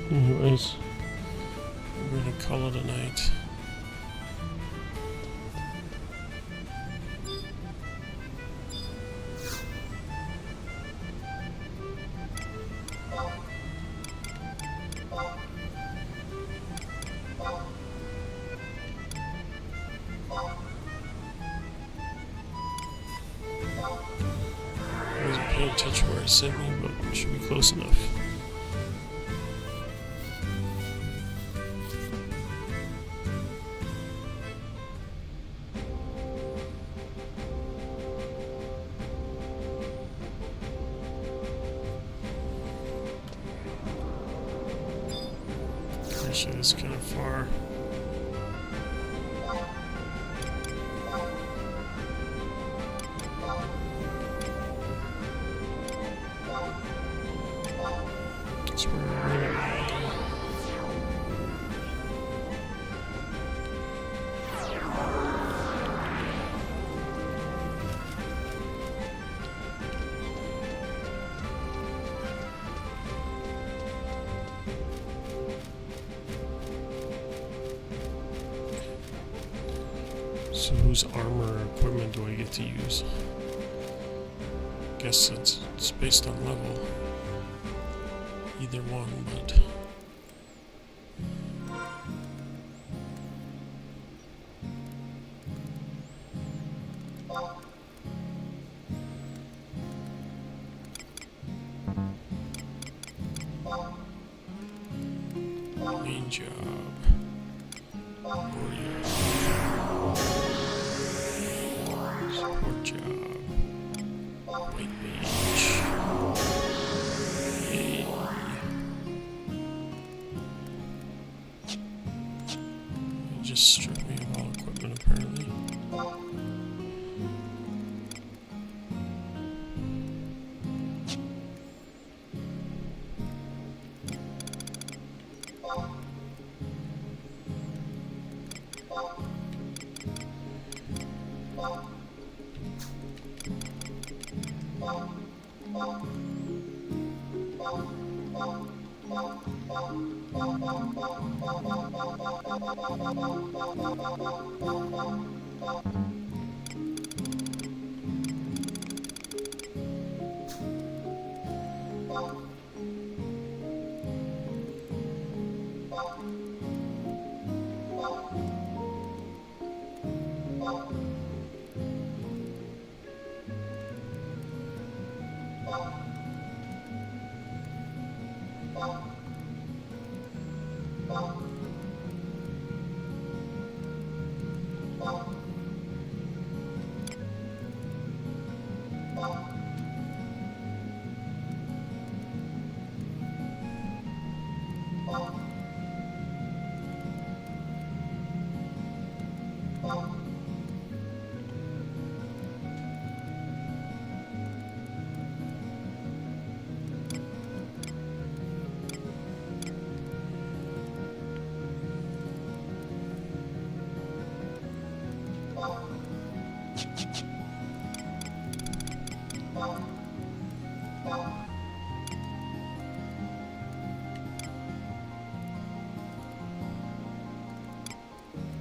Anyways, we're gonna call it a night. I wasn't paying attention where it sent me, but it should be close enough. Actually, it's kind of far. That's where we're really gonna go. So whose armor or equipment do I get to use? Guess it's based on level. Either one, but main job. Warrior. Support job. White mage. Yay. It just stripped me of all equipment apparently.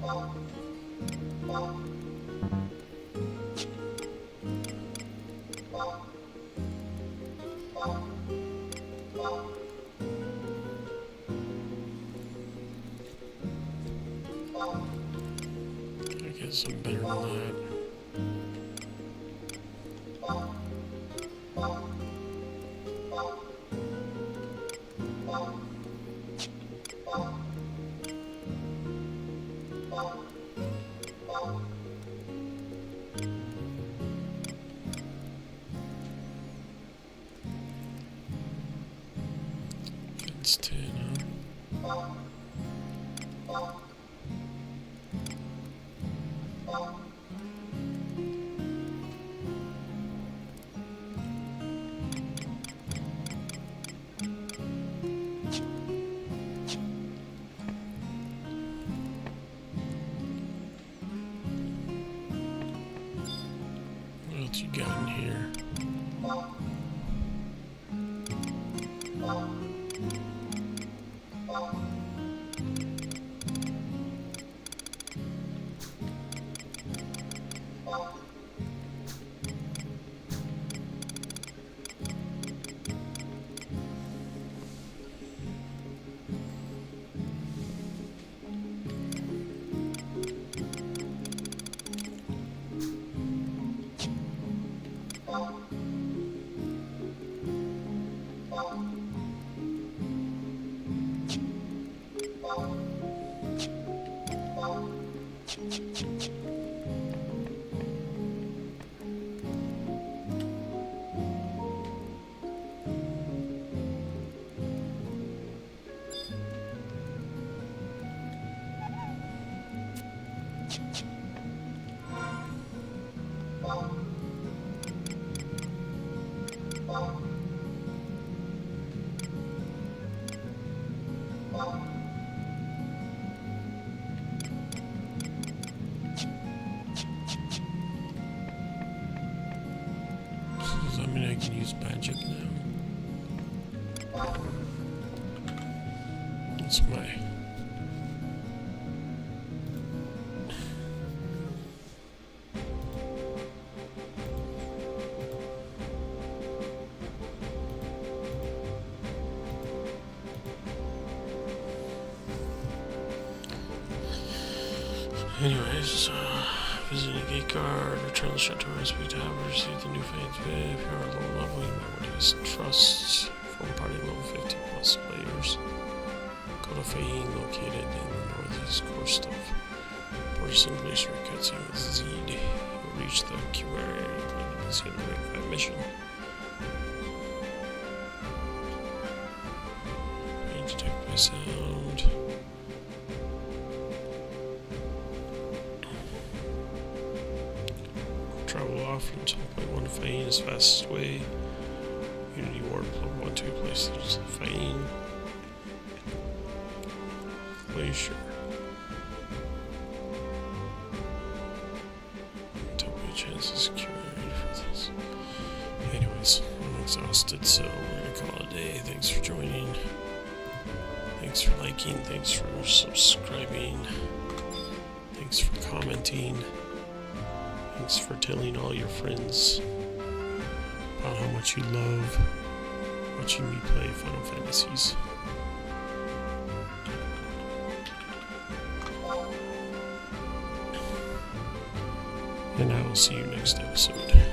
I guess I'm better than that. It's 10, huh? What else you got in here? Does that mean I can use magic now? That's my... Anyways, visit a gate guard, return the chateau, speak to Howard, receive the new Fane's bid. If you are low level, you might want to use trust from party level 50 plus players. Go to Fane, located in the northeast coast of Porterson Glacier, cutscene with Zed. You'll reach the Q area and see the Ring 5 mission. Need to detect my sound. Travel off from 10.1 to Fane is fastest way. Unity Ward Club 1-2 places Fane. Glacier. Tell me a chance to secure ready for this. Anyways, I'm exhausted, so we're gonna call it a day. Thanks for joining. Thanks for liking. Thanks for subscribing. Thanks for commenting. Thanks for telling all your friends about how much you love watching me play Final Fantasies. And I will see you next episode.